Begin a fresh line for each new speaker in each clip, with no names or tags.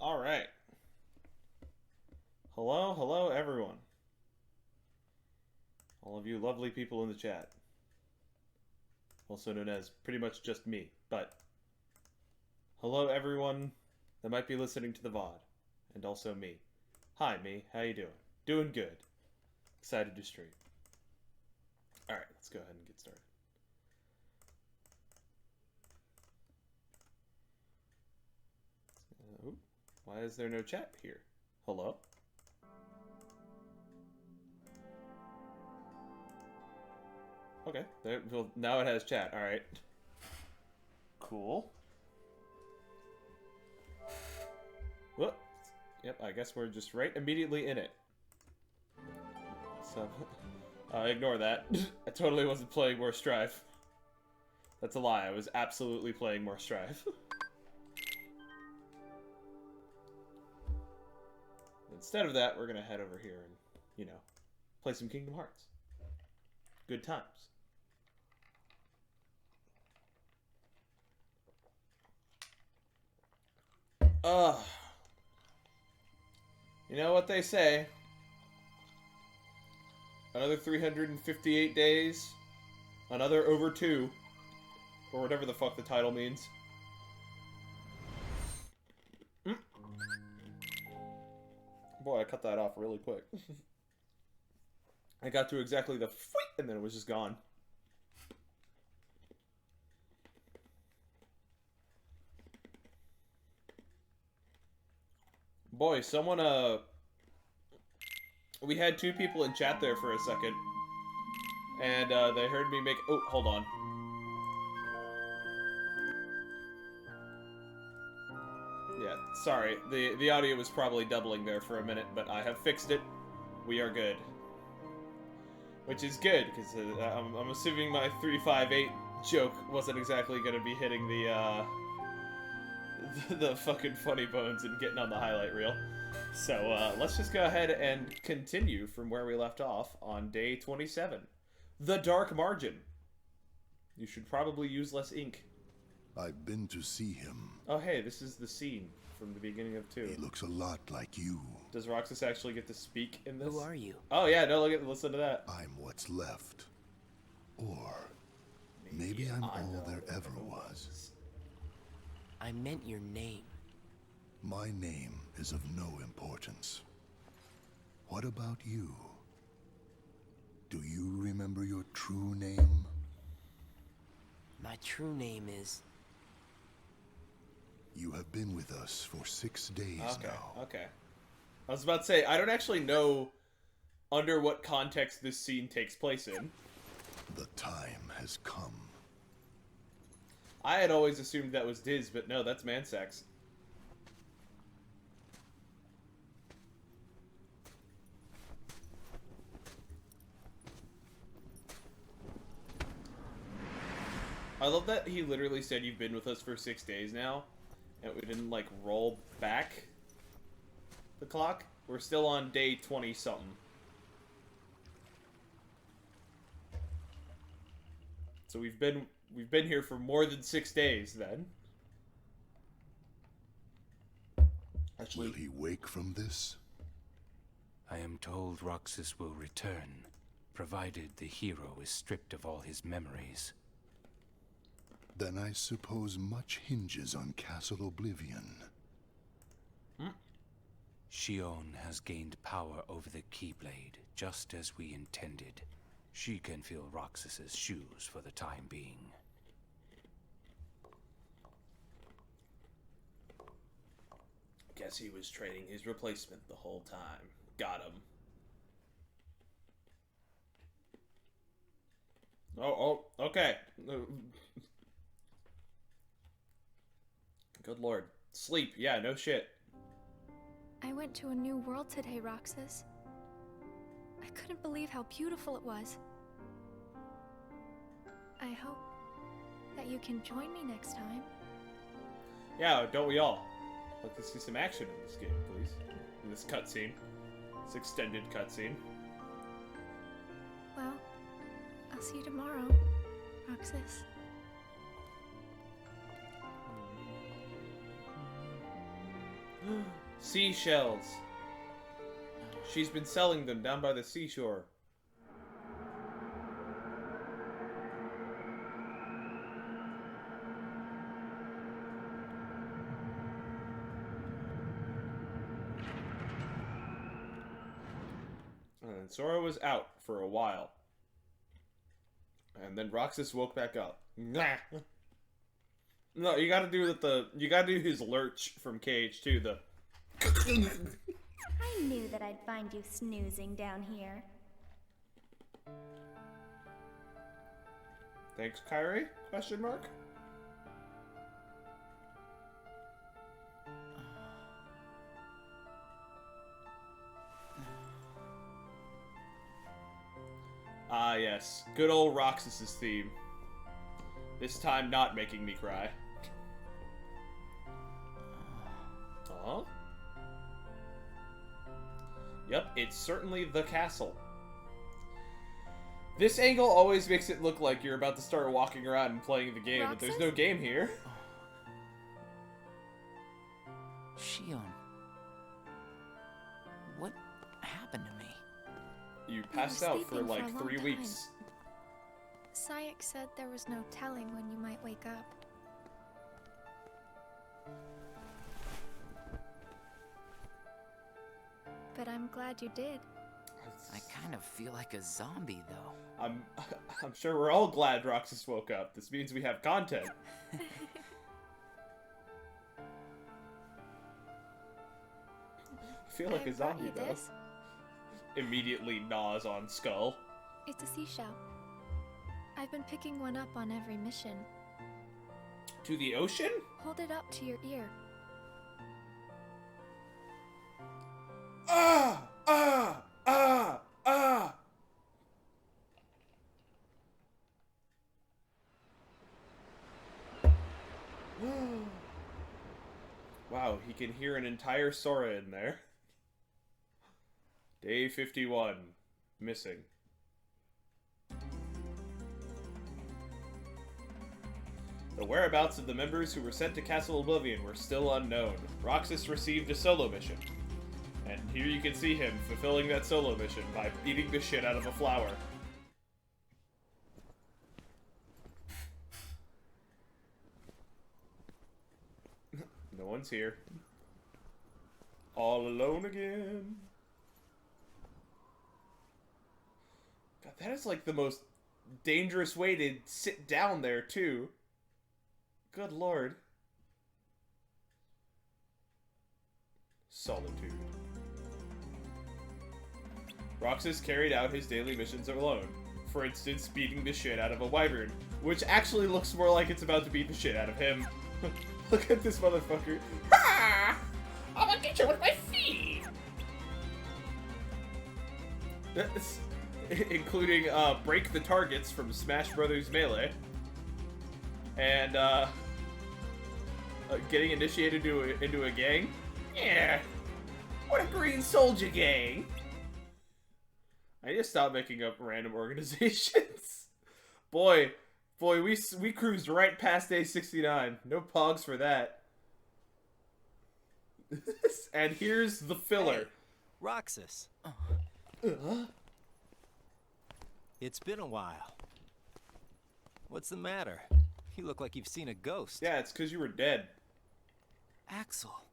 All right. Hello, hello, everyone. All of you lovely people in the chat. Also known as pretty much just me. But hello, everyone that might be listening to the VOD. And also me. Hi, me. How you doing? Doing good. Excited to stream. All right, let's go ahead and get started. Why is there no chat here? Hello? Okay, there, well, now it has chat. All right. Cool. Whoop. Yep, I guess we're just right immediately in it. So, ignore that. I totally wasn't playing more Strive. That's a lie. I was absolutely playing more Strive. Instead of that, we're gonna head over here and, you know, play some Kingdom Hearts. Good times. You know what they say. Another 358 days. Another over 2. Or whatever the fuck the title means. Boy, I cut that off really quick. I got to exactly the fweet, and then it was just gone. Boy, someone, we had 2 people in chat there for a second. And, they heard me make... Oh, hold on. Yeah, sorry. The audio was probably doubling there for a minute, but I have fixed it. We are good. Which is good, because I'm assuming my 358 joke wasn't exactly going to be hitting the, the fucking funny bones and getting on the highlight reel. So, let's just go ahead and continue from where we left off on day 27. The Dark Margin. You should probably use less ink.
I've been to see him.
Oh, hey, this is the scene from the beginning of 2.
He looks a lot like you.
Does Roxas actually get to speak in this?
Who are you?
Oh, yeah, no, listen to that.
I'm what's left. Or maybe I'm all there ever was.
I meant your name.
My name is of no importance. What about you? Do you remember your true name?
My true name is...
You have been with us for 6 days now.
Okay. I was about to say, I don't actually know under what context this scene takes place in.
The time has come.
I had always assumed that was Diz, but no, that's Mansex. I love that he literally said you've been with us for 6 days now, and we didn't, like, roll back the clock. We're still on day 20-something. So we've been here for more than 6 days, then. Actually,
Will he wake from this?
I am told Roxas will return, provided the hero is stripped of all his memories.
Then I suppose much hinges on Castle Oblivion.
Shion has gained power over the Keyblade, just as we intended. She can fill Roxas's shoes for the time being.
guess he was training his replacement the whole time. Got him. Oh, okay. Good lord. Sleep, yeah, no shit.
I went to a new world today, Roxas. I couldn't believe how beautiful it was. I hope that you can join me next time.
Yeah, don't we all? I'd like to see some action in this game, please. In this cutscene. This extended cutscene.
Well, I'll see you tomorrow, Roxas.
Seashells. She's been selling them down by the seashore. And Sora was out for a while. And then Roxas woke back up. Nah. No, you gotta do his lurch from KH2, the
I knew that I'd find you snoozing down here.
Thanks, Kyrie? Question mark? Ah, yes. Good old Roxas's theme. This time not making me cry. Huh? Yep, it's certainly the castle. This angle always makes it look like you're about to start walking around and playing the game, but there's no game here.
Shion. What happened to me?
You passed out for
sleeping for a
like
long
3
time.
weeks.
Sayek said there was no telling when you might wake up. But I'm glad you did.
I kind of feel like a zombie, though.
I'm sure we're all glad Roxas woke up. This means we have content. I feel like
I
a
brought
zombie
you
though.
this.
Immediately gnaws on skull.
It's a seashell. I've been picking one up on every mission.
To the ocean?
Hold it up to your ear.
Ah! Ah! Ah! Ah! Wow, he can hear an entire Sora in there. Day 51. Missing. The whereabouts of the members who were sent to Castle Oblivion were still unknown. Roxas received a solo mission. And here you can see him fulfilling that solo mission by beating the shit out of a flower. No one's here. All alone again. God, that is like the most dangerous way to sit down there, too. Good lord. Solitude. Roxas carried out his daily missions alone. For instance, beating the shit out of a wyvern, which actually looks more like it's about to beat the shit out of him. Look at this motherfucker. Ah! I'm gonna get you with my feet! Including, break the targets from Smash Brothers Melee. And, getting initiated into a gang? Yeah! What a green soldier gang! I need to stop making up random organizations. Boy, we cruised right past day 69. No pogs for that. And here's the filler.
Hey, Roxas. It's been a while. What's the matter? You look like you've seen a ghost.
Yeah, it's because you were dead.
Axel.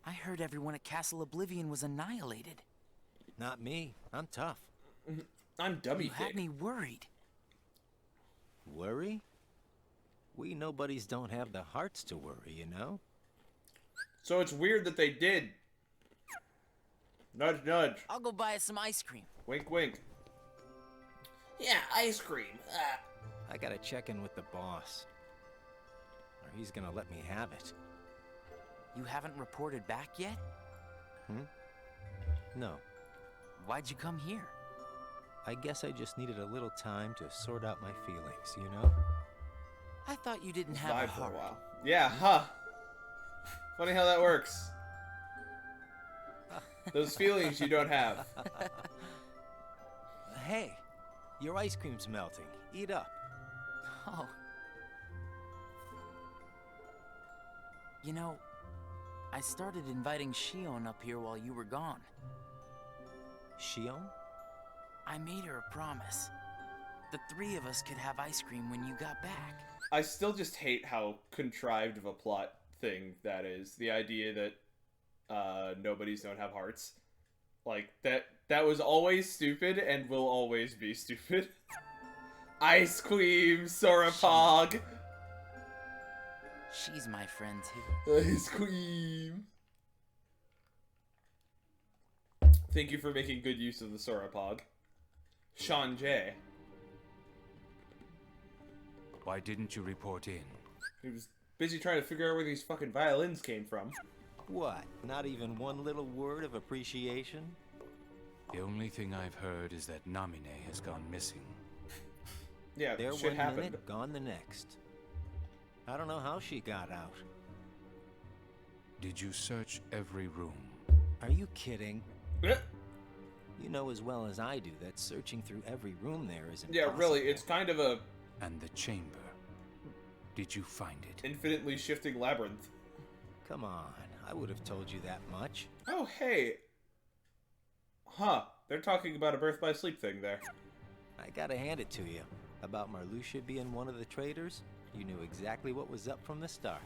I heard everyone at Castle Oblivion was annihilated.
Not me. I'm tough.
I'm dummy
You had
thick.
me worried.
Worry? We nobodies don't have the hearts to worry, you know?
So it's weird that they did. Nudge, nudge.
I'll go buy us some ice cream.
Wink, wink. Yeah, ice cream. Ah.
I gotta check in with the boss. Or he's gonna let me have it.
You haven't reported back yet?
No.
Why'd you come here?
I guess I just needed a little time to sort out my feelings, you know?
I thought you didn't have a
Vibe for a
heart.
while. Yeah, huh. Funny how that works. Those feelings you don't have.
Hey, your ice cream's melting. Eat up.
Oh. You know, I started inviting Shion up here while you were gone.
Shion?
I made her a promise. The three of us could have ice cream when you got back.
I still just hate how contrived of a plot thing that is. The idea that nobodies don't have hearts. Like, that was always stupid and will always be stupid. Ice cream, Sora Pog.
She's my friend too.
Ice cream. Thank you for making good use of the Sora Pog. Sean J.
Why didn't you report in?
He was busy trying to figure out where these fucking violins came from.
What? Not even one little word of appreciation?
The only thing I've heard is that Namine has gone missing.
Yeah,
There
shit
one
happened.
minute, gone the next. I don't know how she got out.
Did you search every room?
Are you kidding?
Eh.
You know as well as I do that searching through every room there is
Yeah,
impossible.
really, it's kind of a
And the chamber. Did you find it?
infinitely shifting labyrinth.
Come on, I would have told you that much.
Oh, hey. Huh. They're talking about a birth by sleep thing there.
I gotta hand it to you. About Marluxia being one of the traitors, you knew exactly what was up from the start.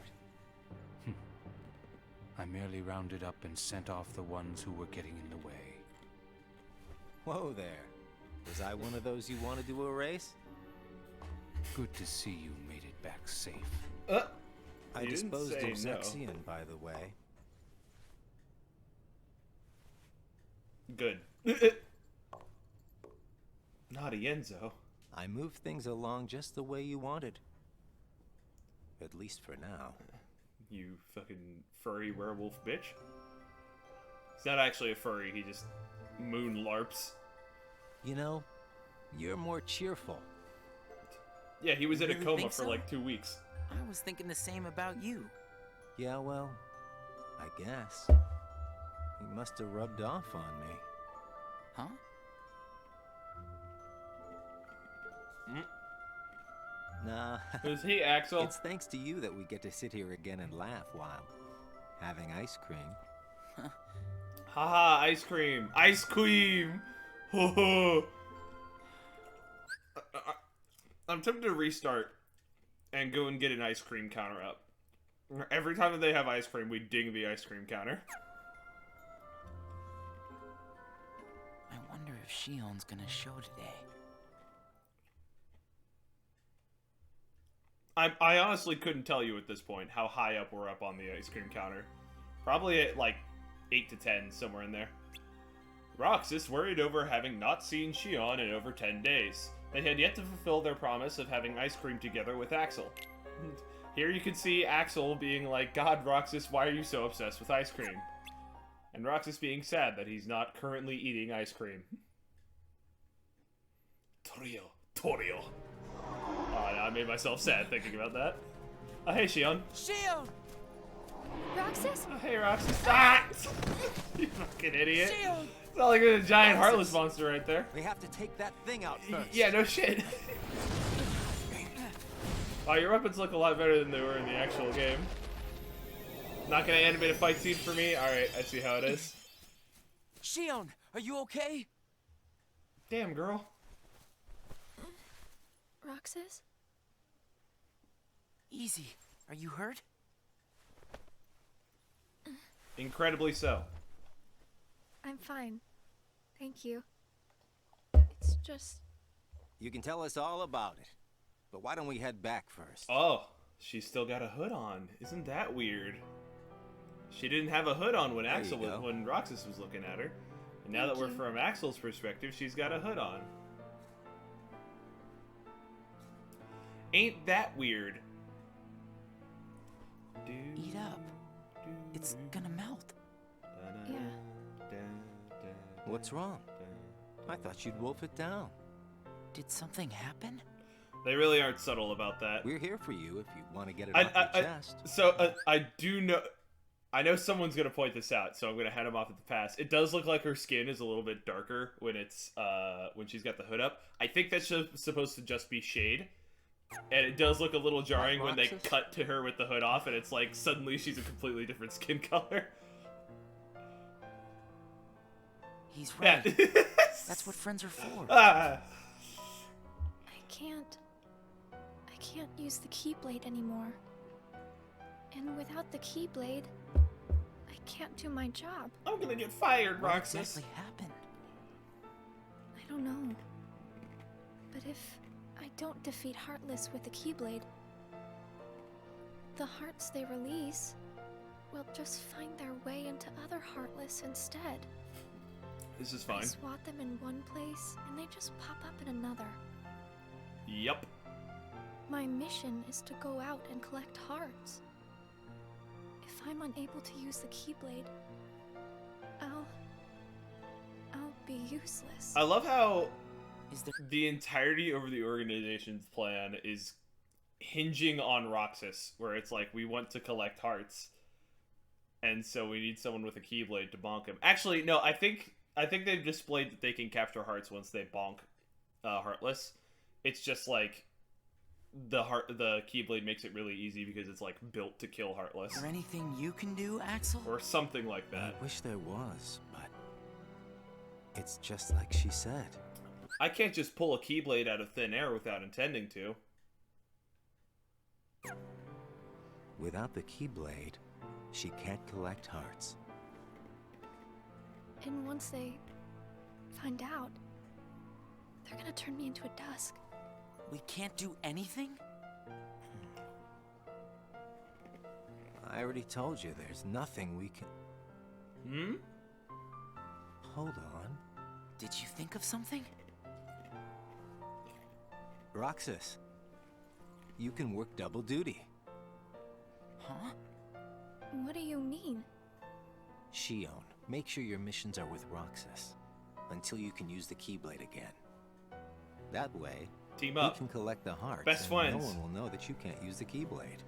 I merely rounded up and sent off the ones who were getting in the way.
Whoa there. Was I one of those you wanted to erase?
Good to see you made it back safe.
I
You didn't
disposed of
say no.
Zexion, by the way.
Good. Naughty Enzo.
I moved things along just the way you wanted. At least for now.
You fucking furry werewolf bitch. He's not actually a furry, he just moon larps.
You know, you're more cheerful.
Yeah, he was in a
Really
coma
think
for
so?
like 2 weeks.
I was thinking the same about you.
Yeah, well, I guess. He must have rubbed off on me.
Huh?
Nah,
Was he Axel?
it's thanks to you that we get to sit here again and laugh while having ice cream.
Haha, ice cream. Ice cream! Ho ho! I'm tempted to restart and go and get an ice cream counter up. Every time that they have ice cream, we ding the ice cream counter.
I wonder if Shion's gonna show today.
I honestly couldn't tell you at this point how high up we're up on the ice cream counter. Probably at like 8 to 10, somewhere in there. Roxas worried over having not seen Shion in over 10 days. They had yet to fulfill their promise of having ice cream together with Axel. Here you can see Axel being like, God, Roxas, why are you so obsessed with ice cream? And Roxas being sad that he's not currently eating ice cream. Torio. Oh, now I made myself sad thinking about that. Oh, hey, Shion.
Shion!
Roxas?
Oh, hey, Roxas. Ah! You fucking idiot.
Shion!
It's not like there's a giant heartless monster right there.
We have to take that thing out first.
Yeah, no shit. Wow, your weapons look a lot better than they were in the actual game. Not gonna animate a fight scene for me? Alright, I see how it is.
Shion, are you okay?
Damn, girl.
Roxas?
Easy. Are you hurt?
Incredibly so.
I'm fine. Thank you. It's just...
You can tell us all about it. But why don't we head back first?
Oh, she's still got a hood on. Isn't that weird? She didn't have a hood on when
There you
Axel
go.
when Roxas was looking at her. And now that we're from Axel's perspective, she's got a hood on. Ain't that weird?
Eat up. It's gonna melt.
Yeah.
What's wrong? I thought you'd wolf it down.
Did something happen?
They really aren't subtle about that.
We're here for you if you want to get it off your chest.
So I do know. I know someone's gonna point this out, so I'm gonna head him off at the pass. It does look like her skin is a little bit darker when it's when she's got the hood up. I think that's supposed to just be shade. And it does look a little jarring when they
Roxas?
cut to her with the hood off, and it's like suddenly she's a completely different skin color.
He's right.
Yeah.
That's what friends are for.
Ah.
I can't use the Keyblade anymore. And without the Keyblade, I can't do my job.
I'm gonna get fired,
What
Roxas.
exactly happened?
I don't know. But if I don't defeat Heartless with the Keyblade, the hearts they release will just find their way into other Heartless instead.
This is
I
fine.
swat them in one place, and they just pop up in another.
Yup.
My mission is to go out and collect hearts. If I'm unable to use the Keyblade, I'll be useless.
I love how
Is there
the entirety of the organization's plan is hinging on Roxas, where it's like, we want to collect hearts, and so we need someone with a Keyblade to bonk him. Actually, no, I think they've displayed that they can capture hearts once they bonk Heartless. It's just like the Keyblade makes it really easy because it's like built to kill Heartless,
Is there anything you can do, Axel?
or something like that.
I wish there was, but it's just like she said.
I can't just pull a Keyblade out of thin air without intending to.
Without the Keyblade, she can't collect hearts.
And once they find out, they're gonna turn me into a dusk.
We can't do anything?
I already told you there's nothing we can...
Hmm?
Hold on.
Did you think of something?
Roxas, you can work double duty.
Huh?
What do you mean?
Shion, make sure your missions are with Roxas until you can use the Keyblade again. That way,
Team
we
up.
can collect the hearts,
Best
and
friends.
no one will know that you can't use the Keyblade.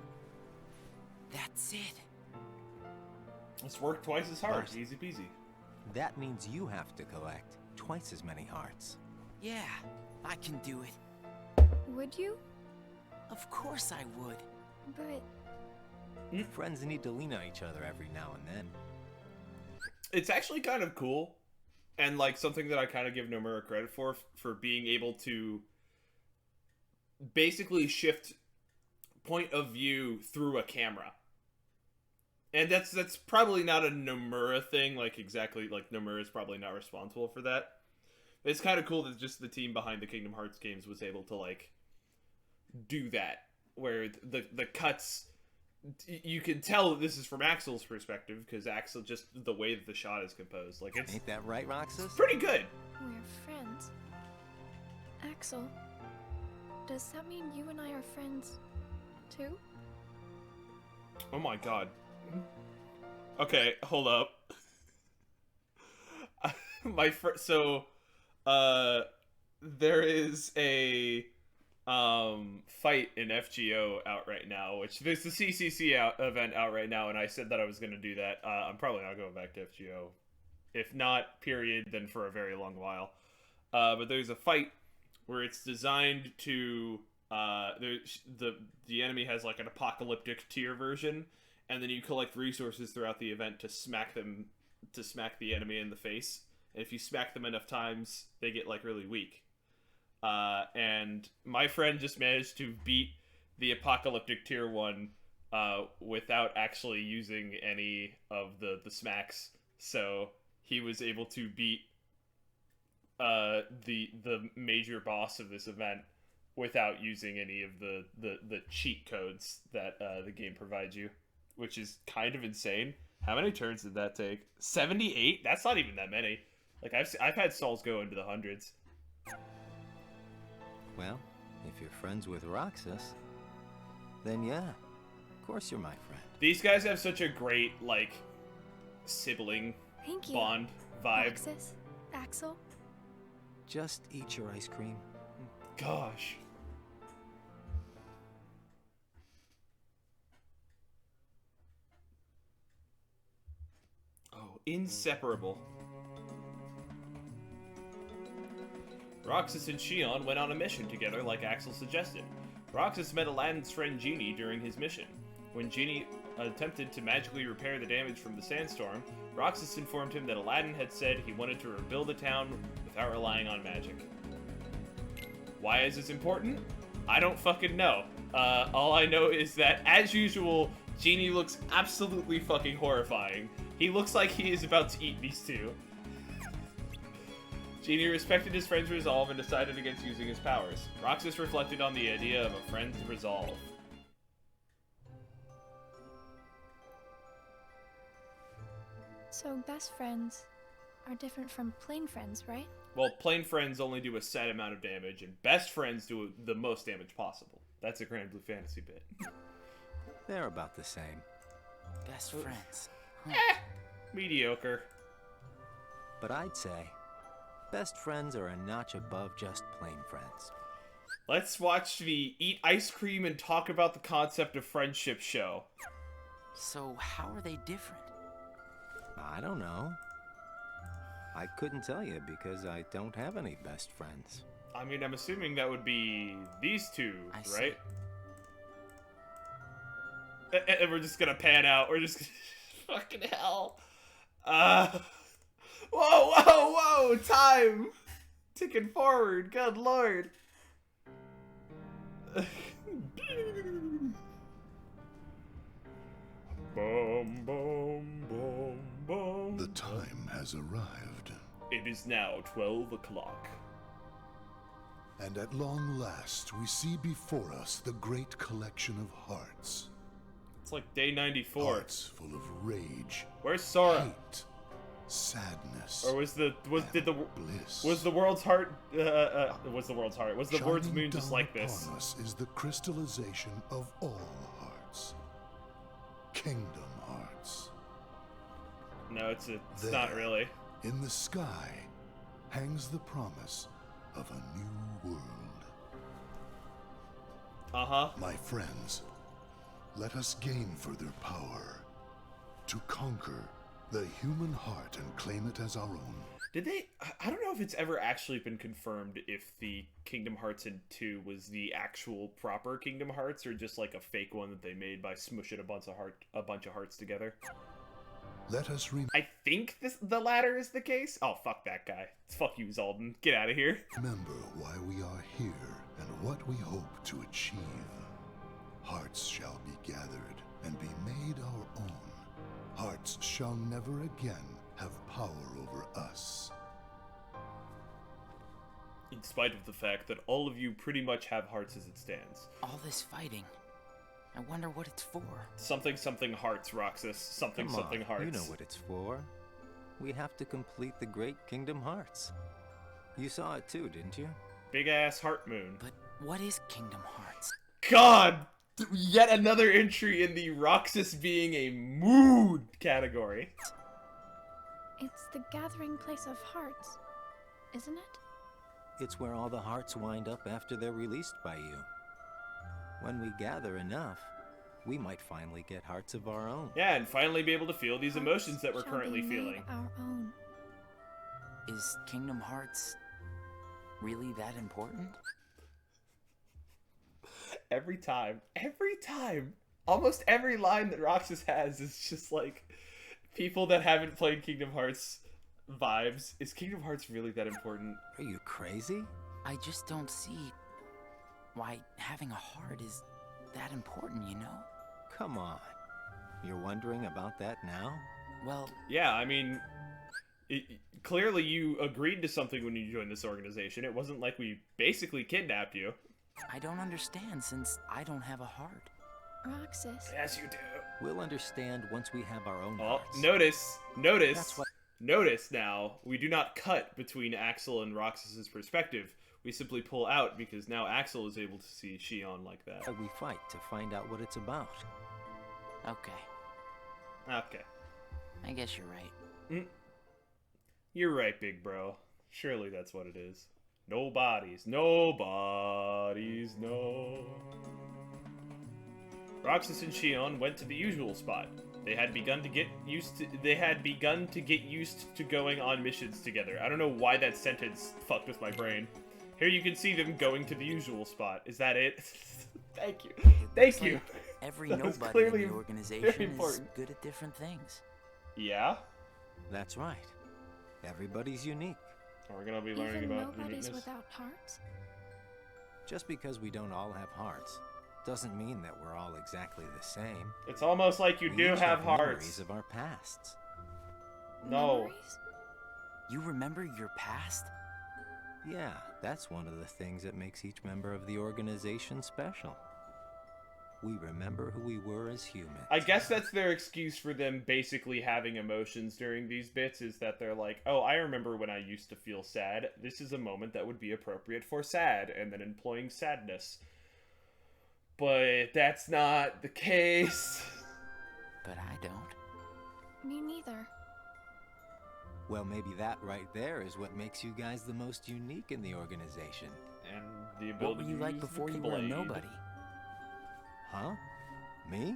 That's it.
Let's work twice as hard.
But-
Easy peasy.
That means you have to collect twice as many hearts.
Yeah, I can do it.
Would you?
Of course I would.
But
Friends need to lean on each other every now and then.
It's actually kind of cool, and like something that I kind of give Nomura credit for being able to basically shift point of view through a camera. And that's probably not a Nomura thing, like exactly, like Nomura is probably not responsible for that. It's kind of cool that just the team behind the Kingdom Hearts games was able to like do that, where the cuts, you can tell that this is from Axel's perspective, because Axel, just the way that the shot is composed, like it's
Ain't that right, Roxas?
pretty good.
we're friends. Axel, does that mean you and I are friends too?
Oh my god. Okay, hold up. There is a fight in FGO out right now, which there's the CCC event out right now, and I said that I was going to do that. I'm probably not going back to FGO. If not, period, then for a very long while. But there's a fight where it's designed to the enemy has like an apocalyptic tier version, and then you collect resources throughout the event to smack the enemy in the face. And if you smack them enough times, they get like really weak. And my friend just managed to beat the apocalyptic tier 1 without actually using any of the smacks. So he was able to beat the major boss of this event without using any of the cheat codes that the game provides you, which is kind of insane. How many turns did that take? 78? That's not even that many. Like I've had stalls go into the hundreds.
Well, if you're friends with Roxas, then yeah, of course you're my friend.
These guys have such a great like sibling
Thank you.
bond vibe.
Roxas, Axel,
Just eat your ice cream.
Gosh. Oh, inseparable. Roxas and Shion went on a mission together like Axel suggested. Roxas met Aladdin's friend Genie during his mission. When Genie attempted to magically repair the damage from the sandstorm, Roxas informed him that Aladdin had said he wanted to rebuild the town without relying on magic. Why is this important? I don't fucking know. All I know is that, as usual, Genie looks absolutely fucking horrifying. He looks like he is about to eat these two. Genie respected his friend's resolve and decided against using his powers. Roxas reflected on the idea of a friend's resolve.
So best friends are different from plain friends, right?
Well, plain friends only do a set amount of damage, and best friends do the most damage possible. That's a Grand Blue Fantasy bit.
They're about the same.
Best friends.
Mediocre.
But I'd say best friends are a notch above just plain friends.
Let's watch the Eat Ice Cream and Talk About the Concept of Friendship show.
So how are they different?
I don't know. I couldn't tell you because I don't have any best friends.
I mean, I'm assuming that would be these two,
I see.
right? And we're just gonna pan out. We're just fucking hell. Whoa, whoa, whoa! Time ticking forward. Good lord. Boom, boom, boom, boom.
The time has arrived,
It is now 12 o'clock.
and at long last we see before us the great collection of hearts.
It's like day 94.
Hearts full of rage,
Where's Sora?
hate, sadness,
Or was the
bliss.
was the world's heart was the world's heart? Was the world's
Shining
moon just
down
like this?
upon us is the crystallization of all hearts. Kingdom hearts.
No, it's
There,
not really.
In the sky hangs the promise of a new world.
Uh-huh.
My friends, let us gain further power to conquer the human heart and claim it as our own.
Did they I don't know if it's ever actually been confirmed if the Kingdom Hearts in 2 was the actual proper Kingdom Hearts or just like a fake one that they made by smushing a bunch of hearts together.
Let us
I think the latter is the case. Oh, fuck that guy. Fuck you, Zalden. Get out of here.
remember why we are here and what we hope to achieve. Hearts shall be gathered and be made our own. Hearts shall never again have power over us.
In spite of the fact that all of you pretty much have hearts as it stands.
All this fighting. I wonder what it's for.
Something something hearts, Roxas. Something
Come
something
on,
hearts.
you know what it's for. We have to complete the Great Kingdom Hearts. You saw it too, didn't you?
Big ass heart moon.
But what is Kingdom Hearts?
God! Yet another entry in the Roxas being a mood category.
It's the gathering place of hearts, isn't it?
It's where all the hearts wind up after they're released by you. When we gather enough, we might finally get hearts of our own.
Yeah, and finally be able to feel these emotions that we're
Shall
currently
be made
feeling.
Our own.
Is Kingdom Hearts really that important?
Every time, almost every line that Roxas has is just like people that haven't played Kingdom Hearts vibes. Is Kingdom Hearts really that important?
Are you crazy?
I just don't see why having a heart is that important, you know?
Come on. You're wondering about that now?
Well,
Yeah, I mean, clearly you agreed to something when you joined this organization. It wasn't like we basically kidnapped you.
I don't understand since I don't have a heart.
Roxas.
Yes, you do.
We'll understand once we have our own
Oh,
hearts.
notice
That's what-
notice now, we do not cut between Axel and Roxas's perspective. We simply pull out because now Axel is able to see Shion like that.
We fight to find out what it's about.
Okay,
Okay.
I guess you're right.
You're right, big bro. Surely that's what it is. Nobody's, no. Roxas and Shion went to the usual spot. They had begun to get used to going on missions together. I don't know why that sentence fucked with my brain. Here you can see them going to the usual spot. Is that it? Thank you.
It
Thank
looks
you.
like every
That was
nobody in
clearly
the organization
very
is
important.
good at different things.
Yeah?
That's right. Everybody's unique.
We're gonna be learning
Even
about
nobody's
uniqueness.
without hearts?
Just because we don't all have hearts doesn't mean that we're all exactly the same.
It's almost like you
We
do
each
have
memories
hearts.
of our pasts.
No.
Memories?
You remember your past?
Yeah, that's one of the things that makes each member of the organization special. We remember who we were as humans.
I guess that's their excuse for them basically having emotions during these bits, is that they're like, oh, I remember when I used to feel sad. This is a moment that would be appropriate for sad, and then employing sadness. But that's not the case.
But I don't.
Me neither.
Well, maybe that right there is what makes you guys the most unique in the organization.
And the
What
ability
were you
to
like
use the
before you were a
blade.
nobody?
Huh? Me?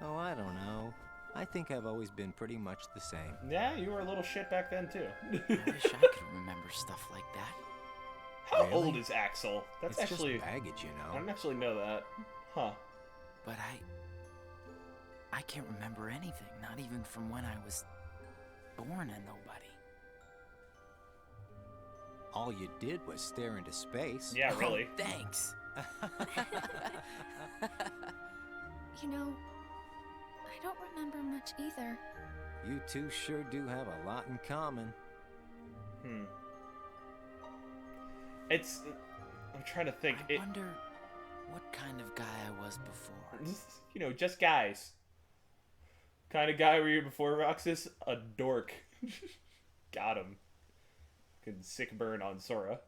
Oh, I don't know. I think I've always been pretty much the same.
Yeah, you were a little shit back then, too.
I wish I could remember stuff like that.
How
Really?
old is Axel? That's
It's
actually...
just baggage, you
I
know.
don't actually know that. Huh.
But I can't remember anything, not even from when I was born a nobody.
All you did was stare into space.
Yeah, really.
Oh, thanks.
You know, I don't remember much either.
You two sure do have a lot in common.
It's... I'm trying to think.
I wonder what kind of guy I was before.
You know, just guys. Kind of guy were you before Roxas? A dork. Got him. Good sick burn on Sora.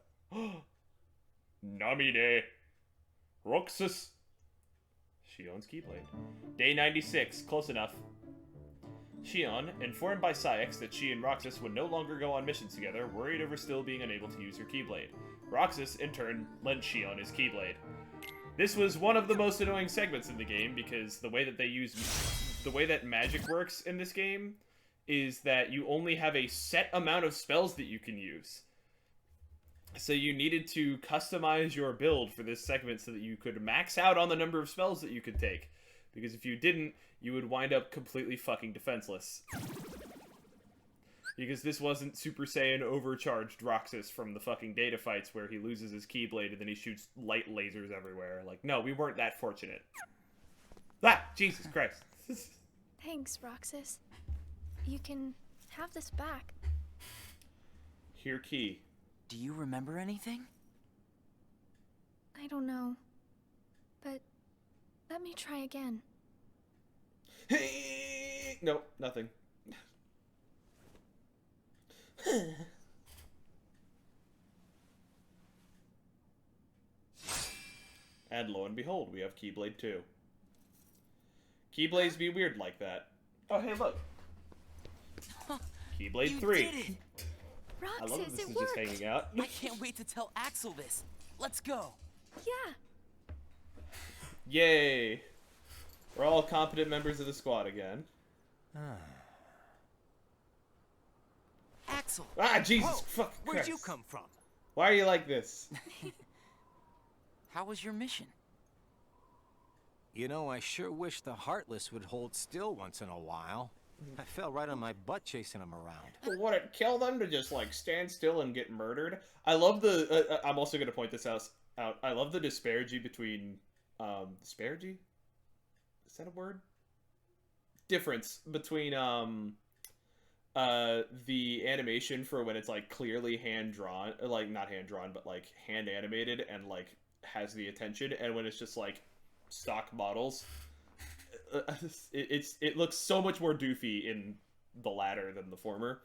Namine. Roxas. Shion's Keyblade. Day 96. Close enough. Shion, informed by Saix that she and Roxas would no longer go on missions together, worried over still being unable to use her Keyblade. Roxas, in turn, lent Shion his Keyblade. This was one of the most annoying segments in the game, because the way that they use... The way that magic works in this game is that you only have a set amount of spells that you can use. So you needed to customize your build for this segment so that you could max out on the number of spells that you could take. Because if you didn't, you would wind up completely fucking defenseless. Because this wasn't Super Saiyan overcharged Roxas from the fucking data fights where he loses his Keyblade and then he shoots light lasers everywhere. Like, no, we weren't that fortunate. Ah! Jesus Christ.
Thanks, Roxas. You can have this back.
Here, key.
Do you remember anything?
I don't know. But let me try again.
Nope, nothing. And lo and behold, we have Keyblade 2. Keyblades be weird like that. Oh, hey, look. Keyblade
You
3.
did it!
I love that
Roxas,
this
it
is
worked!
just hanging out.
I can't wait to tell Axel this. Let's go.
Yeah.
Yay! We're all competent members of the squad again.
Axel.
Ah, Jesus
Whoa,
fuck
where'd
Christ.
you come from?
Why are you like this?
How was your mission?
You know, I sure wish the Heartless would hold still once in a while. I fell right on my butt chasing them around.
Would it kill them to just, like, stand still and get murdered? I love the... I'm also going to point this out. I love the disparity between... disparity? Is that a word? Difference between, the animation for when it's, like, clearly hand-drawn. Like, not hand-drawn, but, like, hand-animated and, like, has the attention. And when it's just, like, stock models. It looks so much more doofy in the latter than the former,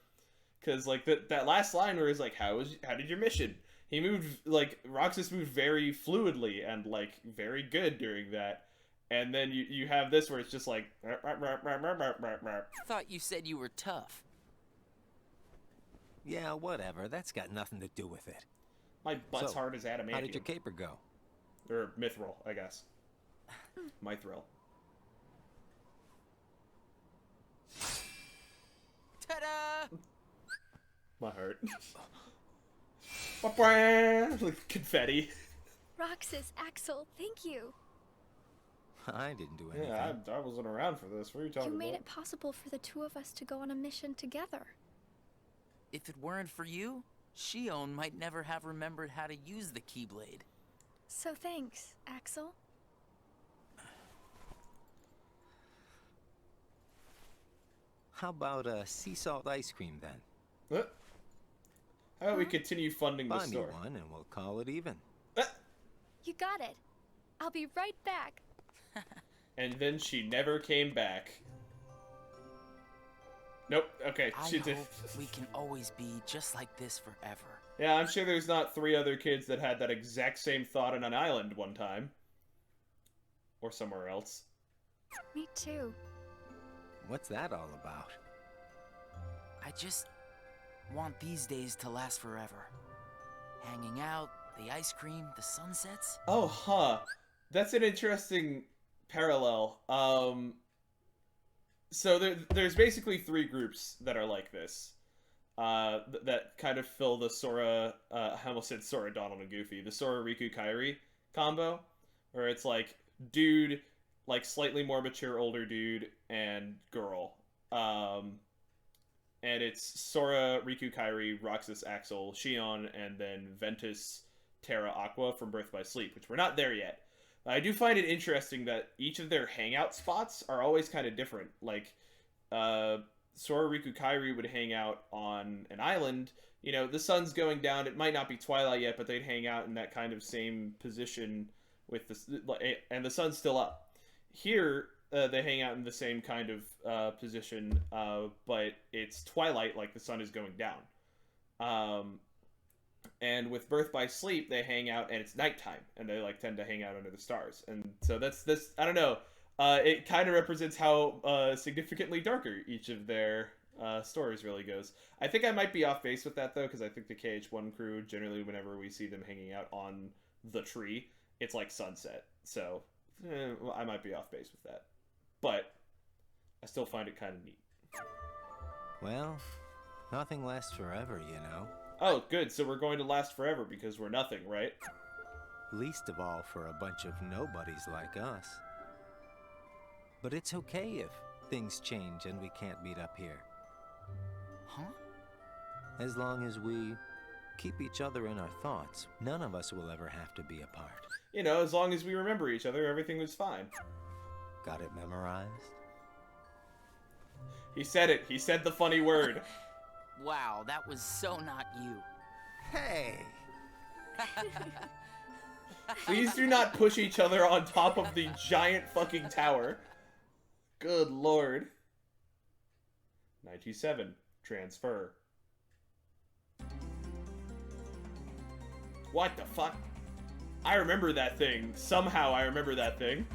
because like that last line where he's like, how did your mission? He moved, like, Roxas moved very fluidly and like very good during that, and then you have this where it's just like
Thought you said you were tough.
Yeah, whatever. That's got nothing to do with it.
my butt's
So,
hard as adamantium.
How did your caper go?
Or mithril, I guess. Mithril.
Ta-da!
My heart. Like confetti.
Roxas, Axel, thank you.
I didn't do anything.
Yeah, I wasn't around for this. What are you talking
You
about?
made it possible for the two of us to go on a mission together.
If it weren't for you, Shion might never have remembered how to use the Keyblade.
So thanks, Axel.
How about sea salt ice cream then?
How about we continue funding the
Buy me
store?
one and we'll call it even.
You got it. I'll be right back.
And then she never came back. Nope. Okay.
I
She did.
hope we can always be just like this forever.
Yeah, I'm sure there's not 3 other kids that had that exact same thought on an island one time. Or somewhere else.
Me too.
What's that all about?
I just want these days to last forever. Hanging out, the ice cream, the sunsets.
Oh, huh. That's an interesting parallel. So there's basically 3 groups that are like this. That kind of fill the Sora, I almost said Sora, Donald, and Goofy. The Sora, Riku, Kairi combo. Where it's like, dude, like slightly more mature older dude, and girl. And it's Sora, Riku, Kairi, Roxas, Axel, Shion, and then Ventus, Terra, Aqua from Birth by Sleep, which we're not there yet. I do find it interesting that each of their hangout spots are always kind of different. Like, Sora, Riku, Kairi would hang out on an island. You know, the sun's going down. It might not be twilight yet, but they'd hang out in that kind of same position with the, and the sun's still up. Here, they hang out in the same kind of position, but it's twilight, like the sun is going down. And with Birth by Sleep, they hang out and it's nighttime, and they like tend to hang out under the stars. And so that's this. I don't know. It kind of represents how significantly darker each of their stories really goes. I think I might be off base with that though, because I think the KH1 crew generally, whenever we see them hanging out on the tree, it's like sunset. So I might be off base with that, but I still find it kind of neat.
Well, nothing lasts forever, you know.
Oh, good. So we're going to last forever because we're nothing, right?
Least of all for a bunch of nobodies like us. But it's okay if things change and we can't meet up here.
Huh?
As long as we keep each other in our thoughts, none of us will ever have to be apart.
You know, as long as we remember each other, everything was fine.
Got it memorized?
He said it. He said the funny word.
Wow, that was so not you.
Hey!
Please do not push each other on top of the giant fucking tower. Good lord. 97. Transfer. What the fuck? I remember that thing. Somehow I remember that thing.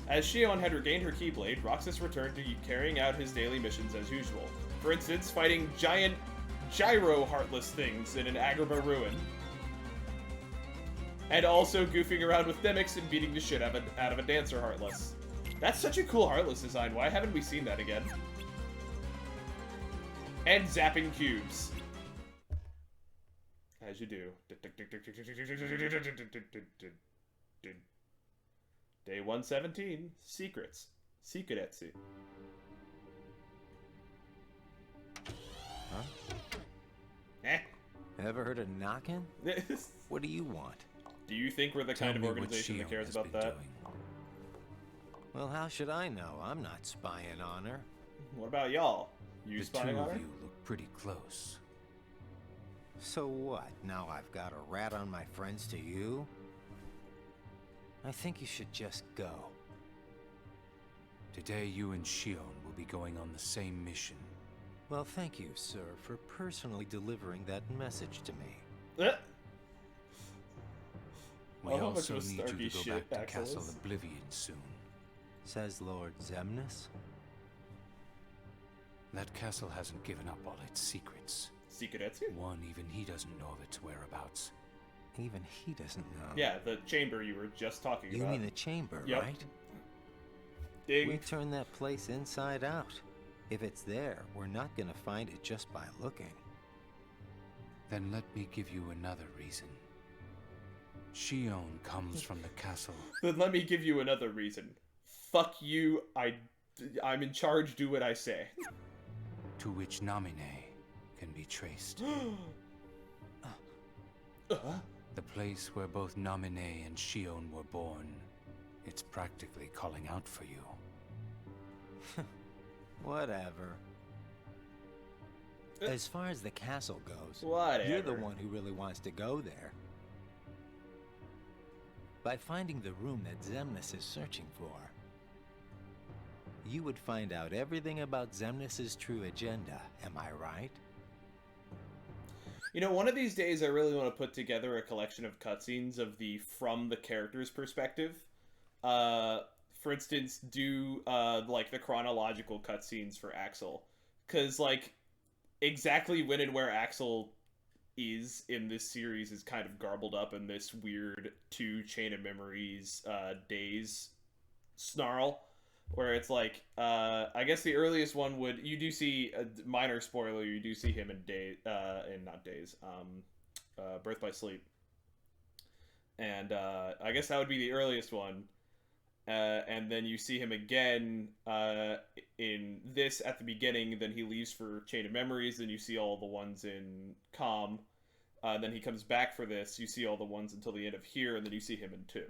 As Shion had regained her Keyblade, Roxas returned to carrying out his daily missions as usual. For instance, fighting giant gyro heartless things in an Agrabah ruin. And also goofing around with Demix and beating the shit out of a dancer heartless. That's such a cool heartless design. Why haven't we seen that again? And zapping cubes. As you do. Day 117. Secrets. Secretetsy.
Huh?
Eh?
Ever heard of knocking? What do you want?
Do you think we're the kind of organization that cares about that?
Well, how should I know? I'm not spying on her.
What about y'all? You
The
spying
two
on
of
her?
you look pretty close.
So what? Now I've got a rat on my friends to you? I think you should just go.
Today, you and Shion will be going on the same mission.
Well, thank you, sir, for personally delivering that message to me.
Eh?
We
Oh, how much
also
of a
need you
Starkey
to go
shit
back to
Axel
Castle
is.
Oblivion soon.
Says Lord Zemnis.
That castle hasn't given up all its secrets.
Secretetsy?
One, even he doesn't know of its whereabouts.
Even he doesn't know.
Yeah, the chamber you were just talking
You
about.
mean the chamber,
Yep.
right?
Ding.
We turned that place inside out. If it's there, we're not gonna find it just by looking.
Then let me give you another reason. Shion comes from the castle.
Then let me give you another reason. Fuck you, I'm in charge, do what I say.
To which Namine can be traced. The place where both Namine and Shion were born. It's practically calling out for you.
Whatever. As far as the castle goes,
Whatever.
you're the one who really wants to go there. By finding the room that Xemnas is searching for, you would find out everything about Xemnas' true agenda, am I right?
You know, one of these days I really want to put together a collection of cutscenes of from the character's perspective. For instance, do, like, the chronological cutscenes for Axel. Because, like, exactly when and where Axel is in this series is kind of garbled up in this weird 2 Chain of Memories days snarl, where it's like, I guess the earliest one would, you do see, a minor spoiler, you do see him in Birth by Sleep. And I guess that would be the earliest one. And then you see him again in this at the beginning, then he leaves for Chain of Memories, then you see all the ones in Calm, then he comes back for this, you see all the ones until the end of here, and then you see him in 2.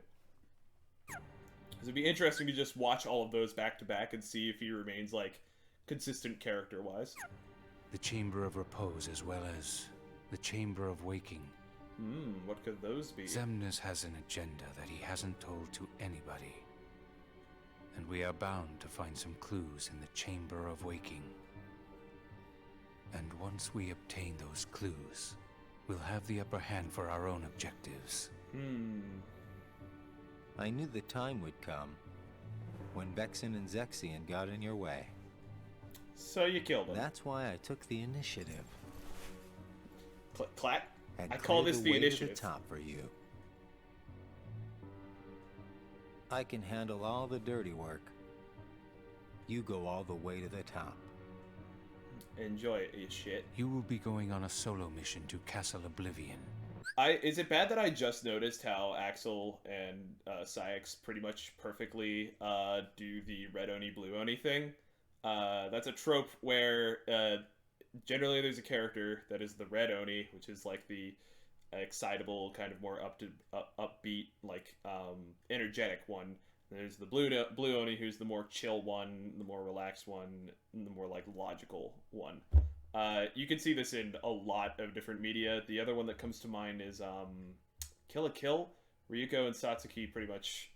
It'd be interesting to just watch all of those back to back and see if he remains, like, consistent character-wise.
The Chamber of Repose as well as the Chamber of Waking.
What could those be?
Xemnas has an agenda that he hasn't told to anybody. And we are bound to find some clues in the Chamber of Waking. And once we obtain those clues, we'll have the upper hand for our own objectives.
I knew the time would come when Vexen and Zexion got in your way.
So you killed him.
That's why I took the initiative.
Clack.
And
I call this
cleared
the
way
initiative.
To the top for you. I can handle all the dirty work. You go all the way to the top.
Enjoy it, you shit.
You will be going on a solo mission to Castle Oblivion.
Is it bad that I just noticed how Axel and Syx pretty much perfectly do the red Oni, blue Oni thing? That's a trope where generally there's a character that is the red Oni, which is like the excitable, kind of more upbeat, like energetic one. And there's the blue Oni, who's the more chill one, the more relaxed one, and the more like logical one. You can see this in a lot of different media. The other one that comes to mind is Kill la Kill. Ryuko and Satsuki pretty much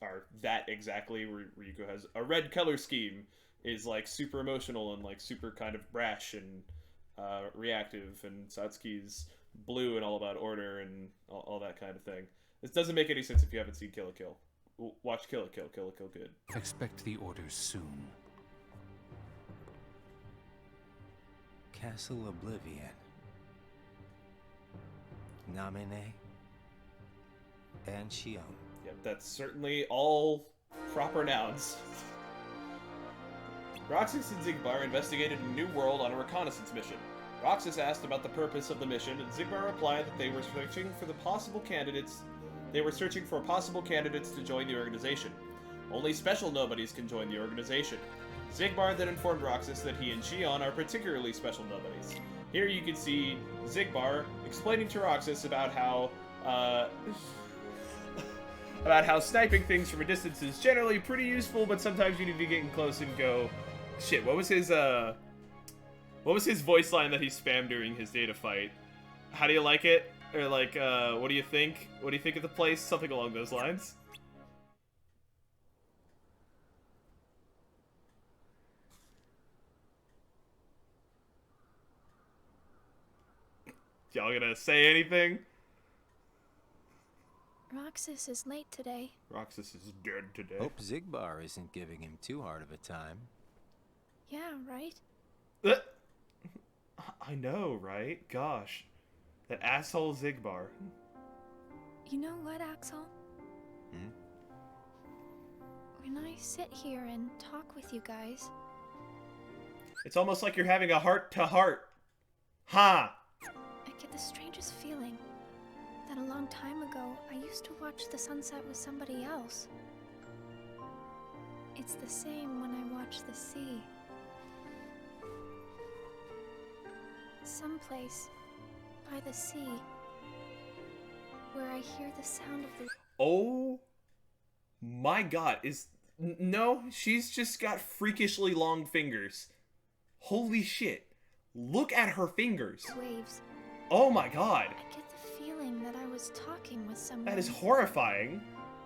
are that exactly. Ryuko has a red color scheme, is like super emotional and like super kind of brash and reactive, and Satsuki's blue and all about order and all that kind of thing. This doesn't make any sense if you haven't seen Kill la Kill. Watch Kill la Kill. Kill la Kill good.
Expect the orders soon.
Castle Oblivion. Namine and Shion.
Yep, that's certainly all proper nouns. Roxas and Xigbar investigated a new world on a reconnaissance mission. Roxas asked about the purpose of the mission, and Xigbar replied that they were searching for possible candidates to join the organization. Only special nobodies can join the organization. Xigbar then informed Roxas that he and Shion are particularly special nobodies. Here you can see Xigbar explaining to Roxas about how sniping things from a distance is generally pretty useful, but sometimes you need to get in close and go, shit, what was his voice line that he spammed during his data fight? How do you like it? Or like, what do you think? What do you think of the place? Something along those lines. Y'all gonna say anything?
Roxas is late today.
Roxas is dead today.
Hope Xigbar isn't giving him too hard of a time.
Yeah, right?
I know, right? Gosh. That asshole Xigbar.
You know what, Axel? When I sit here and talk with you guys...
It's almost like you're having a heart-to-heart. Ha!
I get the strangest feeling. that a long time ago, I used to watch the sunset with somebody else. It's the same when I watch the sea. Someplace by the sea, where I hear the sound of the...
Oh my god, no, she's just got freakishly long fingers. Holy shit. Look at her fingers.
Waves.
Oh my god.
I get the feeling that I was talking with someone.
That is horrifying.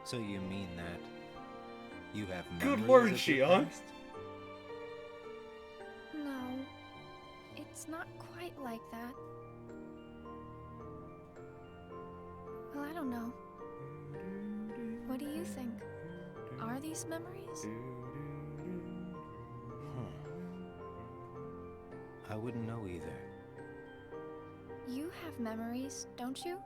So you mean that you have
Good
memories
lord,
of your
Shion.
past?
No, it's not quite like that. Well, I don't know. What do you think? Are these memories?
I wouldn't know either.
You have memories, don't you?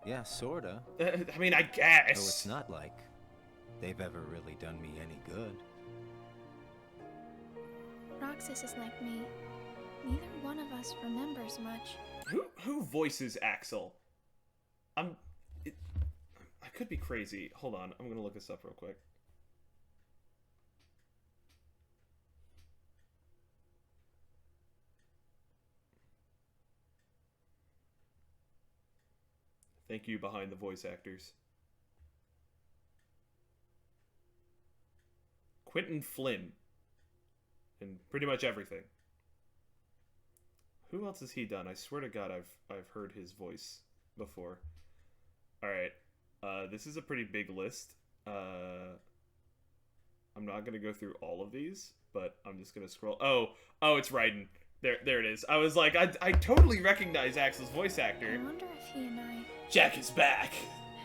Yeah, sorta.
I mean, I
Though
guess.
it's not like they've ever really done me any good.
Roxas is like me. Neither one of us remembers much.
Who voices Axel? I could be crazy. Hold on, I'm gonna look this up real quick. Thank you, behind the voice actors. Quentin Flynn. And pretty much everything. Who else has he done? I swear to God, I've heard his voice before. Alright. This is a pretty big list. I'm not going to go through all of these, but I'm just going to scroll. Oh, it's Raiden. There it is. I was like, I totally recognize Axel's voice actor.
I wonder if he and I
Jack is back.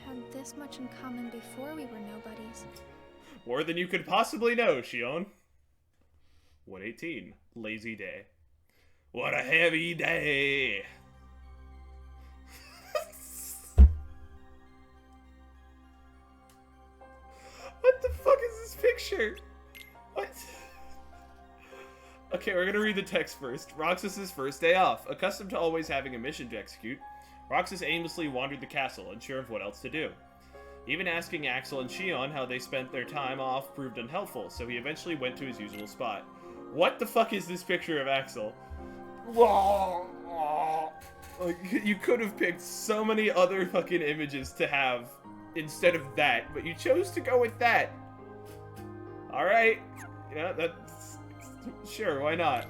had this much in common before we were nobodies.
More than you could possibly know, Shion. 118. Lazy day. What a heavy day. What the fuck is this picture? What? Okay, we're gonna read the text first. Roxas' first day off. Accustomed to always having a mission to execute, Roxas aimlessly wandered the castle, unsure of what else to do. Even asking Axel and Shion how they spent their time off proved unhelpful, so he eventually went to his usual spot. What the fuck is this picture of Axel? Like, you could have picked so many other fucking images to have instead of that, but you chose to go with that. Alright. Yeah, that's... Sure, why not?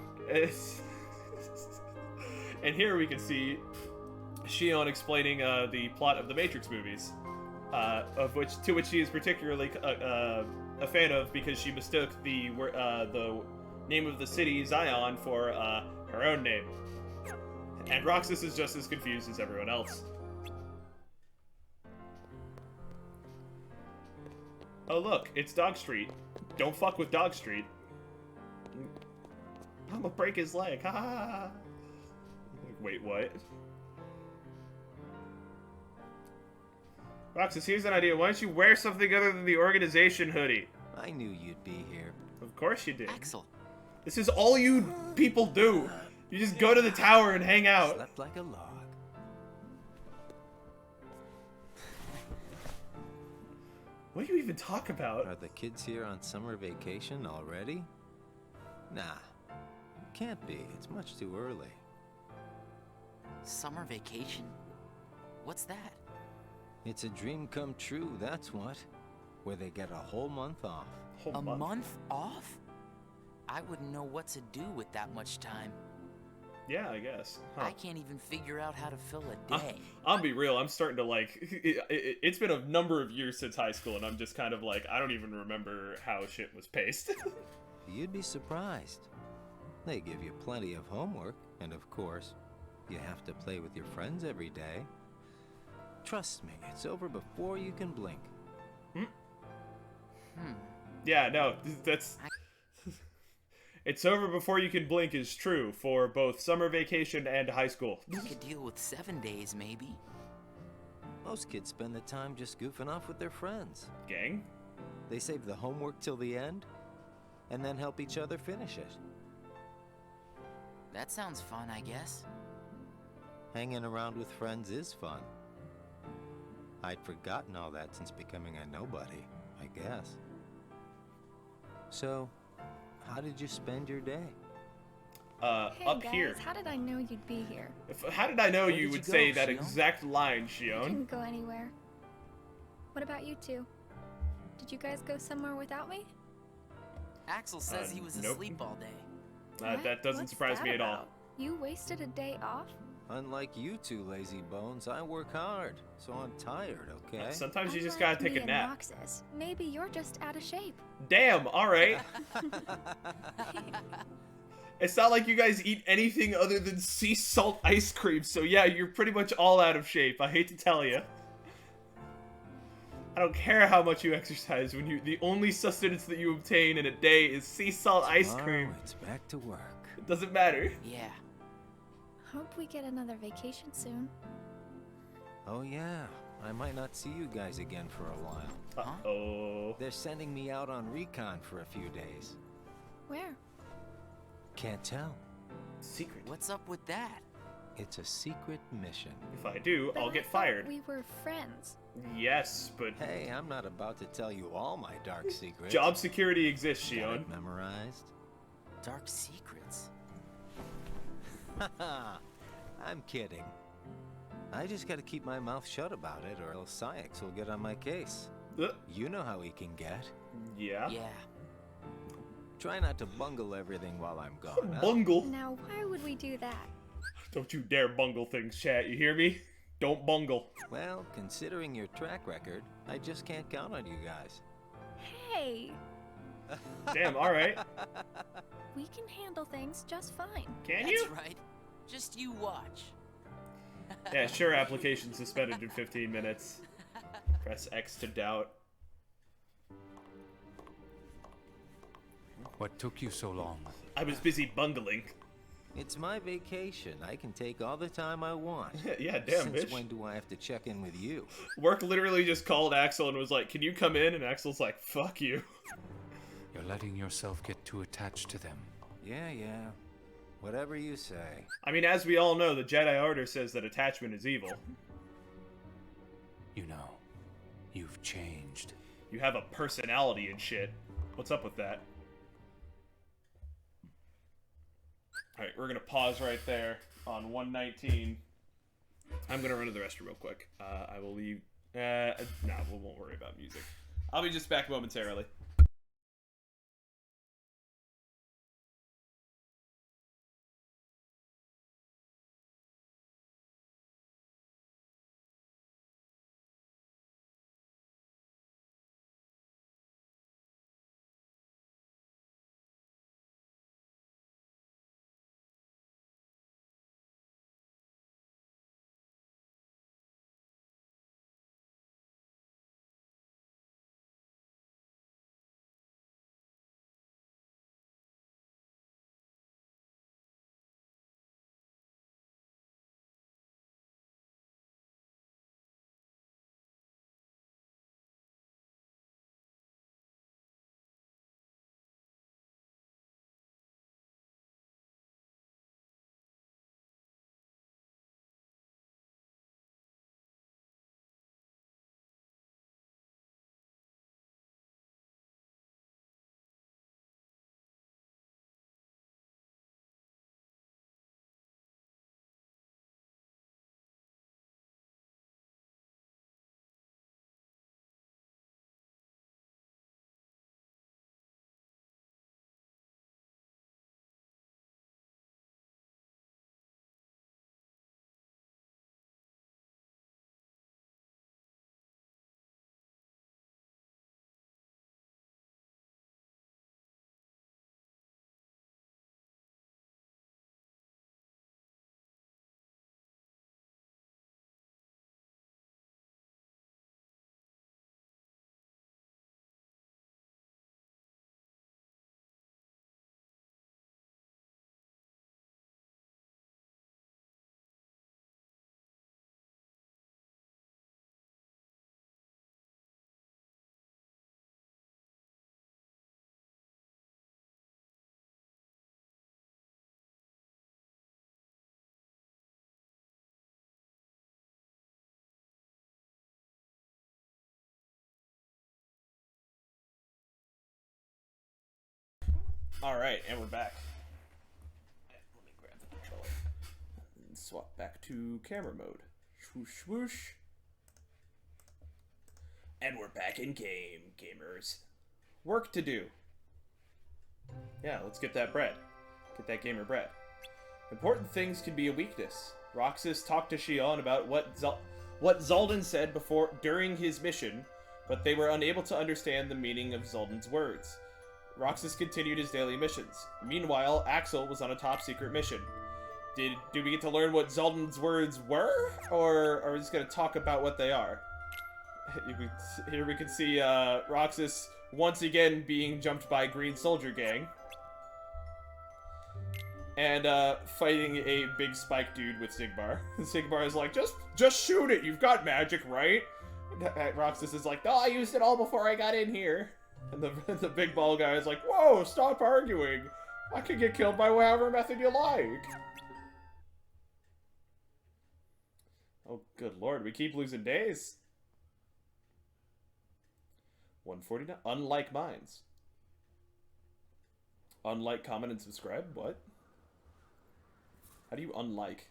And here we can see Shion explaining the plot of the Matrix movies, to which she is particularly a fan of because she mistook the name of the city Zion for her own name. And Roxas is just as confused as everyone else. Oh look, it's Dog Street. Don't fuck with Dog Street. I'm gonna break his leg. Ha ha ha. Wait, what? Roxas, here's an idea. Why don't you wear something other than the organization hoodie?
I knew you'd be here.
Of course you did.
Axel.
This is all you people do. You just go to the tower and hang out.
Slept like a log.
What do you even talk about?
Are the kids here on summer vacation already? Nah. Can't be. It's much too early.
Summer vacation? What's that?
It's a dream come true, that's what. Where they get a whole month off.
A month off? I wouldn't know what to do with that much time.
Yeah, I guess. Huh.
I can't even figure out how to fill a day.
I'll be real, I'm starting to like... It's been a number of years since high school, and I'm just kind of like, I don't even remember how shit was paced.
You'd be surprised. They give you plenty of homework, and of course, you have to play with your friends every day. Trust me, it's over before you can blink.
Yeah, no, that's... It's over before you can blink is true for both summer vacation and high school.
You could deal with 7 days, maybe.
Most kids spend the time just goofing off with their friends.
Gang?
They save the homework till the end, and then help each other finish it.
That sounds fun, I guess.
Hanging around with friends is fun. I'd forgotten all that since becoming a nobody, I guess. So, how did you spend your day?
Hey
Up
guys,
here.
how did I know you'd be here?
How did I know
Where
you
did
would
you
say
go,
that
Shion?
exact line,
I
Shion?
didn't go anywhere. What about you two? Did you guys go somewhere without me?
Axel says he was
nope.
asleep all day.
What?
That doesn't
What's
surprise
that
me at all.
about? You wasted a day off?
Unlike you two lazy bones, I work hard, so I'm tired, okay?
Sometimes you just
Unlike
gotta take
me
a
and
nap.
Roxas, maybe you're just out of shape.
Damn, alright. It's not like you guys eat anything other than sea salt ice cream, so yeah, you're pretty much all out of shape. I hate to tell you. I don't care how much you exercise when the only sustenance that you obtain in a day is sea salt ice cream.
Tomorrow it's back to work.
It doesn't matter.
Yeah.
Hope we get another vacation soon.
Oh yeah, I might not see you guys again for a while.
Uh-oh.
They're sending me out on recon for a few days.
Where?
Can't tell.
Secret.
What's up with that?
It's a secret mission.
If I do,
But
I'll
I
get
thought
fired.
We were friends.
Yes, but
Hey, I'm not about to tell you all my dark secrets.
job security exists,
Got
Shion.
it memorized?
Dark secrets.
Haha, I'm kidding. I just gotta keep my mouth shut about it, or else Sykes will get on my case. You know how he can get.
Yeah.
Yeah.
Try not to bungle everything while I'm gone. huh?
Bungle.
Now, why would we do that?
Don't you dare bungle things, chat. You hear me? Don't bungle.
Well, considering your track record, I just can't count on you guys.
Hey,
Damn, alright.
we can handle things just fine.
Can
That's
you?
right. Just you watch.
Yeah, sure, application suspended in 15 minutes. Press X to doubt.
What took you so long?
I was busy bungling.
It's my vacation. I can take all the time I want.
Yeah, damn,
Since
bitch.
when do I have to check in with you?
Work literally just called Axel and was like, can you come in? And Axel's like, fuck you.
You're letting yourself get too attached to them.
Yeah. Whatever you say.
I mean, as we all know, the Jedi Order says that attachment is evil.
You know, you've changed.
You have a personality and shit. What's up with that? Alright, we're gonna pause right there on 119. I'm gonna run to the restroom real quick. I will leave. No, we won't worry about music. I'll be just back momentarily. Alright, and we're back. Let me grab the controller. And swap back to camera mode. Swoosh, swoosh. And we're back in game, gamers. Work to do. Yeah, let's get that bread. Get that gamer bread. Important things can be a weakness. Roxas talked to Xion about what Zaldan said during his mission, but they were unable to understand the meaning of Zaldan's words. Roxas continued his daily missions. Meanwhile, Axel was on a top-secret mission. Did we get to learn what Zaldan's words were? Or are we just going to talk about what they are? Here we can see Roxas once again being jumped by Green Soldier Gang. And fighting a big spike dude with Sigmar. Sigmar is like, just shoot it, you've got magic, right? And Roxas is like, no, I used it all before I got in here. And the big ball guy is like, whoa, stop arguing. I can get killed by whatever method you like. Oh, good lord, we keep losing days. 149. Unlike mines. Unlike, comment, and subscribe? What? How do you unlike?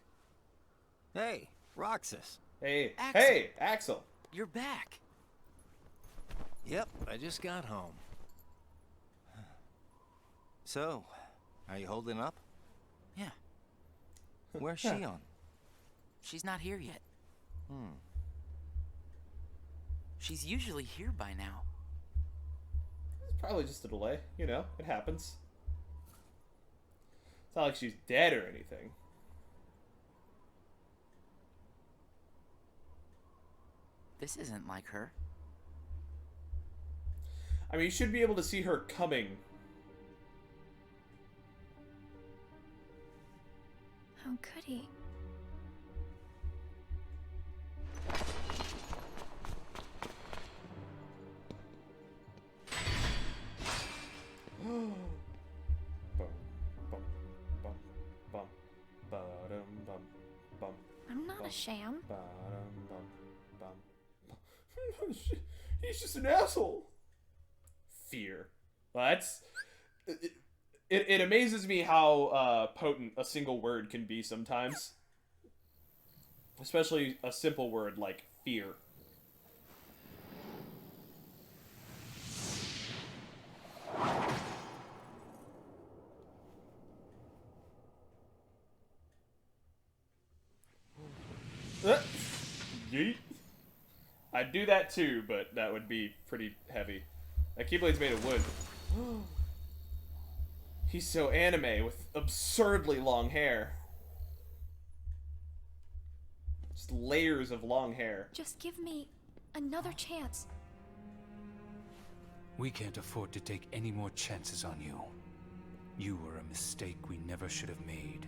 Hey, Roxas.
Hey,
Axel.
hey, Axel.
You're back.
Yep, I just got home. So, are you holding up?
Yeah,
Where's Xion?
she's not here yet. She's usually here by now.
It's probably just a delay. You know, it happens. It's not like she's dead or anything.
This isn't like her.
I mean, you should be able to see her coming.
How could he?
Bum, bum, bum, bum, ba-dum, bum, bum,
I'm not
bum,
a sham.
ba-dum, bum, bum. He's just an asshole. Fear. Well, that's... It amazes me how potent a single word can be sometimes. Especially a simple word like fear. Yeet. I'd do that too, but that would be pretty heavy. That Keyblade's made of wood. He's so anime with absurdly long hair. Just layers of long hair.
Just give me another chance.
We can't afford to take any more chances on you. You were a mistake we never should have made.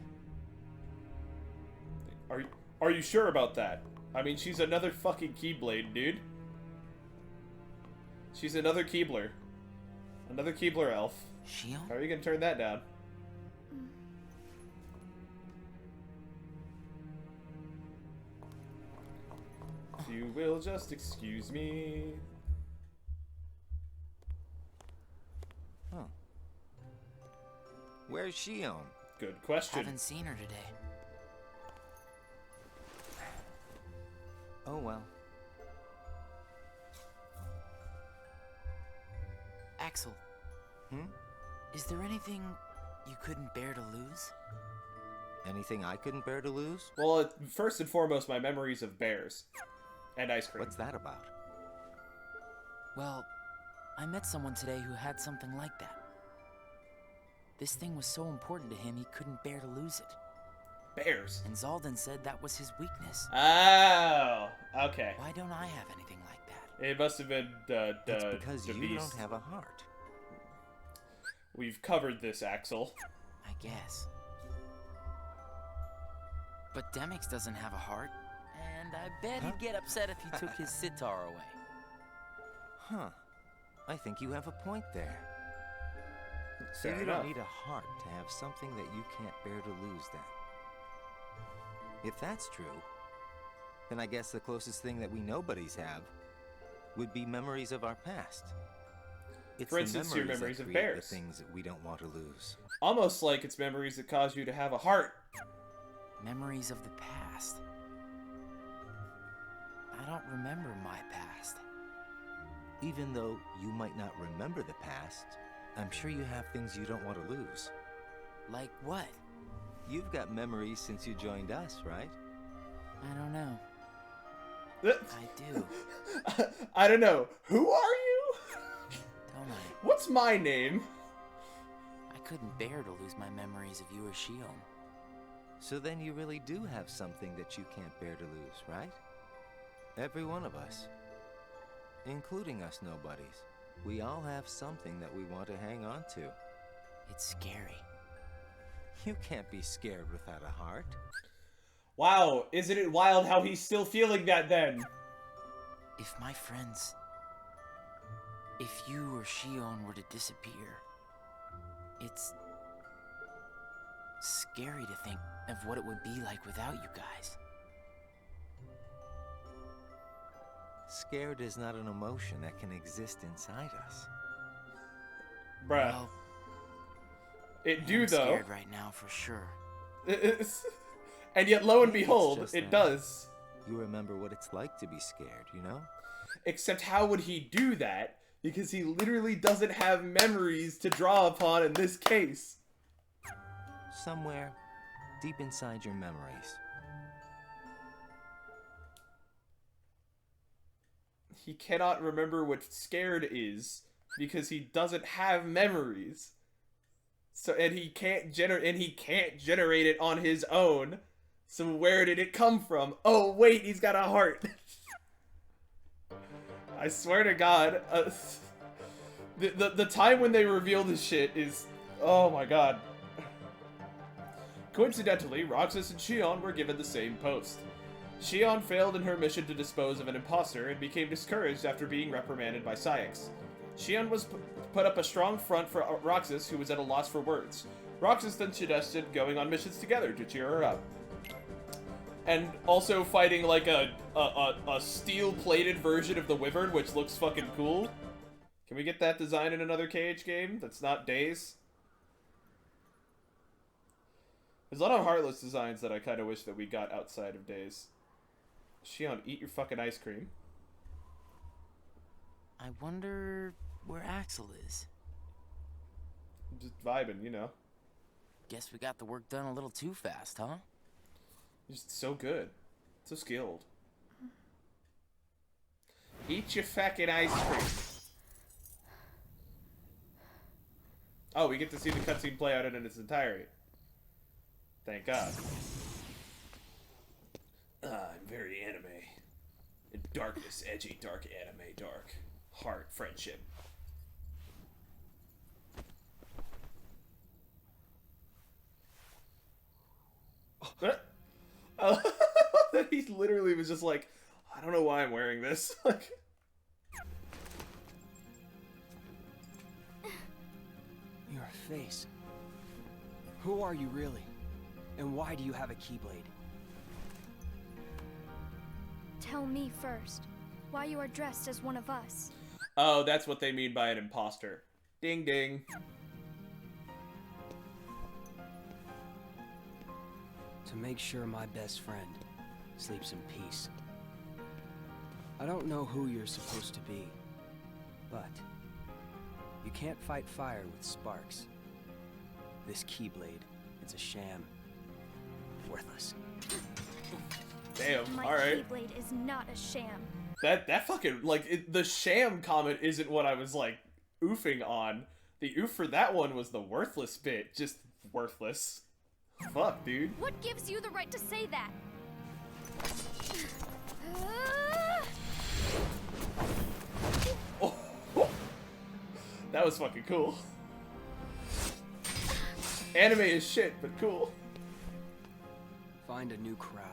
Are you sure about that? I mean, she's another fucking Keyblade, dude. She's another Keebler. Another Keebler elf.
Xion?
How are you gonna turn that down? If you will just excuse me.
Huh. Where's Xion?
Good question.
Haven't seen her today.
Oh well.
Axel, is there anything you couldn't bear to lose?
Anything I couldn't bear to lose?
Well, first and foremost, my memories of bears. And ice cream.
What's that about?
Well, I met someone today who had something like that. This thing was so important to him he couldn't bear to lose it.
Bears?
And Zaldan said that was his weakness.
Oh, okay.
Why don't I have anything like that?
It must have been
It's because
the
you
beast.
don't have a heart.
We've covered this, Axel.
I guess. But Demix doesn't have a heart, and I bet he'd get upset if you took his sitar away.
Huh. I think you have a point there. So
Fair
you
enough.
don't need a heart to have something that you can't bear to lose then. If that's true, then I guess the closest thing that we nobodies have would be memories of our past. It's
For
the
instance, your
memories
memories
that
of
create
bears.
the things that we don't want to lose.
Almost like it's memories that cause you to have a heart.
Memories of the past. I don't remember my past.
Even though you might not remember the past, I'm sure you have things you don't want to lose.
Like what?
You've got memories since you joined us, right?
I don't know. I do.
I don't know. Who are you?
Don't I?
What's my name?
I couldn't bear to lose my memories of you or Shion.
So then you really do have something that you can't bear to lose, right? Every one of us. Including us nobodies. We all have something that we want to hang on to.
It's scary.
You can't be scared without a heart.
Wow, isn't it wild how he's still feeling that then?
If my friends... If you or Shion were to disappear... It's... scary to think of what it would be like without you guys.
Scared is not an emotion that can exist inside us.
Bruh.
Well,
It
I'm
do, though.
scared right now for sure.
And yet, lo and
Maybe it's
behold,
just
it
that.
does.
You remember what it's like to be scared, you know?
Except how would he do that? Because he literally doesn't have memories to draw upon in this case.
Somewhere deep inside your memories.
He cannot remember what scared is because he doesn't have memories. So he can't generate it on his own. So where did it come from? Oh wait, he's got a heart. I swear to God, the time when they reveal this shit is, oh my God. Coincidentally, Roxas and Shion were given the same post. Shion failed in her mission to dispose of an imposter and became discouraged after being reprimanded by Syx. Shion was put up a strong front for Roxas, who was at a loss for words. Roxas then suggested going on missions together to cheer her up. And also fighting like a steel-plated version of the Wyvern, which looks fucking cool. Can we get that design in another KH game that's not Days? There's a lot of Heartless designs that I kind of wish that we got outside of Days. Shion, eat your fucking ice cream.
I wonder where Axel is.
Just vibing, you know.
Guess we got the work done a little too fast, huh?
Just so good. So skilled. Eat your fucking ice cream. Oh, we get to see the cutscene play out in its entirety. Thank God. I'm very anime. Darkness, edgy, dark anime, dark. Heart, friendship. He literally was just like, I don't know why I'm wearing this. Like,
Your face. Who are you really? And why do you have a Keyblade?
Tell me first, why you are dressed as one of us.
oh, that's what they mean by an imposter. Ding ding.
To make sure my best friend sleeps in peace. I don't know who you're supposed to be, but you can't fight fire with sparks. This Keyblade, it's a sham. Worthless.
Damn,
My
alright.
Keyblade is not a sham.
That fucking, like, the sham comment isn't what I was, like, oofing on. The oof for that one was the worthless bit. Just worthless. Fuck, dude.
What gives you the right to say that?
Oh. That was fucking cool. Anime is shit, but cool.
Find a new crowd.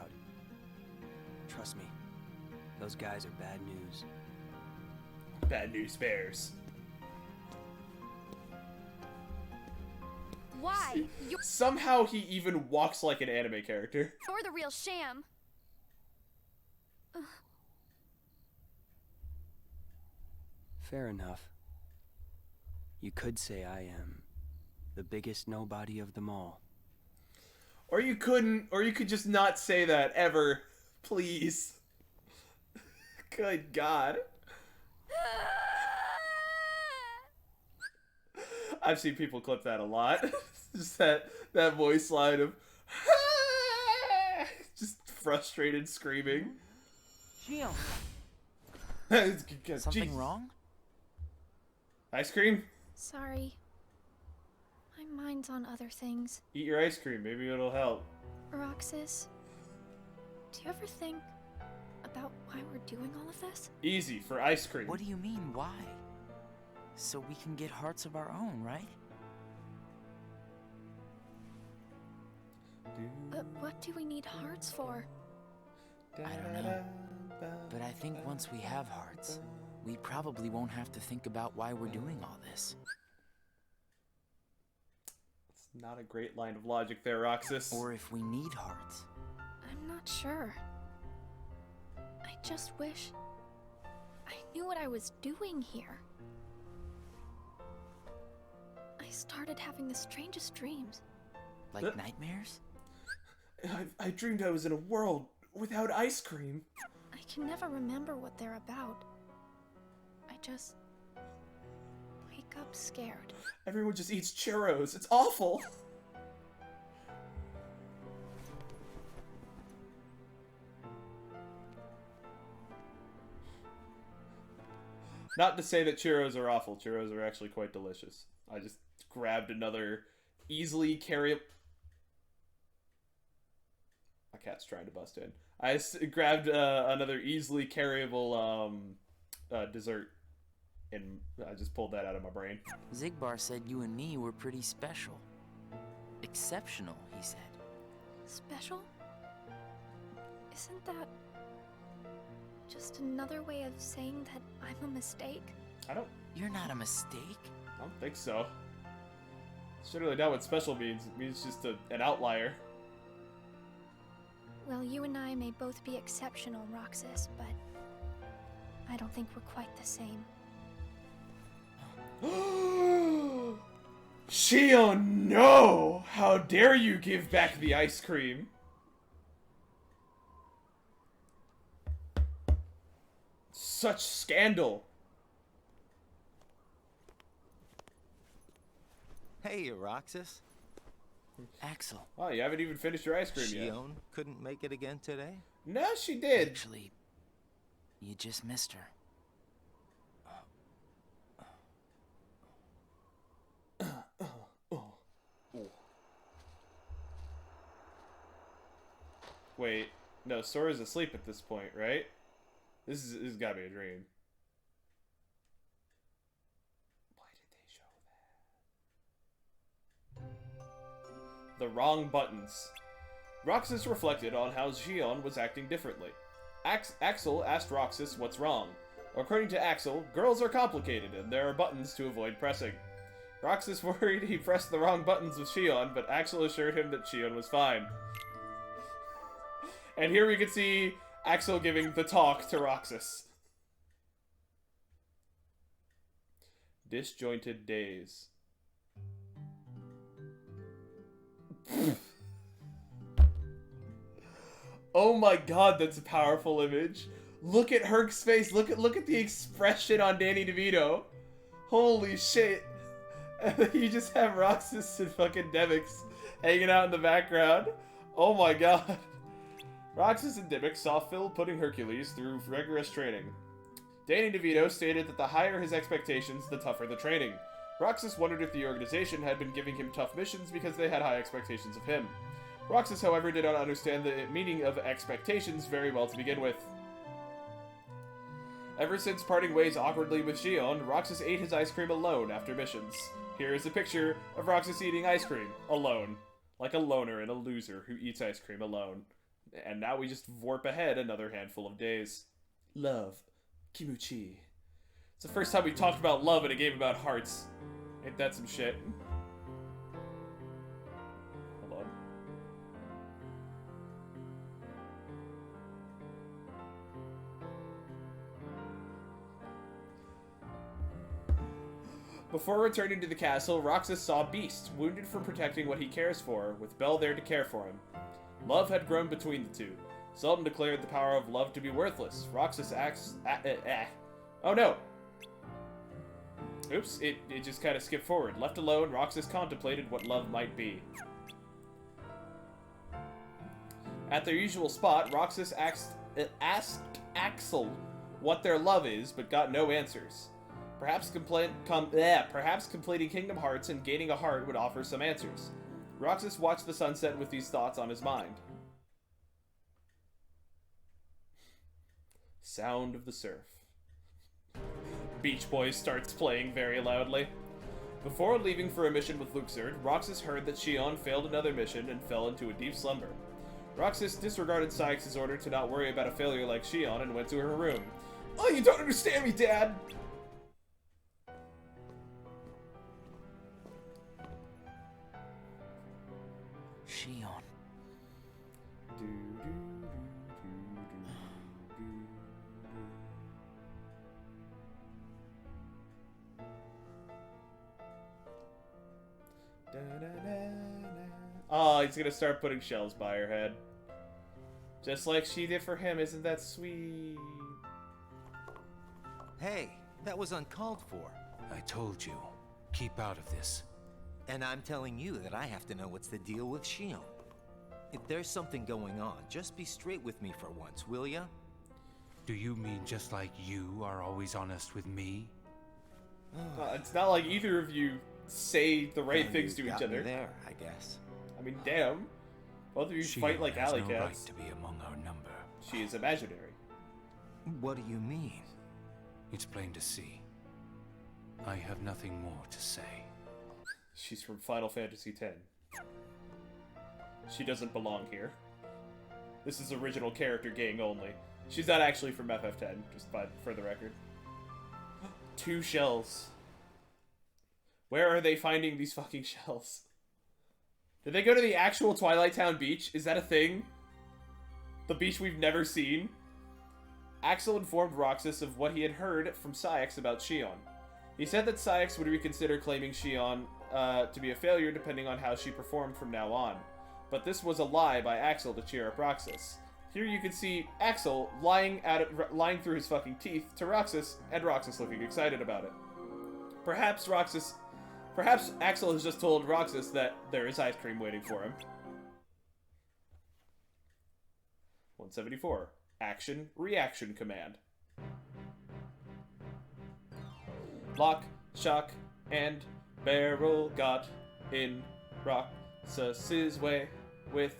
Trust me, those guys are bad news.
Bad news bears.
Why? You're
Somehow he even walks like an anime character.
the real sham.
Fair enough. You could say I am the biggest nobody of them all.
Or you couldn't, or you could just not say that ever. Please. Good God. I've seen people clip that a lot. Just that voice line of just frustrated screaming.
Shion,
Something
something wrong?
Ice cream?
Sorry. My mind's on other things.
Eat your ice cream. Maybe it'll help.
Roxas, do you ever think about why we're doing all of this?
Easy for ice cream.
What do you mean, why? So we can get hearts of our own, right?
But what do we need hearts for?
I don't know. But I think once we have hearts, we probably won't have to think about why we're doing all this.
It's not a great line of logic there, Roxas.
Or if we need hearts.
I'm not sure. I just wish I knew what I was doing here. I started having the strangest dreams.
Like nightmares?
I dreamed I was in a world without ice cream.
I can never remember what they're about. I just wake up scared.
Everyone just eats churros. It's awful. Not to say that churros are awful. Churros are actually quite delicious. I just grabbed another easily carryable... My cat's trying to bust in. I grabbed another easily carryable dessert, and I just pulled that out of my brain.
Zigbar said you and me were pretty special. Exceptional, he said.
Special? Isn't that just another way of saying that I'm a mistake?
You're not a mistake.
I don't think so. Should really know what special means. It means just an outlier.
Well, you and I may both be exceptional, Roxas, but I don't think we're quite the same.
Shion, no! How dare you give back the ice cream? Such scandal.
Hey, Roxas.
Axel.
Oh, you haven't even finished your ice cream yet.
Shion couldn't make it again today?
No, she did.
Actually, you just missed her.
Wait, no, Sora's asleep at this point, right? This has gotta be a dream. Why did they show that? The wrong buttons. Roxas reflected on how Xion was acting differently. Axel asked Roxas what's wrong. According to Axel, girls are complicated and there are buttons to avoid pressing. Roxas worried he pressed the wrong buttons with Xion, but Axel assured him that Xion was fine. And here we can see Axel giving the talk to Roxas. Disjointed days. Oh my god, that's a powerful image. Look at Herc's face. Look at the expression on Danny DeVito. Holy shit. You just have Roxas and fucking Demix hanging out in the background. Oh my god. Roxas and Dimmick saw Phil putting Hercules through rigorous training. Danny DeVito stated that the higher his expectations, the tougher the training. Roxas wondered if the organization had been giving him tough missions because they had high expectations of him. Roxas, however, did not understand the meaning of expectations very well to begin with. Ever since parting ways awkwardly with Xion, Roxas ate his ice cream alone after missions. Here is a picture of Roxas eating ice cream alone. Like a loner and a loser who eats ice cream alone. And now we just warp ahead another handful of days. Love. Kimuchi. It's the first time we talked about love in a game about hearts. Ain't that some shit? Hold on. Before returning to the castle, Roxas saw Beast, wounded from protecting what he cares for, with Belle there to care for him. Love had grown between the two. Sultan declared the power of love to be worthless. Roxas acts... Oh no! Oops, it just kind of skipped forward. Left alone, Roxas contemplated what love might be. At their usual spot, Roxas asked Axel what their love is, but got no answers. Perhaps completing Kingdom Hearts and gaining a heart would offer some answers. Roxas watched the sunset with these thoughts on his mind. Sound of the surf. Beach Boys starts playing very loudly. Before leaving for a mission with Luxord, Roxas heard that Xion failed another mission and fell into a deep slumber. Roxas disregarded Cyax's order to not worry about a failure like Xion and went to her room. Oh, you don't understand me, Dad!
Xion.
Oh, he's gonna start putting shells by her head. Just like she did for him, isn't that sweet?
Hey, that was uncalled for.
I told you, keep out of this.
And I'm telling you that I have to know what's the deal with Xion. If there's something going on, just be straight with me for once, will ya?
Do you mean just like you are always honest with me?
It's not like either of you say the right
Well,
things to
you've
each
got me
other.
there, I guess.
I mean, damn. Both of you
She
fight like
has
alley
no
cats.
right to be among our number.
She is imaginary.
What do you mean?
It's plain to see. I have nothing more to say.
She's from Final Fantasy X. She doesn't belong here. This is original character gang only. She's not actually from FF10, just for the record. 2 shells. Where are they finding these fucking shells? Did they go to the actual Twilight Town beach? Is that a thing? The beach we've never seen? Axel informed Roxas of what he had heard from Cyax about Xion. He said that Cyax would reconsider claiming Xion to be a failure depending on how she performed from now on. But this was a lie by Axel to cheer up Roxas. Here you can see Axel lying through his fucking teeth to Roxas, and Roxas looking excited about it. Perhaps Axel has just told Roxas that there is ice cream waiting for him. 174. Action Reaction Command. Lock, shock, and barrel got in Roxas's way with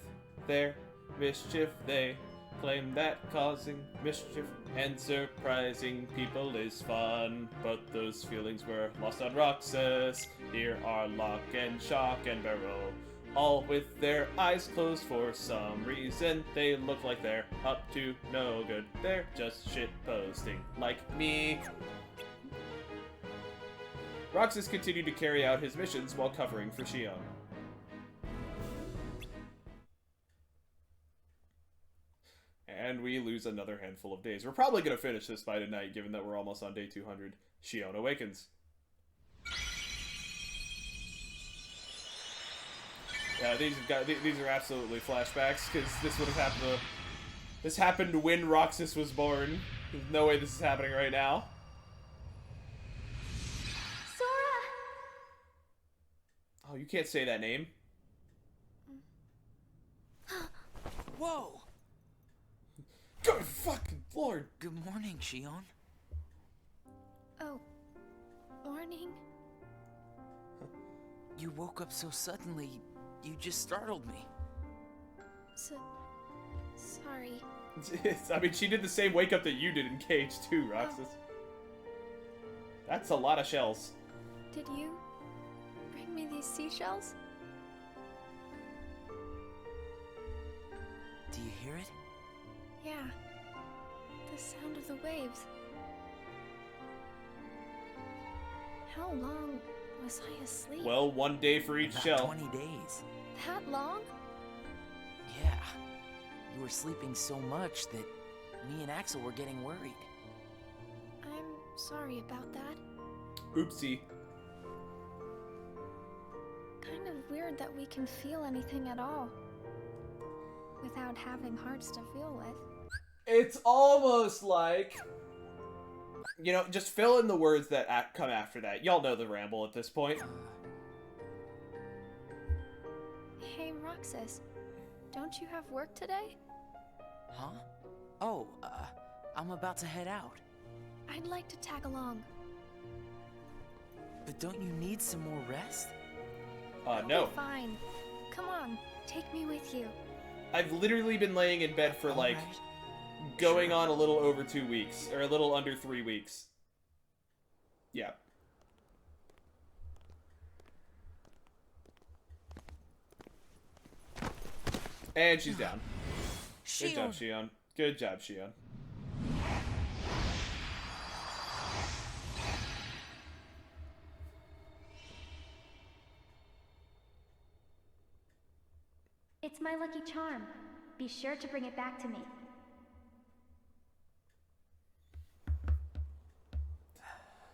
their mischief. They claim that causing mischief and surprising people is fun, but those feelings were lost on Roxas. Here are Lock and Shock and Barrel, all with their eyes closed for some reason. They look like they're up to no good. They're just shit posting like me. Roxas continued to carry out his missions while covering for Xion. And we lose another handful of days. We're probably going to finish this by tonight, given that we're almost on day 200. Xion awakens. Yeah, these are absolutely flashbacks, because this would have happened this happened when Roxas was born. There's no way this is happening right now.
Sora!
Oh, you can't say that name.
Whoa!
Good fucking lord!
Good morning, Xion.
Oh, morning.
You woke up so suddenly, you just startled me.
Sorry.
I mean, she did the same wake up that you did in Cage too, Roxas. That's a lot of shells.
Did you bring me these seashells?
Do you hear it?
Yeah. The sound of the waves. How long was I asleep?
Well, 1 day for each
About
shell.
20 days.
That long?
Yeah. You were sleeping so much that me and Axel were getting worried.
I'm sorry about that.
Oopsie.
weird that we can feel anything at all without having hearts to feel with.
It's almost like, you know, just fill in the words that come after that. Y'all know the ramble at this point.
Hey, Roxas, don't you have work today?
Huh? Oh, I'm about to head out.
I'd like to tag along.
But don't you need some more rest?
No.
Be fine. Come on, take me with you.
I've literally been laying in bed for like
Alright.
going on a little over 2 weeks, or a little under 3 weeks. Yeah. And she's down. Good job, Shion. Good job, Shion.
It's my lucky charm. Be sure to bring it back to me.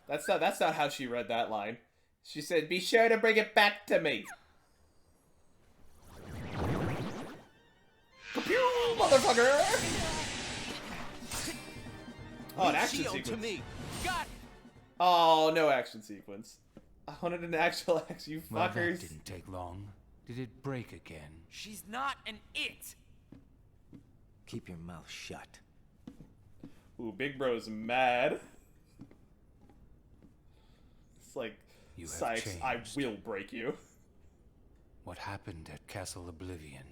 That's not how she read that line. She said, "Be sure to bring it back to me." Pew, motherfucker! Oh, an action sequence.
To me. Got it.
Oh, no action sequence. I wanted an actual action, you
Well,
fuckers.
that didn't take long. Did it break again?
She's not an it!
Keep your mouth shut.
Ooh, Big Bro's mad. It's like,
You have
Sykes, I
changed.
will break you.
What happened at Castle Oblivion?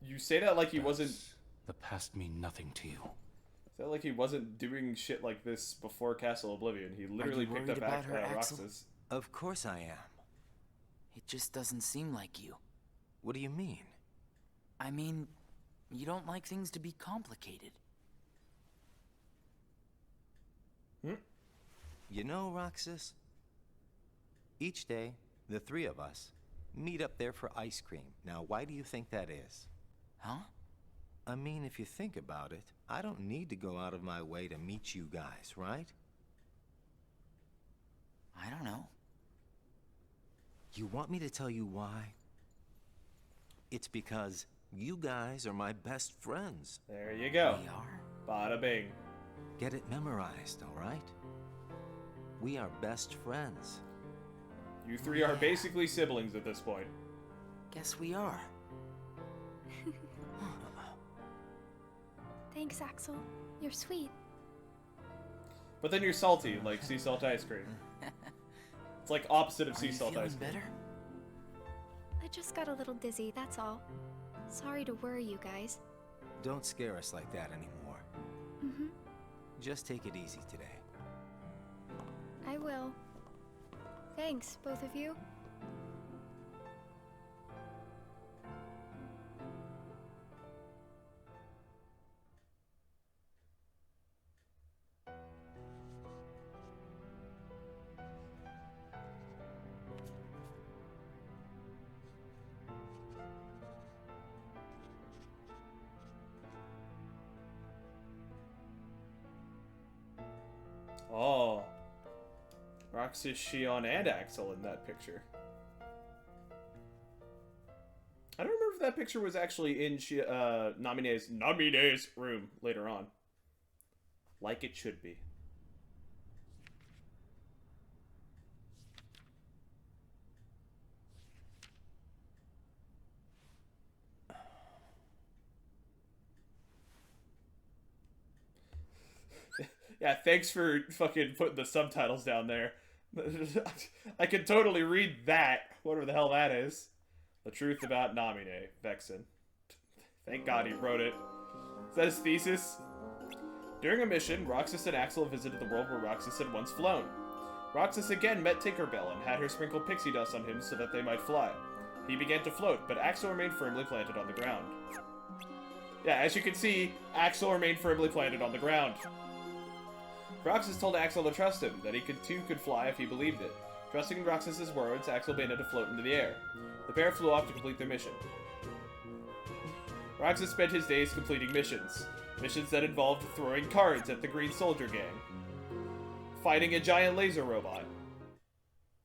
You say that like he wasn't...
Does the past mean nothing to you?
Say that like he wasn't doing shit like this before Castle Oblivion. He literally picked
worried
up
about her, Axel?
Roxas.
Of course I am.
It just doesn't seem like you.
What do you mean?
I mean, you don't like things to be complicated.
You know, Roxas, each day, the three of us meet up there for ice cream. Now, why do you think that is?
Huh?
I mean, if you think about it, I don't need to go out of my way to meet you guys, right?
I don't know.
You want me to tell you why? It's because you guys are my best friends.
There you go.
We are?
Bada bing.
Get it memorized, all right? We are best friends.
You three are basically siblings at this point.
Guess we are.
Thanks, Axel. You're sweet.
But then you're salty, like sea salt ice cream. It's like opposite of
Are
sea
you
salt
feeling
ice cream.
better?
I just got a little dizzy, that's all. Sorry to worry you guys.
Don't scare us like that anymore.
Mm-hmm.
Just take it easy today.
I will. Thanks, both of you.
Oh. Roxas, Shion, and Axel in that picture. I don't remember if that picture was actually in Namine's room later on. Like it should be. Yeah, thanks for fucking putting the subtitles down there. I can totally read that, whatever the hell that is. The truth about Namine, Vexen. Thank God he wrote it. Is that his thesis? During a mission, Roxas and Axel visited the world where Roxas had once flown. Roxas again met Tinkerbell and had her sprinkle pixie dust on him so that they might fly. He began to float, but Axel remained firmly planted on the ground. Yeah, as you can see, Axel remained firmly planted on the ground. Roxas told Axel to trust him, that he too could fly if he believed it. Trusting in Roxas's words, Axel began to float into the air. The pair flew off to complete their mission. Roxas spent his days completing missions. Missions that involved throwing cards at the Green Soldier Gang, fighting a giant laser robot,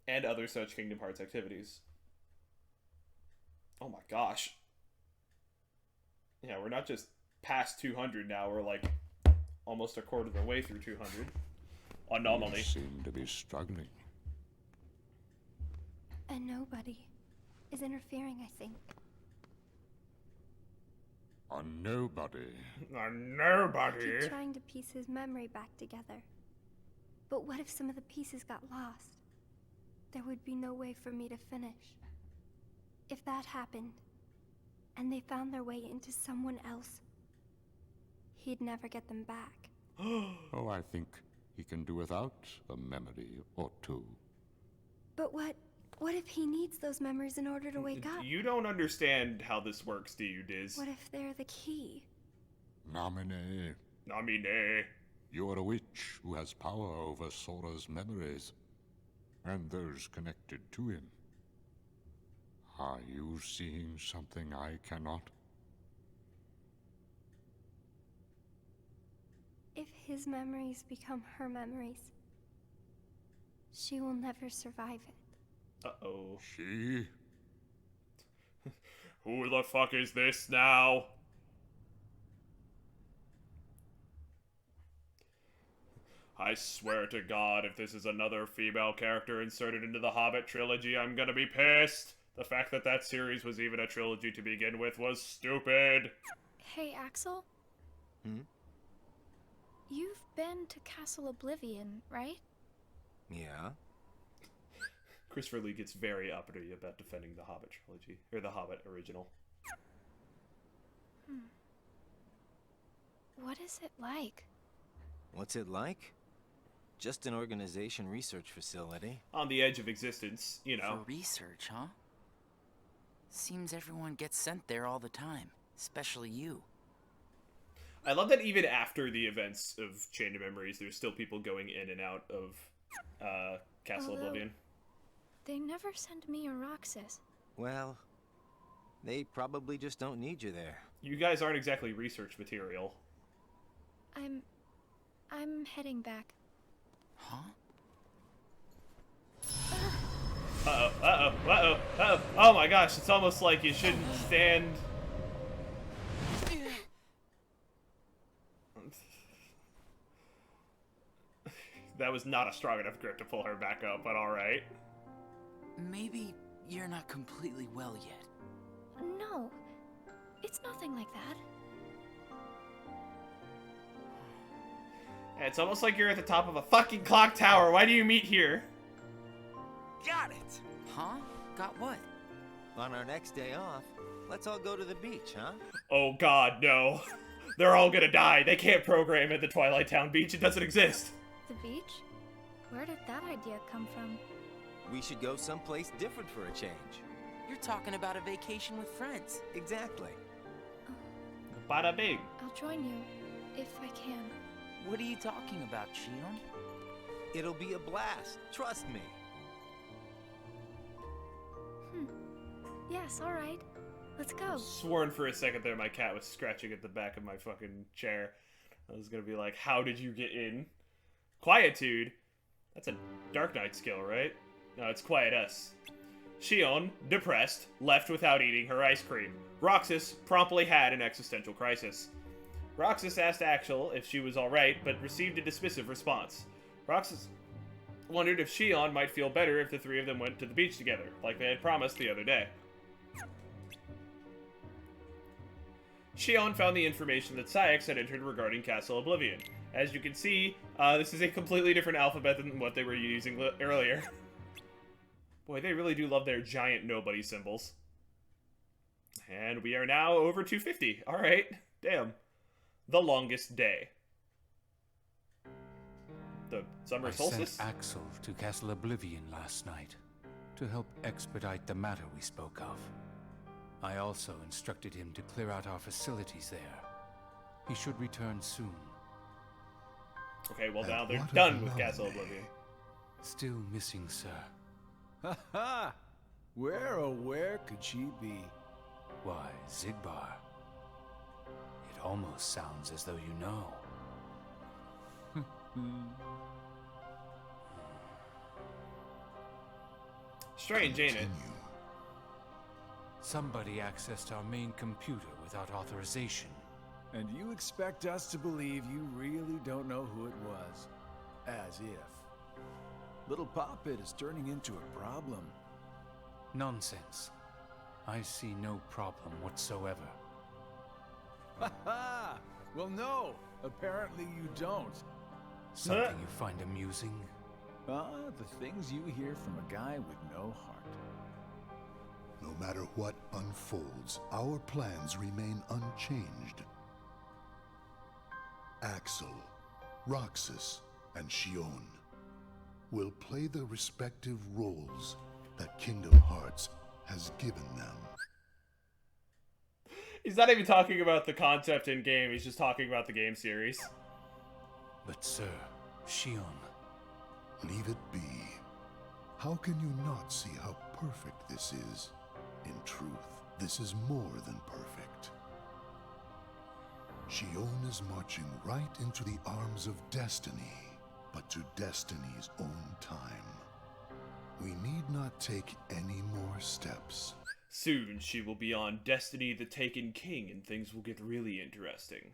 and other such Kingdom Hearts activities. Oh my gosh. Yeah, we're not just past 200 now, we're like almost a quarter of the way through 200. Anomaly.
You seem to be struggling.
And nobody is interfering, I think.
A nobody.
A nobody.
I keep trying to piece his memory back together. But what if some of the pieces got lost? There would be no way for me to finish. If that happened, and they found their way into someone else, he'd never get them back.
Oh, I think he can do without a memory or two.
But what if he needs those memories in order to wake up?
You don't understand how this works, do you, Diz?
What if they're the key?
Namine.
Namine.
You're a witch who has power over Sora's memories, and those connected to him. Are you seeing something I cannot?
If his memories become her memories, she will never survive it.
Uh-oh.
She?
Who the fuck is this now? I swear to God, if this is another female character inserted into the Hobbit trilogy, I'm gonna be pissed. The fact that that series was even a trilogy to begin with was stupid.
Hey, Axel?
Hmm?
You've been to Castle Oblivion, right?
Yeah?
Christopher Lee gets very uppity about defending the Hobbit trilogy, or the Hobbit original.
What is it like?
What's it like? Just an organization research facility.
On the edge of existence, you know.
For research, huh? Seems everyone gets sent there all the time, especially you.
I love that even after the events of Chain of Memories, there's still people going in and out of Castle Oblivion.
They never send me or Roxas.
Well, they probably just don't need you there.
You guys aren't exactly research material.
I'm heading back.
Huh?
Uh-oh, uh-oh, uh-oh, uh-oh. Oh my gosh, it's almost like you shouldn't stand... That was not a strong enough grip to pull her back up, but alright.
Maybe you're not completely well yet.
No, it's nothing like that.
It's almost like you're at the top of a fucking clock tower. Why do you meet here?
Got it!
Huh? Got what?
On our next day off, let's all go to the beach, huh?
Oh god, no. They're all gonna die. They can't program at the Twilight Town beach. It doesn't exist.
The beach? Where did that idea come from?
We should go someplace different for a change.
You're talking about a vacation with friends.
Exactly.
Bada bing.
I'll join you, if I can.
What are you talking about, Shion?
It'll be a blast. Trust me.
Yes, alright. Let's go.
Sworn for a second there my cat was scratching at the back of my fucking chair. I was gonna be like, how did you get in? Quietude? That's a Dark Knight skill, right? No, it's Quiet Us. Shion, depressed, left without eating her ice cream. Roxas promptly had an existential crisis. Roxas asked Axel if she was alright, but received a dismissive response. Roxas wondered if Shion might feel better if the three of them went to the beach together, like they had promised the other day. Shion found the information that Saïx had entered regarding Castle Oblivion. As you can see, this is a completely different alphabet than what they were using earlier. Boy, they really do love their giant nobody symbols. And we are now over 250. Alright, damn. The longest day. The summer solstice?
I sent Axel to Castle Oblivion last night to help expedite the matter we spoke of. I also instructed him to clear out our facilities there. He should return soon.
Okay, well
And
now they're
what
done
of
with Castle
Nami?
Oblivion.
Still missing, sir.
Ha ha! Where, oh where could she be?
Why, Zigbar. It almost sounds as though you know.
Strange, ain't it?
Continue.
Somebody accessed our main computer without authorization.
And you expect us to believe you really don't know who it was? As if. Little Poppet is turning into a problem.
Nonsense. I see no problem whatsoever.
Ha ha! Well, no, apparently you don't.
Something you find amusing?
The things you hear from a guy with no heart.
No matter what unfolds, our plans remain unchanged. Axel, Roxas, and Shion will play the respective roles that Kingdom Hearts has given them.
He's not even talking about the concept in game, he's just talking about the game series.
But sir, Shion...
Leave it be. How can you not see how perfect this is? In truth, this is more than perfect. Shion is marching right into the arms of destiny, but to destiny's own time. We need not take any more steps.
Soon she will be on Destiny the Taken King and things will get really interesting.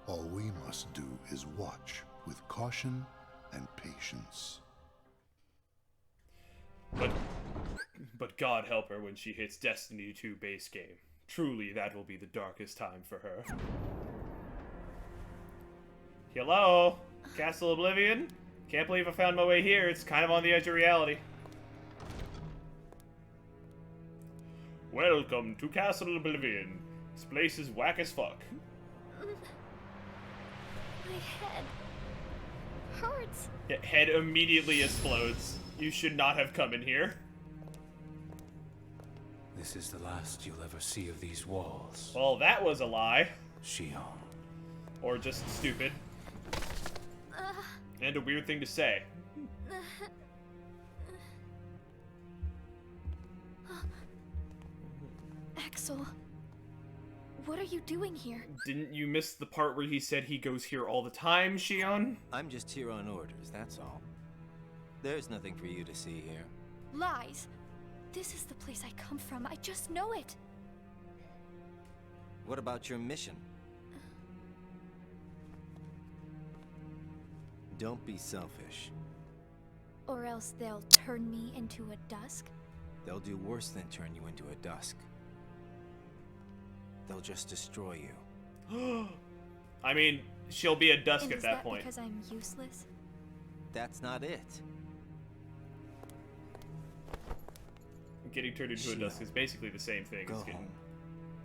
All we must do is watch with caution and patience.
But God help her when she hits Destiny 2 base game. Truly, that will be the darkest time for her. Hello? Castle Oblivion? Can't believe I found my way here. It's kind of on the edge of reality. Welcome to Castle Oblivion. This place is whack as fuck.
My head hurts.
Yeah, head immediately explodes. You should not have come in here.
This is the last you'll ever see of these walls.
Well, that was a lie.
Shion.
Or just stupid. And a weird thing to say.
Axel, what are you doing here?
Didn't you miss the part where he said he goes here all the time, Shion?
I'm just here on orders, that's all. There's nothing for you to see here.
Lies. This is the place I come from. I just know it.
What about your mission? Don't be selfish.
Or else they'll turn me into a dusk?
They'll do worse than turn you into a dusk. They'll just destroy you.
I mean, she'll be a dusk
And
at
is
that point.
Because I'm useless?
That's not it.
Getting turned into a dusk is basically the same thing as getting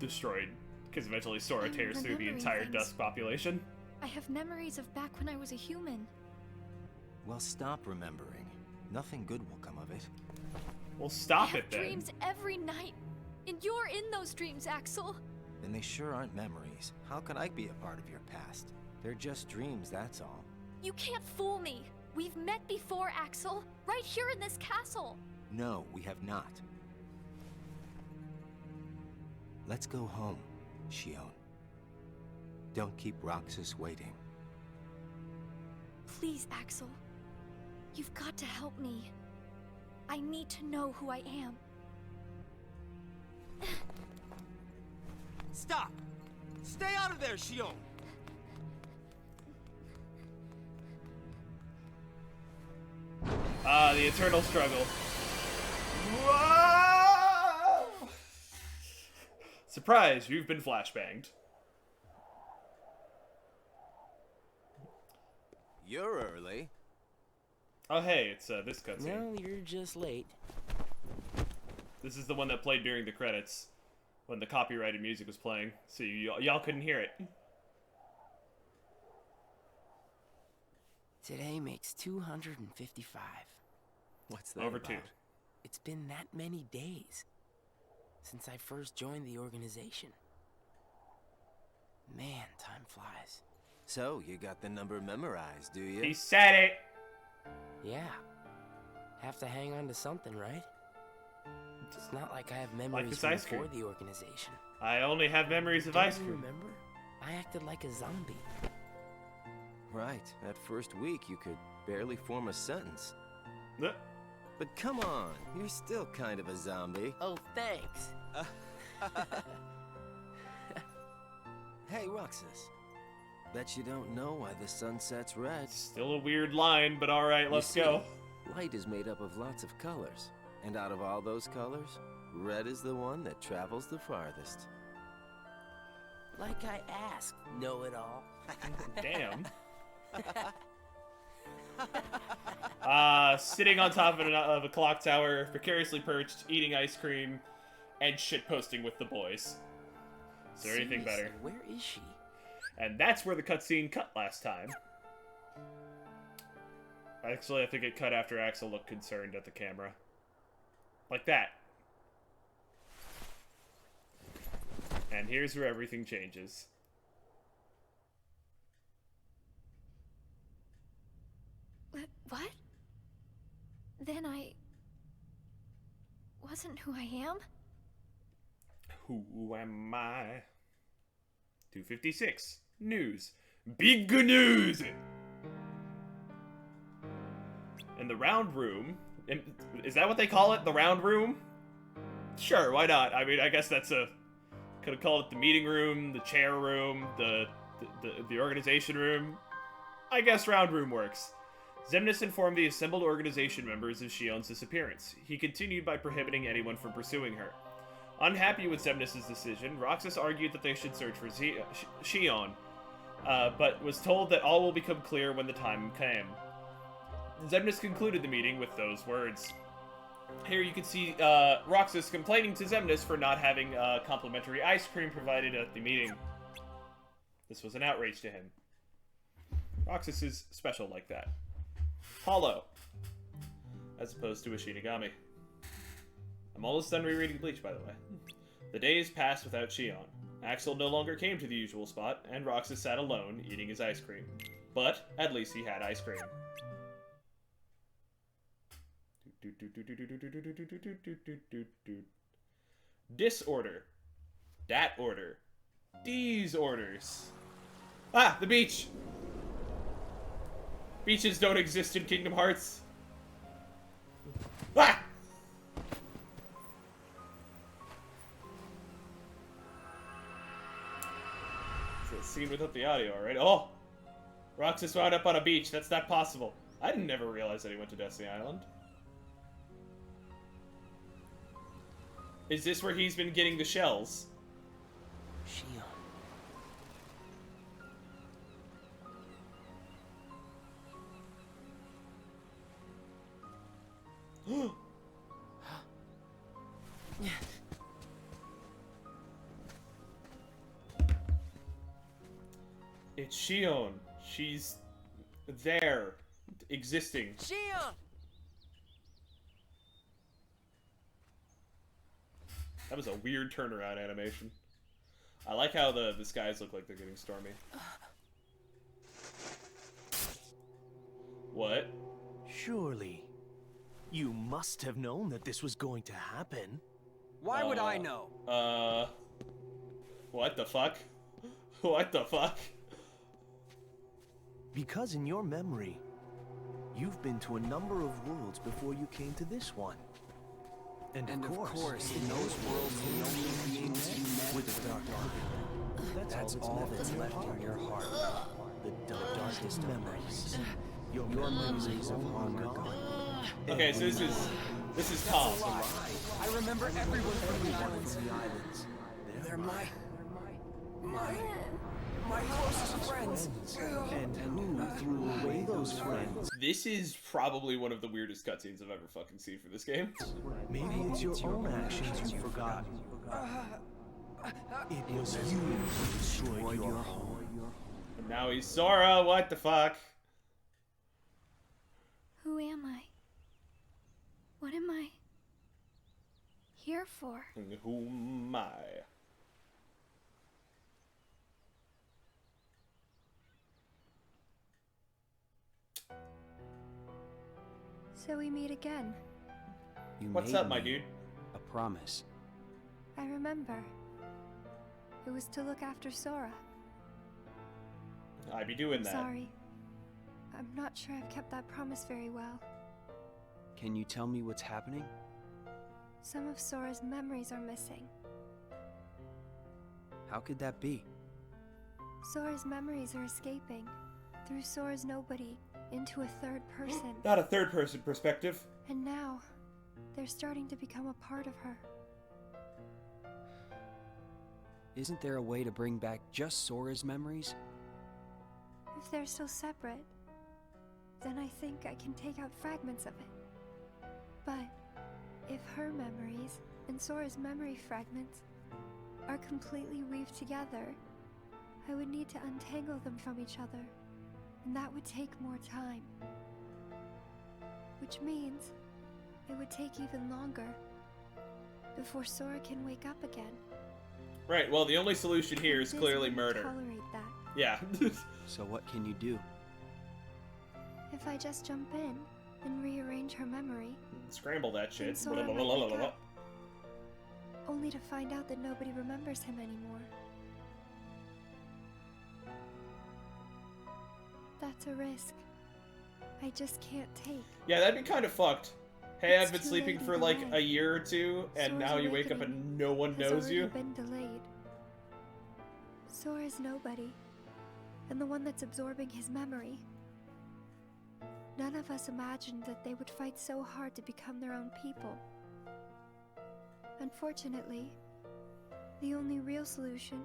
destroyed. Because eventually Sora
I'm
tears through the
remembering
entire
things.
dusk population.
I have memories of back when I was a human.
Well, stop remembering. Nothing good will come of it.
Well, stop
I
it
have
then.
dreams every night. And you're in those dreams, Axel.
And they sure aren't memories. How can I be a part of your past? They're just dreams, that's all.
You can't fool me. We've met before, Axel. Right here in this castle.
No, we have not. Let's go home, Shion. Don't keep Roxas waiting.
Please, Axel. You've got to help me. I need to know who I am.
Stop! Stay out of there, Shion!
Ah, the eternal struggle. Whoa! Surprise, you've been flashbanged.
You're early.
Oh hey, it's this cutscene.
No, you're just late.
This is the one that played during the credits, when the copyrighted music was playing, so y'all couldn't hear it.
Today makes 255.
What's that
Over
about?
2.
It's been that many days since I first joined the organization. Man, time flies.
So, you got the number memorized, do you?
He said it!
Yeah. Have to hang on to something, right? It's not like I have memories
this
from
ice cream.
before the organization.
I only have memories of
Don't
ice
you
cream.
remember? I acted like a zombie.
Right. That first week, you could barely form a sentence.
Uh,
But come on, you're still kind of a zombie.
Oh, thanks.
Hey, Roxas. Bet you don't know why the sun sets red.
Still a weird line, but alright, let's
You see,
go.
Light is made up of lots of colors. And out of all those colors, red is the one that travels the farthest.
Like I asked, know-it-all.
Damn. Sitting on top of a clock tower, precariously perched, eating ice cream, and shitposting with the boys. Is there anything better?
Seriously, where is she?
And that's where the cutscene cut last time. Actually, I think it cut after Axel looked concerned at the camera. Like that. And here's where everything changes.
What? Then I wasn't who I am?
Who am I? 256. News. Big news! In the round room... Is that what they call it? The round room? Sure, why not? I mean, I guess that's a... Could have called it the meeting room, the chair room, the organization room. I guess round room works. Xemnas informed the assembled organization members of Shion's disappearance. He continued by prohibiting anyone from pursuing her. Unhappy with Xemnas' decision, Roxas argued that they should search for Shion, but was told that all will become clear when the time came. Xemnas concluded the meeting with those words. Here you can see Roxas complaining to Xemnas for not having complimentary ice cream provided at the meeting. This was an outrage to him. Roxas is special like that. Hollow. As opposed to a Shinigami. I'm almost done rereading Bleach, by the way. The days passed without Shion. Axel no longer came to the usual spot, and Roxas sat alone, eating his ice cream. But, at least he had ice cream. Disorder. Dat order. These orders. Ah, the beach! Beaches don't exist in Kingdom Hearts. Ah! It's a scene without the audio, alright? Oh! Roxas wound up on a beach. That's not possible. I didn't never realize that he went to Destiny Island. Is this where he's been getting the shells?
Shion.
It's Shion. She's there, existing.
Shion!
That was a weird turnaround animation. I like how the skies look like they're getting stormy. What?
Surely, you must have known that this was going to happen.
Why would I know?
What the fuck? What the fuck?
Because in your memory, you've been to a number of worlds before you came to this one. And of course, in those worlds, the only beings you met were the Dark Army. That's all that's left in your heart. The darkest memories. Your memories of long gone.
Okay, so this is Tom.
I remember everyone from the islands. They're my closest friends.
And who threw away those friends?
This is probably one of the weirdest cutscenes I've ever fucking seen for this game.
Maybe it's your own actions you've forgotten. It was you who destroyed your home.
And now he's Sora, what the fuck?
Who am I? What am I here for?
And who am I?
So we meet again.
What's up, my dude?
A promise.
I remember. It was to look after Sora.
I be doing that.
Sorry. I'm not sure I've kept that promise very well.
Can you tell me what's happening?
Some of Sora's memories are missing.
How could that be?
Sora's memories are escaping through Sora's nobody into a third person.
Not a third-person perspective.
And now, they're starting to become a part of her.
Isn't there a way to bring back just Sora's memories?
If they're still separate, then I think I can take out fragments of it. But if her memories and Sora's memory fragments are completely weaved together, I would need to untangle them from each other, and that would take more time. Which means it would take even longer before Sora can wake up again.
Right, well, the only solution here is
This
clearly
wouldn't
murder.
Tolerate that.
Yeah.
So what can you do?
If I just jump in and rearrange her memory,
Scramble that shit.
then Sora might wake up, only to find out that nobody remembers him anymore. That's a risk I just can't take.
Yeah, that'd be kind of fucked. Hey,
It's
I've been
too
sleeping
late
for
either
like
way.
a year or two, and
Sora's
now you wake up and
awakening
no one
has
knows
already
you?
been delayed. Sora's nobody, and the one that's absorbing his memory. None of us imagined that they would fight so hard to become their own people. Unfortunately, the only real solution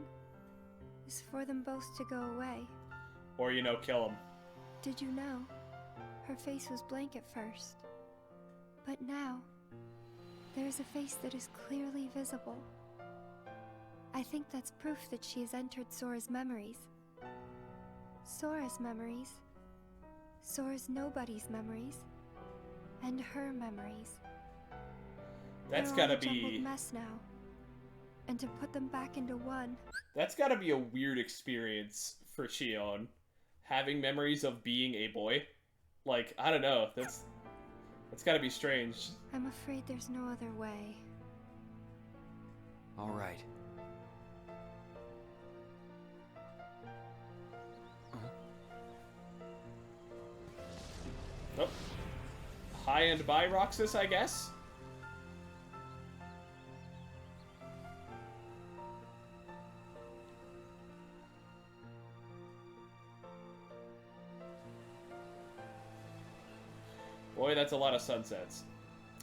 is for them both to go away.
Or, you know, kill him.
Did you know? Her face was blank at first. But now, there is a face that is clearly visible. I think that's proof that she has entered Sora's memories. Sora's memories, Sora's nobody's memories, and her memories.
That's
They're all
gotta
a jumbled
be...
mess now. And to put them back into one,
That's gotta be a weird experience for Shion. Having memories of being a boy. Like, I don't know, that's gotta be strange.
I'm afraid there's no other way.
All right.
Oh. Hi and bye, Roxas, I guess? Boy, that's a lot of sunsets.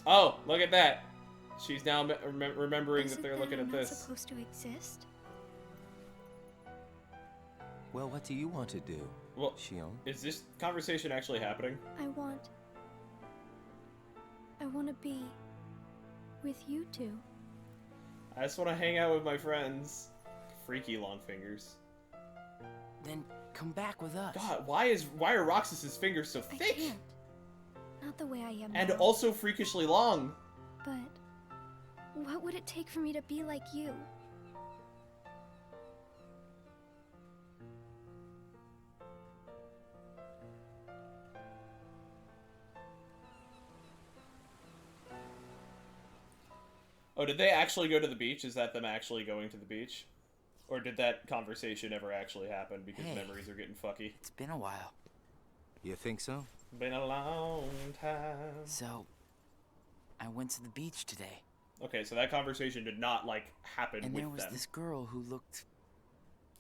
Oh, look at that! She's now remembering that they're looking at
Isn't that
this.
supposed to exist?
Well, what do you want to do,
Well,
Shion?
is this conversation actually happening?
I want to be with you two.
I just want to hang out with my friends. Freaky long fingers.
Then come back with us.
God, why are Roxas's fingers so
I
thick?
can't. Not the way I am
And
now.
also freakishly long.
But what would it take for me to be like you?
Oh, did they actually go to the beach? Is that them actually going to the beach? Or did that conversation ever actually happen because
Hey.
memories are getting fucky?
It's been a while.
You think so?
Been a long time.
So, I went to the beach today.
Okay, so that conversation did not, like, happen
And
with
there was
them.
this girl who looked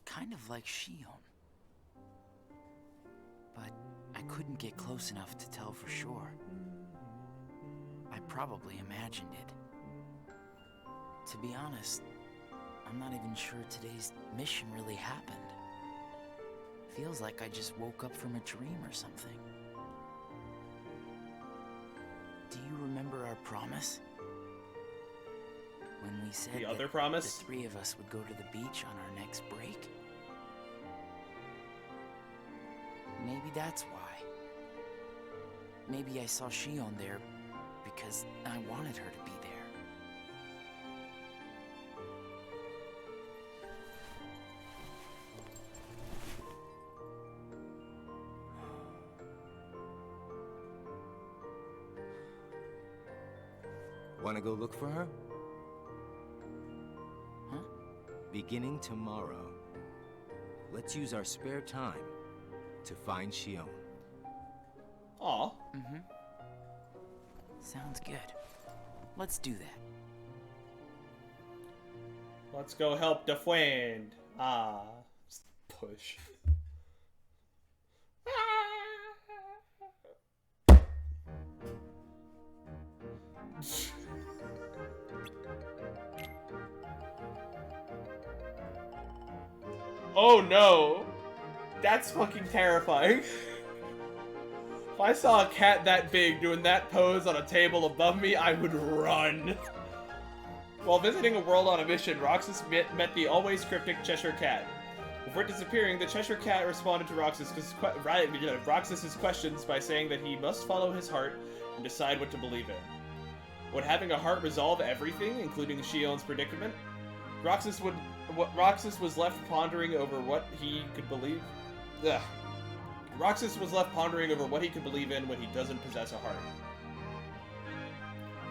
kind of like Shion. But I couldn't get close enough to tell for sure. I probably imagined it. To be honest, I'm not even sure today's mission really happened. Feels like I just woke up from a dream or something. Do you remember our promise? When we said
The other
that
promise?
the three of us would go to the beach on our next break? Maybe that's why. Maybe I saw Shion there because I wanted her to be there.
Want to go look for her?
Huh?
Beginning tomorrow, let's use our spare time to find Shion.
Aw.
Mm-hmm. Sounds good. Let's do that.
Let's go help the friend. Ah, just push. Oh no! That's fucking terrifying. If I saw a cat that big doing that pose on a table above me, I would run. While visiting a world on a mission, Roxas met the always cryptic Cheshire Cat. Before disappearing, the Cheshire Cat responded to Roxas's questions by saying that he must follow his heart and decide what to believe in. Would having a heart resolve everything, including Shion's predicament? Roxas was left pondering over what he could believe. Ugh. Roxas was left pondering over what he could believe in when he doesn't possess a heart.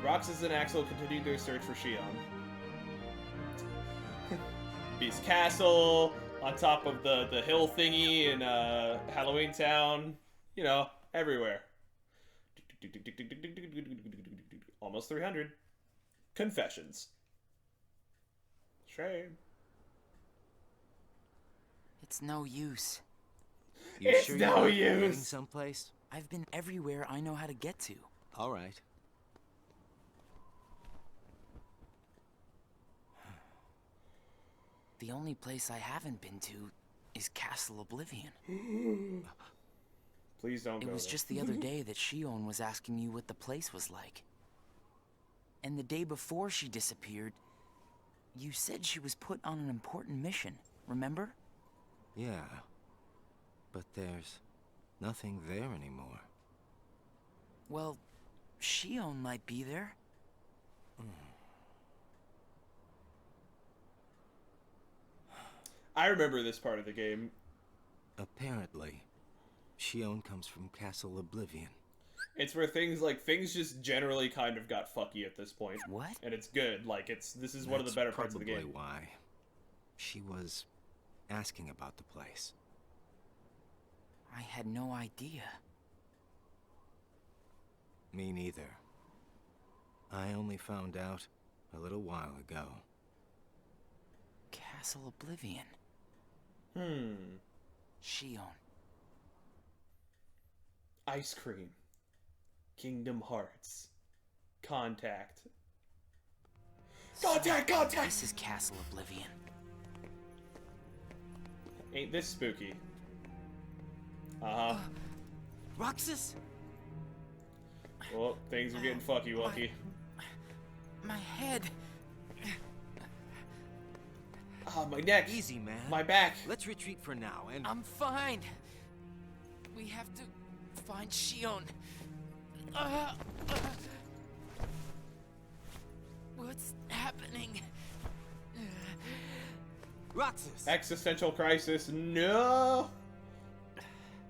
Roxas and Axel continued their search for Shion. Beast Castle, on top of the hill thingy in Halloween Town, you know, everywhere. Almost 300. Confessions. Shame.
It's no use.
It's sure no use.
Getting someplace?
I've been everywhere I know how to get to.
All right.
The only place I haven't been to is Castle Oblivion.
Please don't go
It was
there.
just the other day that Shion was asking you what the place was like. And the day before she disappeared, you said she was put on an important mission, remember?
Yeah. But there's nothing there anymore.
Well, Shion might be there.
I remember this part of the game.
Apparently, Shion comes from Castle Oblivion.
It's where things just generally kind of got fucky at this point.
What?
And it's good. Like, this is one of the better parts of the game.
That's probably why she was asking about the place.
I had no idea.
Me neither. I only found out a little while ago.
Castle Oblivion. Shion.
Ice cream. Kingdom Hearts. Contact. Contact!
This is Castle Oblivion.
Ain't this spooky? Uh-huh.
Roxas?
Well, things are getting fucky wucky.
My head.
Ah, my neck.
Easy, man.
My back.
Let's retreat for now, and...
I'm fine. We have to find Shion. What's happening?
Roxas!
Existential crisis. No!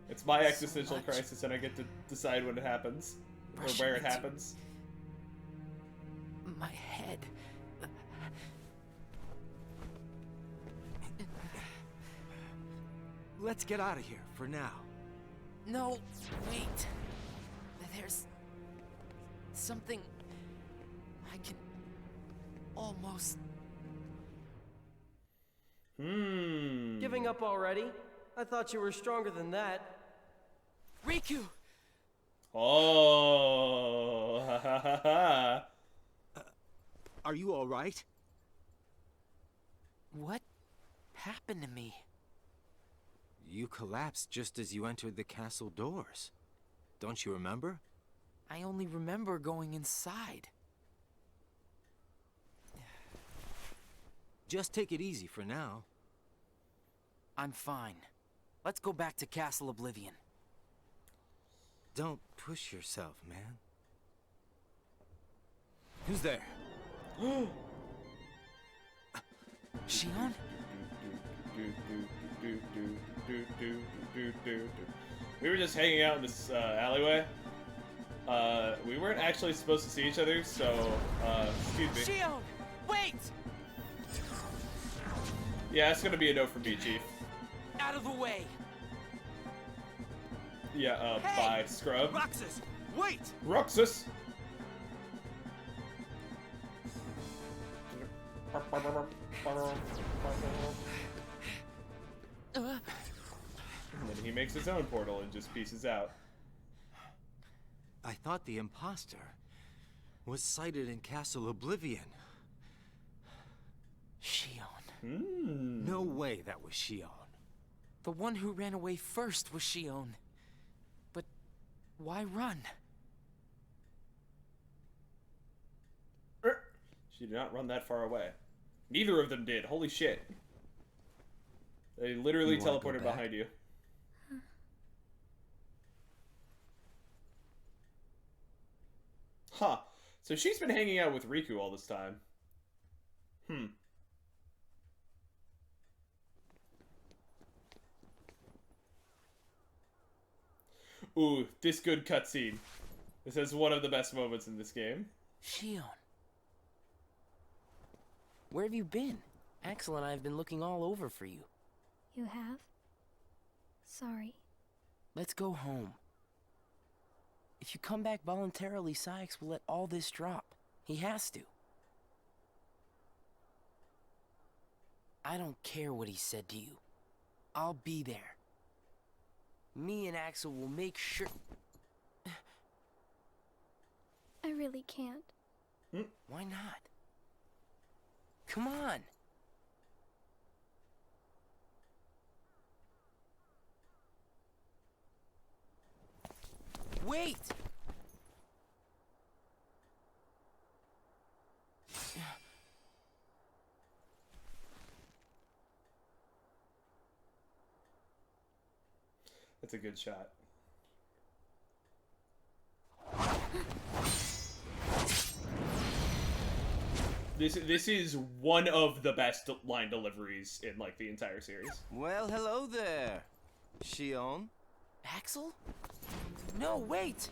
It's my existential crisis, and I get to decide when it happens. Or where it happens.
My head.
Let's get out of here, for now.
No, wait. There's something I can almost...
Giving up already? I thought you were stronger than that.
Riku!
Oh, ha ha ha ha.
Are you all right?
What happened to me?
You collapsed just as you entered the castle doors. Don't you remember?
I only remember going inside.
Just take it easy for now.
I'm fine. Let's go back to Castle Oblivion.
Don't push yourself, man. Who's there?
Shion?
We were just hanging out in this alleyway. We weren't actually supposed to see each other, so, excuse me.
Shion! Wait!
Yeah, it's gonna be a no from me, Chief.
Out of the way!
Yeah,
Hey!
bye, scrub.
Roxas! Wait!
Roxas! And then he makes his own portal and just pieces out.
I thought the imposter was sighted in Castle Oblivion.
Shion.
No way that was Shion.
The one who ran away first was Shion. But why run?
She did not run that far away. Neither of them did. Holy shit. They literally teleported behind you. Huh. So she's been hanging out with Riku all this time. Ooh, this good cutscene. This is one of the best moments in this game.
Shion. Where have you been? Axel and I have been looking all over for you.
You have? Sorry.
Let's go home. If you come back voluntarily, Sykes will let all this drop. He has to. I don't care what he said to you. I'll be there. Me and Axel will make sure...
I really can't.
Why not? Come on. Wait!
That's a good shot. This is one of the best line deliveries in like the entire series.
Well, hello there, Shion.
Axel? No, wait!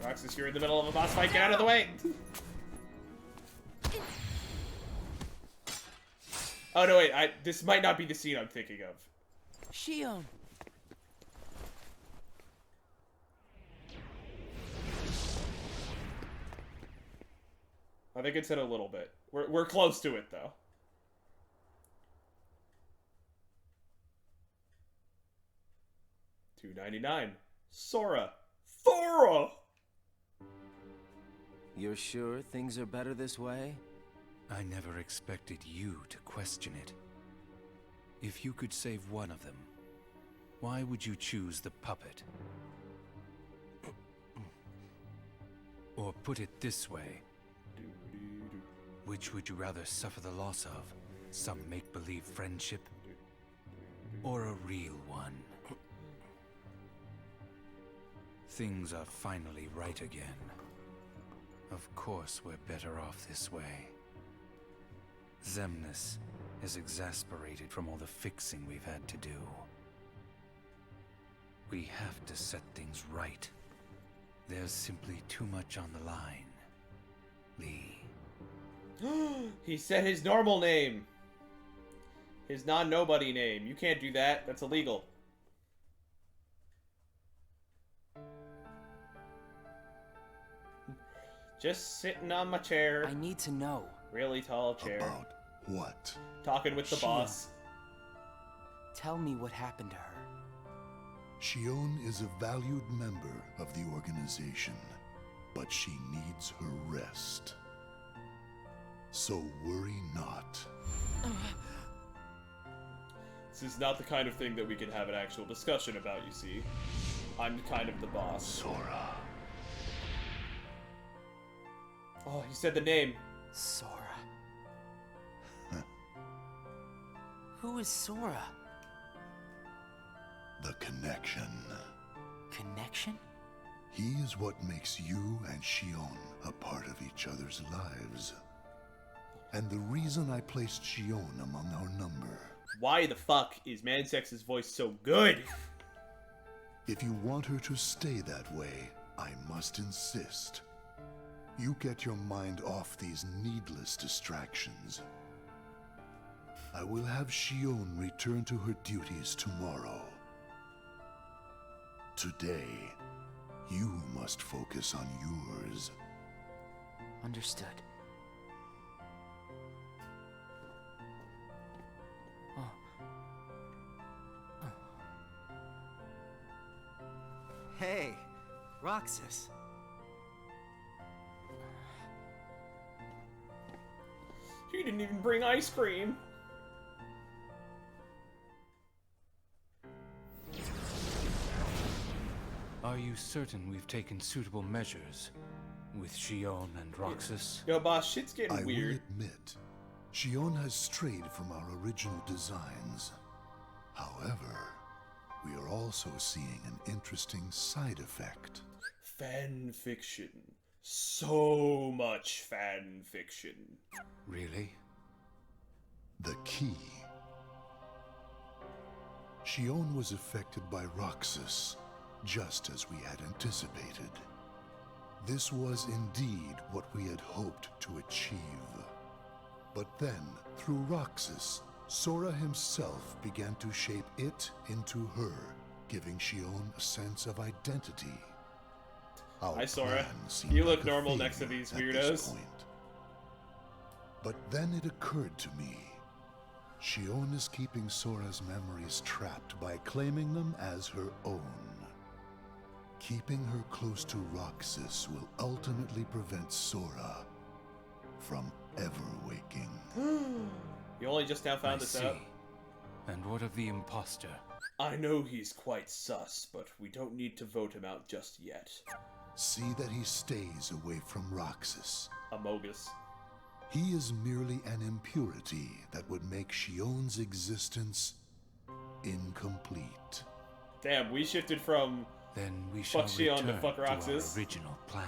Roxas, you're in the middle of a boss fight. Get out of the way! Oh no, wait. This might not be the scene I'm thinking of.
Shion.
I think it's in a little bit. We're close to it though. $2.99. Sora. Thora.
You're sure things are better this way?
I never expected you to question it. If you could save one of them, why would you choose the puppet? Or put it this way, which would you rather suffer the loss of? Some make-believe friendship? Or a real one? Things are finally right again. Of course we're better off this way. Xemnas is exasperated from all the fixing we've had to do. We have to set things right. There's simply too much on the line, Lee.
He said his normal name. His non-nobody name. You can't do that. That's illegal. Just sitting on my chair.
I need to know.
Really tall chair.
About what?
Talking with the boss.
Tell me what happened to her.
Shion is a valued member of the organization, but she needs her rest. So worry not.
This is not the kind of thing that we can have an actual discussion about, you see. I'm kind of the boss.
Sora.
Oh, he said the name.
Sora. Who is Sora?
The connection.
Connection?
He is what makes you and Shion a part of each other's lives. And the reason I placed Shion among our number.
Why the fuck is Mansex's voice so good?
If you want her to stay that way, I must insist. You get your mind off these needless distractions. I will have Shion return to her duties tomorrow. Today, you must focus on yours.
Understood. Oh.
Hey, Roxas.
He didn't even bring ice cream.
Are you certain we've taken suitable measures with Shion and Roxas?
Yo, boss, shit's getting
I
weird.
will admit, Shion has strayed from our original designs. However, we are also seeing an interesting side effect.
Fan fiction. So much fan fiction.
Really?
The key. Shion was affected by Roxas, just as we had anticipated. This was indeed what we had hoped to achieve. But then, through Roxas, Sora himself began to shape it into her, giving Shion a sense of identity.
Hi, Sora. You look normal next to these weirdos.
But then it occurred to me. Shion is keeping Sora's memories trapped by claiming them as her own. Keeping her close to Roxas will ultimately prevent Sora from ever waking.
You only just now found this out?
And what of the imposter?
I know he's quite sus, but we don't need to vote him out just yet.
See that he stays away from Roxas.
Amogus.
He is merely an impurity that would make Shion's existence incomplete.
Damn, we shifted from
then we shall
fuck Shion to
return
fuck
to our
Roxas.
original plan.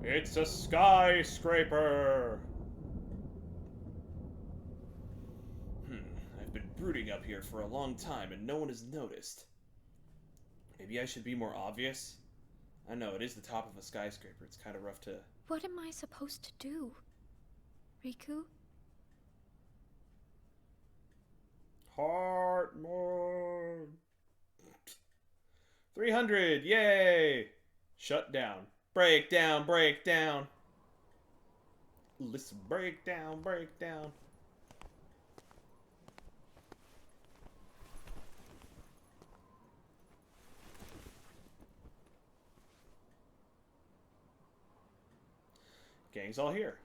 It's a skyscraper! I've been brooding up here for a long time and no one has noticed. Maybe I should be more obvious? I know, it is the top of a skyscraper. It's kind of rough to...
What am I supposed to do? Riku?
Heart mode. 300, yay! Shut down. Break down, break down. Listen, break down, break down. Gang's all here.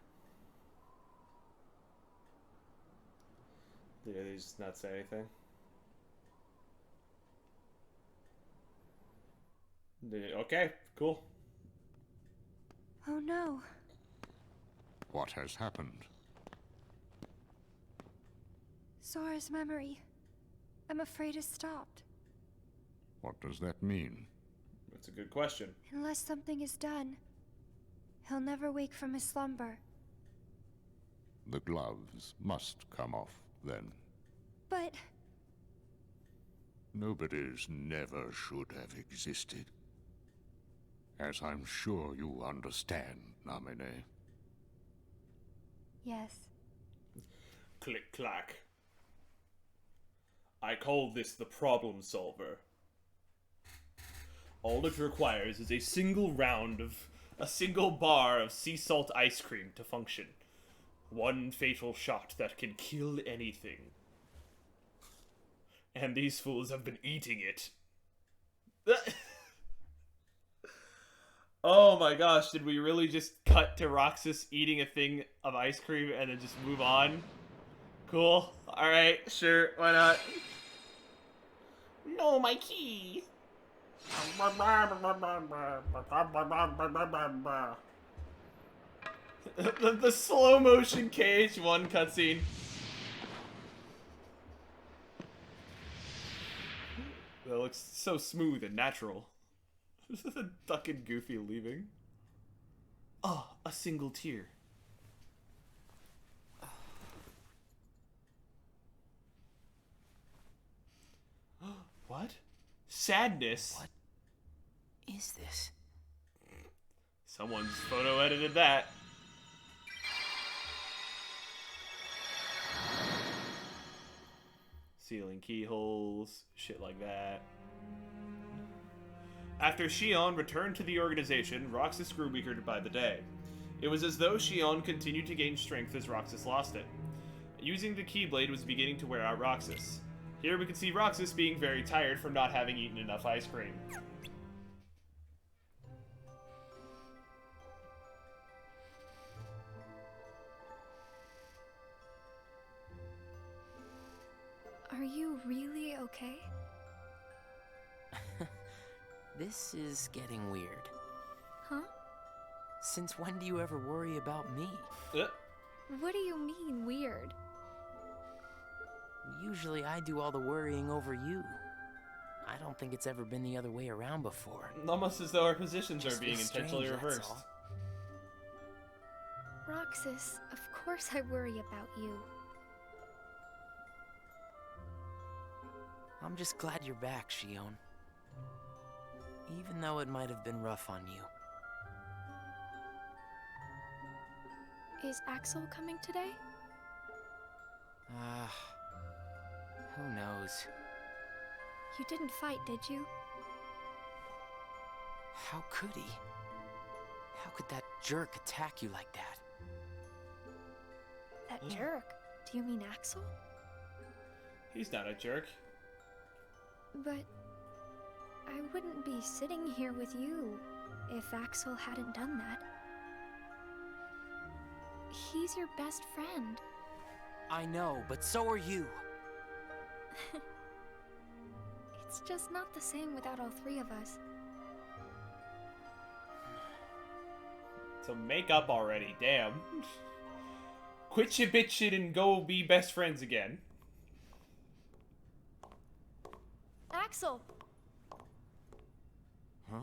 Did they just not say anything? Okay, cool.
Oh no.
What has happened?
Sora's memory. I'm afraid it stopped.
What does that mean?
That's a good question.
Unless something is done, he'll never wake from his slumber.
The gloves must come off, then.
But...
Nobody's never should have existed. As I'm sure you understand, Namine.
yes.
Click clack. I call this the problem solver. All it requires is a single bar of sea salt ice cream to function. One fatal shot that can kill anything. And these fools have been eating it. Oh my gosh, did we really just cut to Roxas eating a thing of ice cream and then just move on? Cool. Alright, sure, why not? No, my key! the slow motion KH1 cutscene. That looks so smooth and natural. Duck and Goofy leaving. Oh, a single tear. What? Sadness?
What is this?
Someone's photo edited that. Sealing keyholes, shit like that. After Xion returned to the organization, Roxas grew weaker by the day. It was as though Xion continued to gain strength as Roxas lost it. Using the Keyblade was beginning to wear out Roxas. Here we can see Roxas being very tired from not having eaten enough ice cream.
Are you really okay?
This is getting weird.
Huh?
Since when do you ever worry about me?
What do you mean, weird?
Usually I do all the worrying over you. I don't think it's ever been the other way around before.
Almost as though our positions
Just
are being
feels
intentionally
strange, that's
reversed.
all.
Roxas, of course I worry about you.
I'm just glad you're back, Xion. Even though it might have been rough on you.
Is Axel coming today?
Who knows?
You didn't fight, did you?
How could he? How could that jerk attack you like that?
That jerk? Do you mean Axel?
He's not a jerk.
But I wouldn't be sitting here with you if Axel hadn't done that. He's your best friend.
I know, but so are you.
It's just not the same without all three of us.
So make up already, damn. Quit your bitching and go be best friends again.
Axel!
Huh?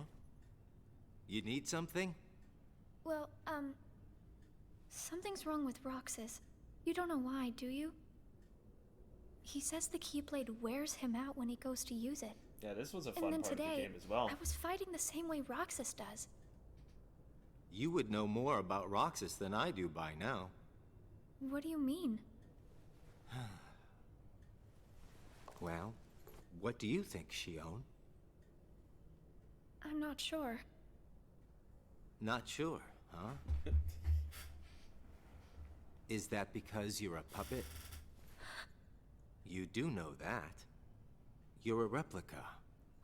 You need something?
Well, something's wrong with Roxas. You don't know why, do you? He says the Keyblade wears him out when he goes to use it.
Yeah, this was a fun
And then
part
today,
of the game as well.
I was fighting the same way Roxas does.
You would know more about Roxas than I do by now.
What do you mean?
Well, what do you think, Xion?
I'm not sure.
Not sure, huh? Is that because you're a puppet? You do know that. You're a replica,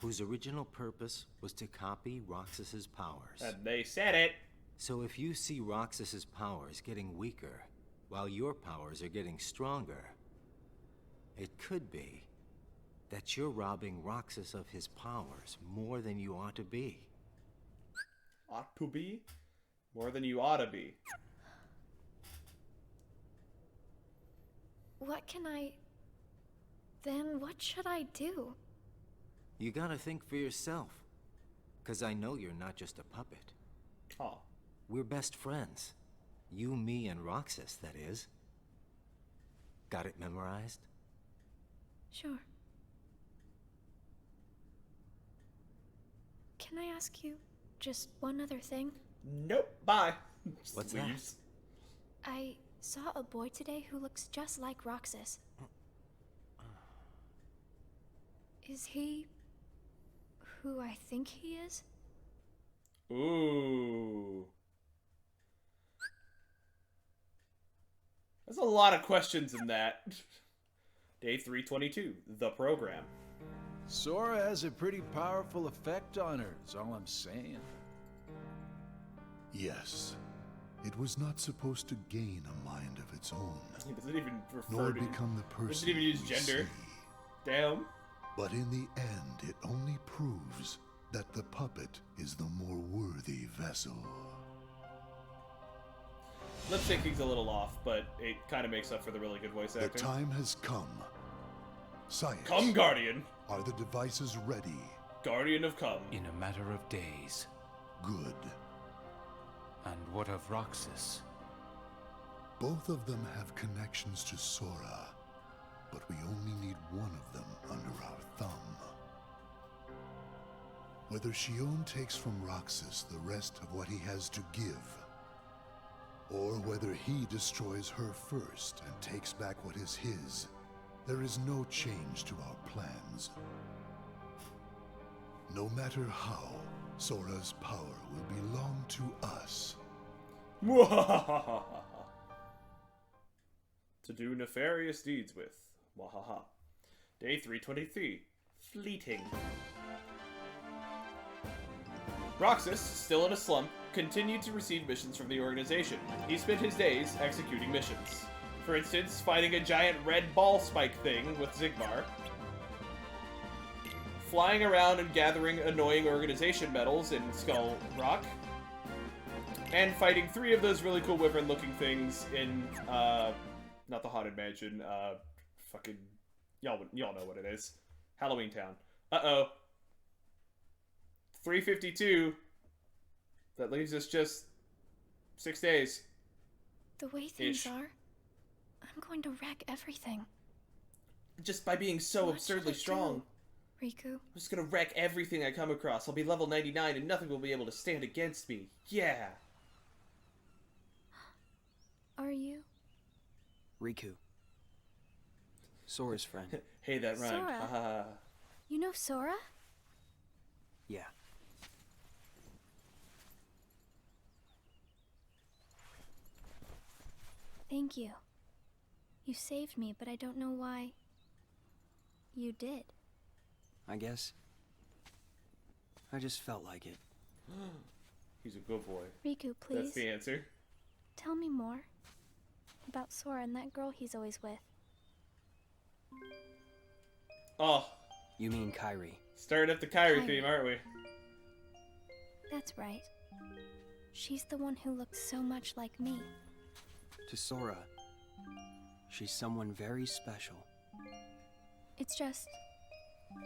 whose original purpose was to copy Roxas's powers.
And they said it!
So if you see Roxas's powers getting weaker, while your powers are getting stronger, it could be that you're robbing Roxas of his powers more than you ought to be.
Ought to be? More than you ought to be.
What can I... Then what should I do?
You gotta think for yourself. 'Cause I know you're not just a puppet.
Aw.
We're best friends. You, me, and Roxas, that is. Got it memorized?
Sure. Can I ask you just one other thing?
Nope, bye.
What's
Leaves.
I saw a boy today who looks just like Roxas. Is he who I think he is?
Ooh. There's a lot of questions in that. Day 322, the program.
Sora has a pretty powerful effect on her, is all I'm saying.
Yes. It was not supposed to gain a mind of its own.
He doesn't even refer
Nor
to...
become the person
doesn't even use
we
gender.
see.
Damn.
But in the end, it only proves that the puppet is the more worthy vessel.
Lip syncing's a little off, but it kind of makes up for the really good voice
The
acting.
time has come. Science.
Come, Guardian.
Are the devices ready?
Guardian of Come.
In a matter of days.
Good.
And what of Roxas?
Both of them have connections to Sora, but we only need one of them under our thumb. Whether Xion takes from Roxas the rest of what he has to give, or whether he destroys her first and takes back what is his, there is no change to our plans. No matter how, Sora's power will belong to us.
To do nefarious deeds with. Wahaha. Day 323. Fleeting. Roxas, still in a slump, continued to receive missions from the organization. He spent his days executing missions. For instance, fighting a giant red ball spike thing with Zigbar, flying around and gathering annoying organization medals in Skull Rock, and fighting 3 of those really cool wyvern-looking things in, not the Haunted Mansion, fucking, y'all know what it is. Halloween Town. Uh-oh. 352. That leaves us just 6 days.
The way things are, I'm going to wreck everything.
Just by being so absurdly strong.
Riku.
I'm just gonna wreck everything I come across. I'll be level 99 and nothing will be able to stand against me. Yeah.
Are you?
Riku. Sora's friend.
Hey, that rhymed.
Sora? You know Sora?
Yeah.
Thank you. You saved me, but I don't know why you did.
I guess I just felt like it.
He's a good boy.
Riku, please.
That's the answer.
Tell me more about Sora and that girl he's always with.
Oh.
You mean Kairi?
Starting up the Kairi theme, aren't we?
That's right. She's the one who looks so much like me.
To Sora, she's someone very special.
It's just,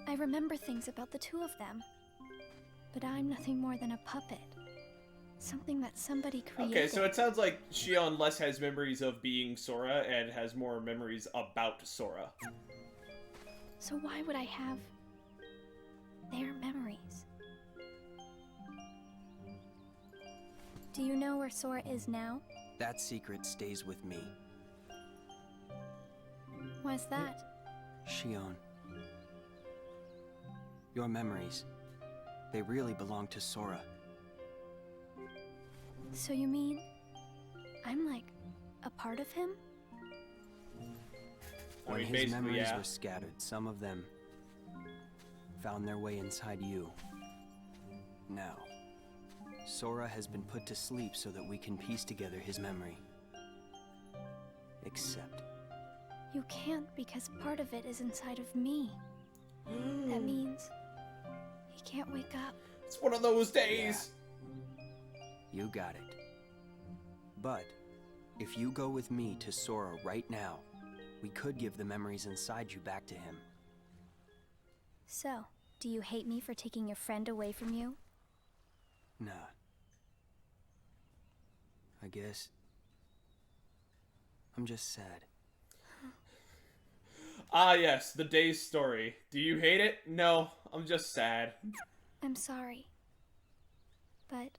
I remember things about the 2 of them. But I'm nothing more than a puppet. Something that somebody created.
Okay, so it sounds like Shion less has memories of being Sora and has more memories about Sora.
So why would I have their memories? Do you know where Sora is now?
That secret stays with me.
Why's that?
Shion. Your memories, they really belong to Sora.
So you mean I'm like a part of him?
When his memories were scattered, some of them found their way inside you. Now, Sora has been put to sleep so that we can piece together his memory. Except...
You can't, because part of it is inside of me. That means he can't wake up.
It's one of those days!
Yeah. You got it. But, if you go with me to Sora right now, we could give the memories inside you back to him.
So, do you hate me for taking your friend away from you?
Nah. I guess... I'm just sad.
Ah yes, the day's story. Do you hate it? No, I'm just sad.
I'm sorry. But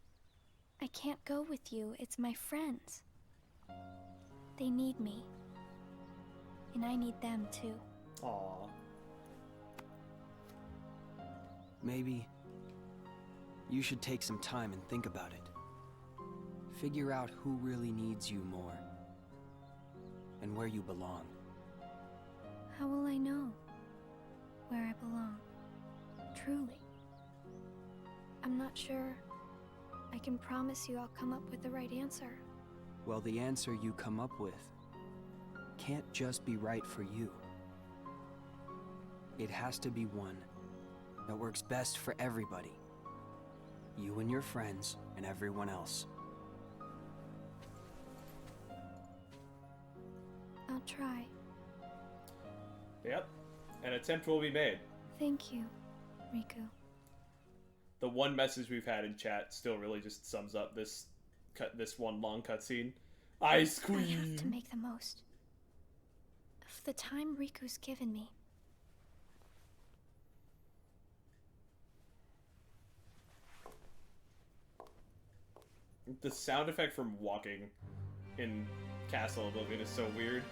I can't go with you. It's my friends. They need me. And I need them too.
Aww.
Maybe you should take some time and think about it. Figure out who really needs you more. And where you belong.
How will I know where I belong? Truly. I'm not sure I can promise you I'll come up with the right answer.
Well, the answer you come up with can't just be right for you. It has to be one that works best for everybody. You and your friends and everyone else.
I'll try.
Yep. An attempt will be made.
Thank you, Riku.
The one message we've had in chat still really just sums up this one long cutscene. Ice Queen!
I have to make the most of the time Riku's given me.
The sound effect from walking in Castle Oblivion is so weird.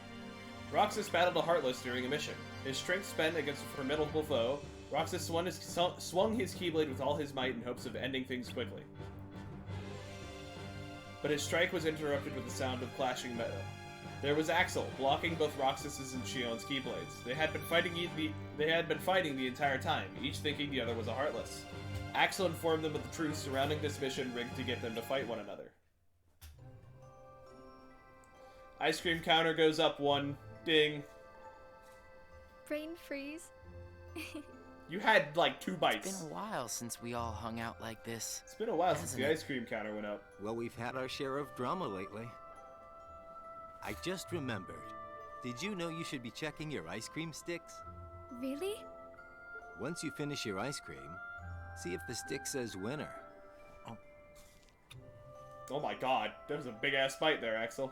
Roxas battled a Heartless during a mission. His strength spent against a formidable foe, Roxas swung his Keyblade with all his might in hopes of ending things quickly. But his strike was interrupted with the sound of clashing metal. There was Axel, blocking both Roxas's and Shion's Keyblades. They had been fighting the entire time, each thinking the other was a Heartless. Axel informed them of the truth surrounding this mission rigged to get them to fight one another. Ice cream counter goes up 1. Ding.
Brain freeze.
You had like 2 bites.
It's been a while since we all hung out like this.
It's been a while since the ice cream counter went up.
Well, we've had our share of drama lately. I just remembered. Did you know you should be checking your ice cream sticks?
Really?
Once you finish your ice cream, see if the stick says winner.
Oh my god, that was a big ass bite there, Axel.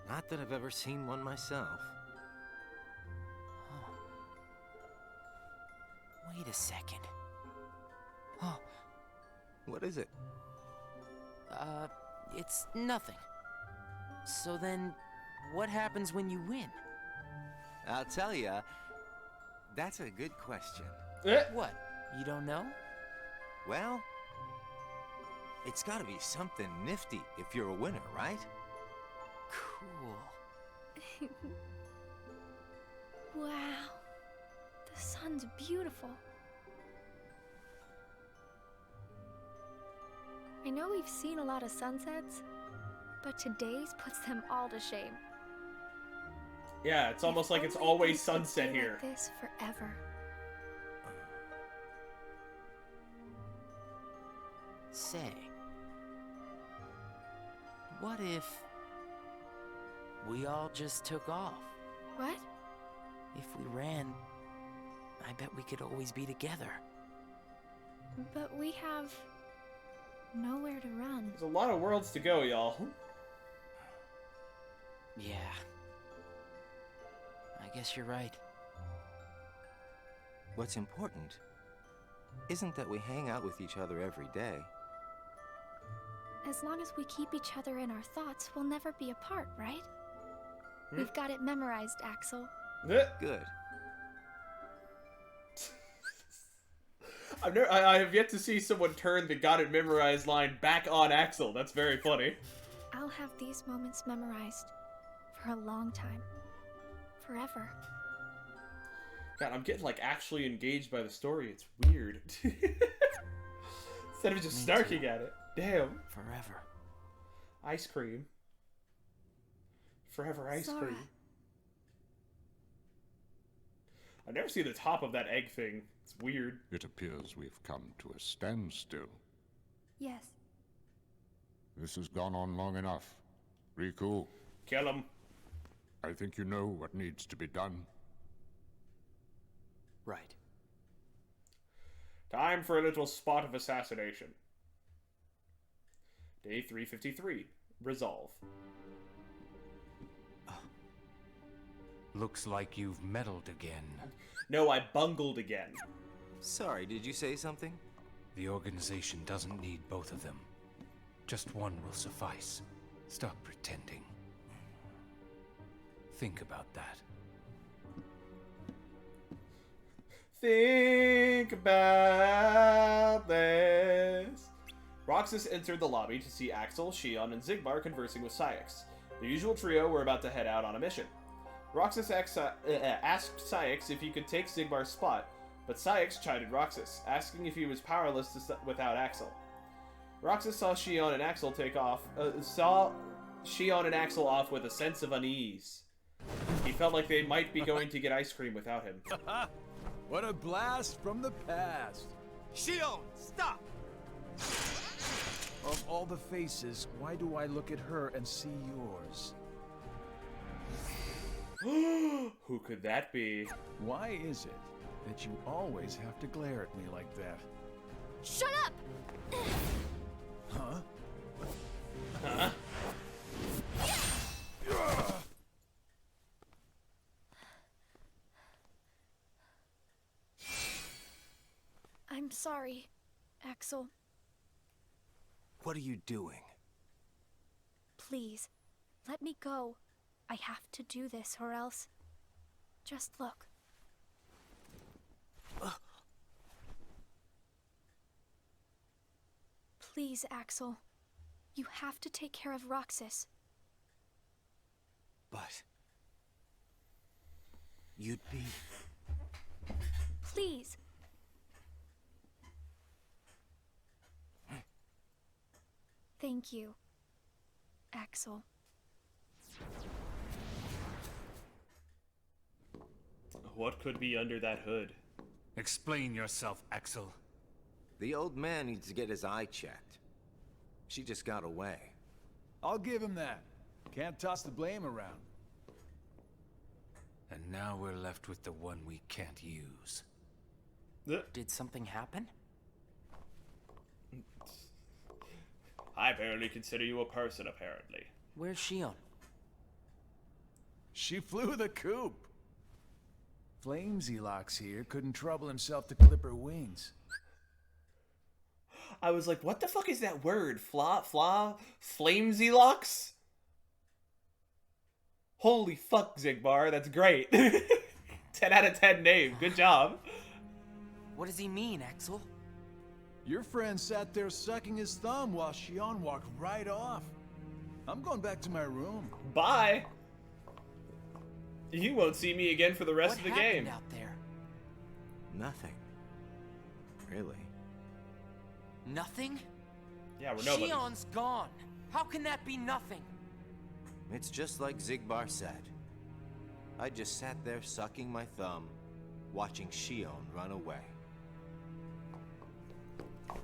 Not that I've ever seen one myself.
Oh. Wait a second. Oh.
What is it?
It's nothing. So then, what happens when you win?
I'll tell ya. That's a good question.
What? You don't know?
Well, it's gotta be something nifty if you're a winner, right?
Cool.
Wow. The sun's beautiful. I know we've seen a lot of sunsets, but today's puts them all to shame.
Yeah, it's almost like it's always sunset here.
Like this forever.
Say, what if we all just took off?
What?
If we ran, I bet we could always be together.
But we have nowhere to run.
There's a lot of worlds to go, y'all.
Yeah. I guess you're right.
What's important isn't that we hang out with each other every day.
As long as we keep each other in our thoughts, we'll never be apart, right? We've got it memorized, Axel.
Good.
I have yet to see someone turn the got it memorized line back on Axel. That's very funny.
I'll have these moments memorized for a long time. Forever.
God, I'm getting like actually engaged by the story. It's weird. Instead of just snarking at it. Damn.
Forever.
Ice cream. Forever ice
Sora.
cream. I never see the top of that egg thing. It's weird.
It appears we've come to a standstill.
Yes.
This has gone on long enough. Riku,
Kill him.
I think you know what needs to be done.
Right.
Time for a little spot of assassination. Day 353. Resolve.
Looks like you've meddled again.
No, I bungled again.
Sorry, did you say something?
The organization doesn't need both of them. Just one will suffice. Stop pretending. Think about that.
Think about this. Roxas entered the lobby to see Axel, Shion, and Xigbar conversing with Syx. The usual trio were about to head out on a mission. Roxas asked Syx if he could take Xigbar's spot, but Syx chided Roxas, asking if he was powerless without Axel. Roxas saw Shion and Axel off with a sense of unease. He felt like they might be going to get ice cream without him.
What a blast from the past!
Shion, stop!
Of all the faces, why do I look at her and see yours?
Who could that be?
Why is it that you always have to glare at me like that?
Shut up!
Huh?
Huh?
I'm sorry, Axel.
What are you doing?
Please, let me go. I have to do this or else... Just look. Please, Axel. You have to take care of Roxas.
But... you'd be...
Please. Thank you, Axel.
What could be under that hood?
Explain yourself, Axel.
The old man needs to get his eye checked. She just got away.
I'll give him that. Can't toss the blame around.
And now we're left with the one we can't use.
Did something happen?
I barely consider you a person, apparently.
Where's Shion?
She flew the coop. Flamesy Locks here couldn't trouble himself to clip her wings.
I was like, what the fuck is that word? Flamesy locks? Holy fuck, Zigbar, that's great. 10 out of 10 name, good job.
What does he mean, Axel?
Your friend sat there sucking his thumb while Shion walked right off. I'm going back to my room.
Bye. You won't see me again for the rest of the game.
What happened out there?
Nothing. Really.
Nothing?
Yeah, we're nobody.
Shion's gone. How can that be nothing?
It's just like Zigbar said. I just sat there sucking my thumb, watching Shion run away.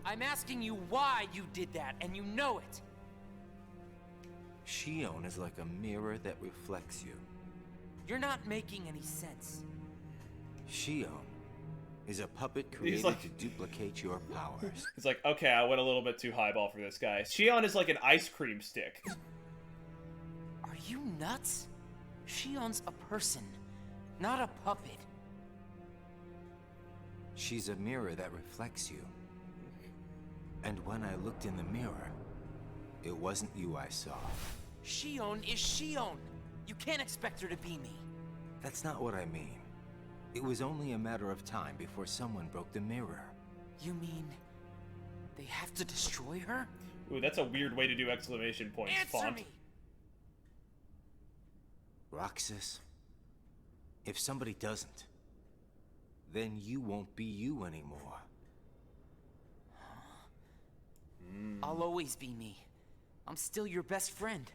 I'm asking you why you did that, and you know it.
Shion is like a mirror that reflects you.
You're not making any sense.
Shion is a puppet created to duplicate your powers.
He's like, okay, I went a little bit too highball for this guy. Shion is like an ice cream stick.
Are you nuts? Shion's a person, not a puppet.
She's a mirror that reflects you. And when I looked in the mirror, it wasn't you I saw.
Shion is Shion. You can't expect her to be me.
That's not what I mean. It was only a matter of time before someone broke the mirror.
You mean they have to destroy her?
Ooh, that's a weird way to do exclamation points.
Answer
font.
me!
Roxas, if somebody doesn't, then you won't be you anymore.
I'll always be me. I'm still your best friend.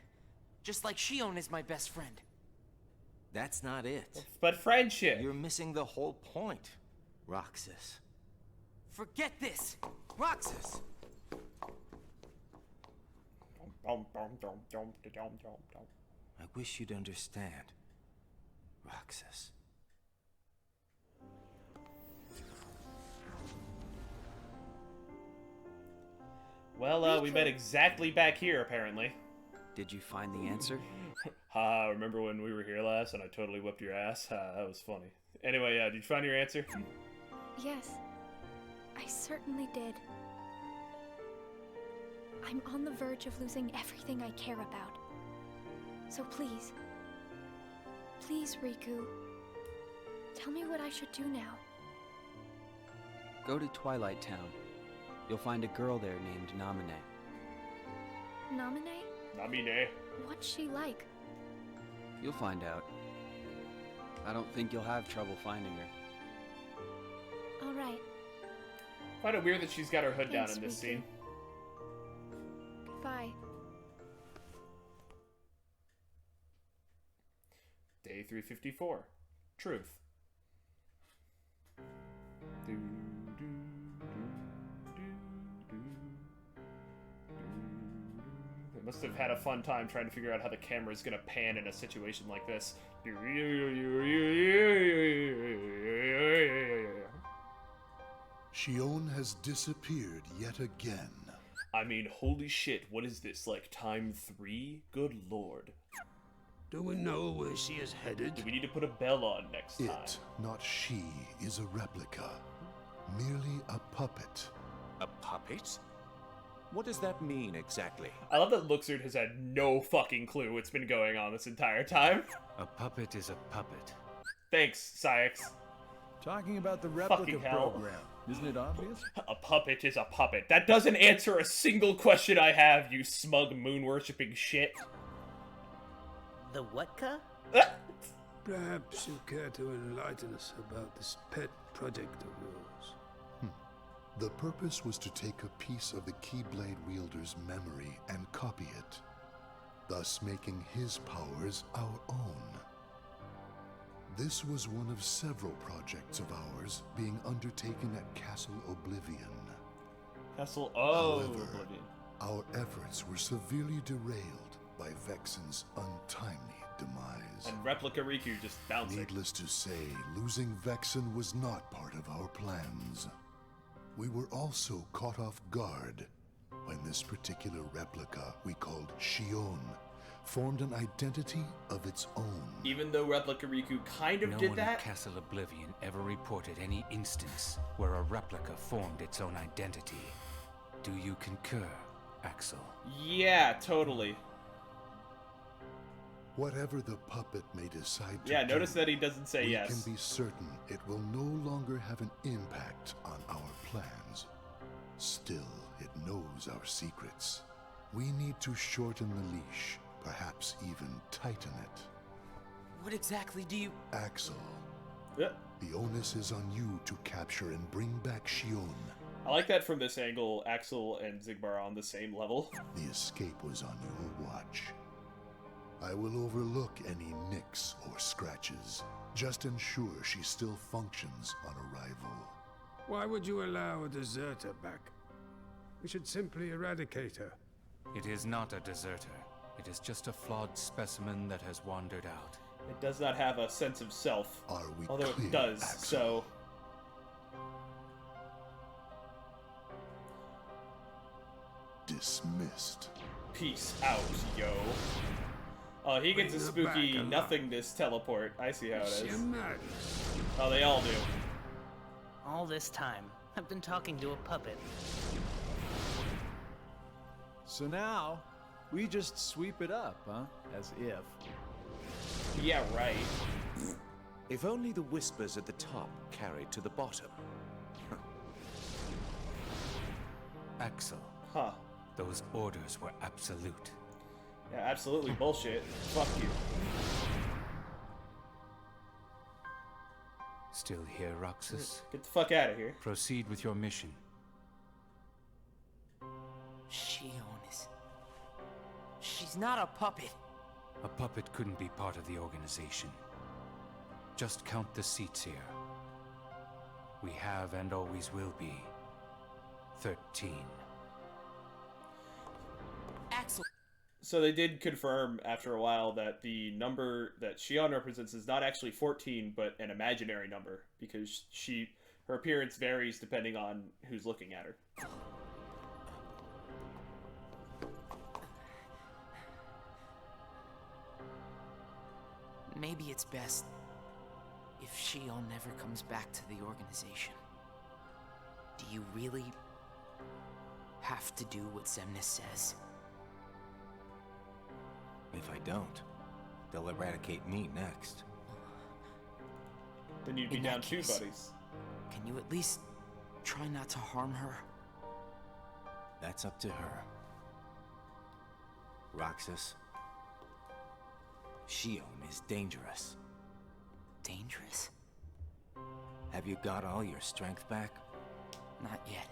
Just like Shion is my best friend.
That's not it.
But friendship.
You're missing the whole point, Roxas.
Forget this! Roxas!
I wish you'd understand, Roxas.
Well, we met exactly back here, apparently.
Did you find the answer?
Remember when we were here last and I totally whipped your ass? That was funny. Anyway, did you find your answer?
Yes, I certainly did. I'm on the verge of losing everything I care about. So please, Riku, tell me what I should do now.
Go to Twilight Town. You'll find a girl there named Namine.
Namine?
Namine.
What's she like?
You'll find out. I don't think you'll have trouble finding her.
All right.
Find it weird that she's got her hood down in this
Riku.
scene.
Goodbye.
Day 354. Truth. They must have had a fun time trying to figure out how the camera's gonna pan in a situation like this.
Shion has disappeared yet again.
I mean, holy shit, what is this, like time 3? Good lord.
Do we know where she is headed?
Do we need to put a bell on next time?
It, not she, is a replica. Merely a puppet.
A puppet?
What does that mean exactly?
I love that Luxord has had no fucking clue what's been going on this entire time.
A puppet is a puppet.
Thanks, Syx.
Talking about the replica
Fucking hell.
program. Isn't it obvious?
A puppet is a puppet. That doesn't answer a single question I have, you smug moon-worshipping shit.
The what-ca?
Perhaps you care to enlighten us about this pet project of yours.
The purpose was to take a piece of the Keyblade wielder's memory and copy it, thus making his powers our own. This was one of several projects of ours being undertaken at Castle Oblivion.
However,
Oblivion. Our efforts were severely derailed by Vexen's untimely demise.
And Replica Riku just bouncing.
Needless to say, losing Vexen was not part of our plans. We were also caught off guard when this particular replica we called Shion formed an identity of its own.
Even though Replica Riku kind of
no
did
one
that.
at Castle Oblivion ever reported any instance where a replica formed its own identity. Do you concur, Axel?
Yeah, totally.
Whatever the puppet may decide to
Yeah,
do,
notice that he doesn't say
we
yes.
can be certain it will no longer have an impact on our plans. Still, it knows our secrets. We need to shorten the leash, perhaps even tighten it.
What exactly do you...
Axel,
Yeah.
the onus is on you to capture and bring back Shion.
I like that from this angle, Axel and Zigbar are on the same level.
The escape was on your watch. I will overlook any nicks or scratches. Just ensure she still functions on arrival.
Why would you allow a deserter back? We should simply eradicate her.
It is not a deserter. It is just a flawed specimen that has wandered out.
It does not have a sense of self.
Are we
although
clear,
it does,
Axel?
so...
Dismissed.
Peace out, yo. Oh, he gets a spooky nothingness teleport. I see how it is. Oh, they all do.
All this time, I've been talking to a puppet.
So now, we just sweep it up, huh? As if.
Yeah, right.
If only the whispers at the top carried to the bottom.
Axel.
Huh.
Those orders were absolute.
Yeah, absolutely bullshit. Fuck you.
Still here, Roxas?
Get the fuck out of here.
Proceed with your mission.
Shion is... She's not a puppet.
A puppet couldn't be part of the organization. Just count the seats here. We have and always will be 13.
Axel.
So they did confirm after a while that the number that Shion represents is not actually 14, but an imaginary number, because her appearance varies depending on who's looking at her.
Maybe it's best if Shion never comes back to the organization. Do you really have to do what Xemnas says?
If I don't, they'll eradicate me next.
Then you'd be
In
down
that
two
case,
buddies.
Can you at least try not to harm her?
That's up to her. Roxas, Shion is dangerous.
Dangerous?
Have you got all your strength back?
Not yet.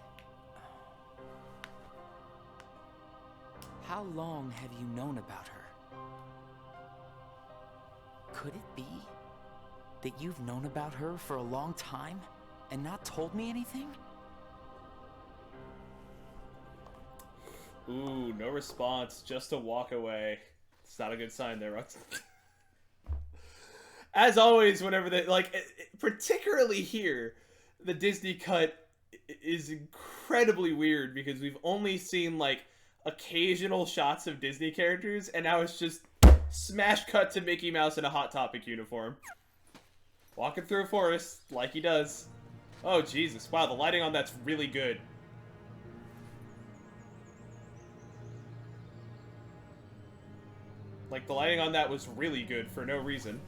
How long have you known about her? Could it be that you've known about her for a long time and not told me anything?
Ooh, no response, just to walk away. It's not a good sign there, Roxas. As always, whenever they, like, particularly here, the Disney cut is incredibly weird because we've only seen, like, occasional shots of Disney characters, and now it's just smash cut to Mickey Mouse in a Hot Topic uniform. Walking through a forest, like he does. Oh, Jesus. Wow, the lighting on that's really good. Like, the lighting on that was really good for no reason.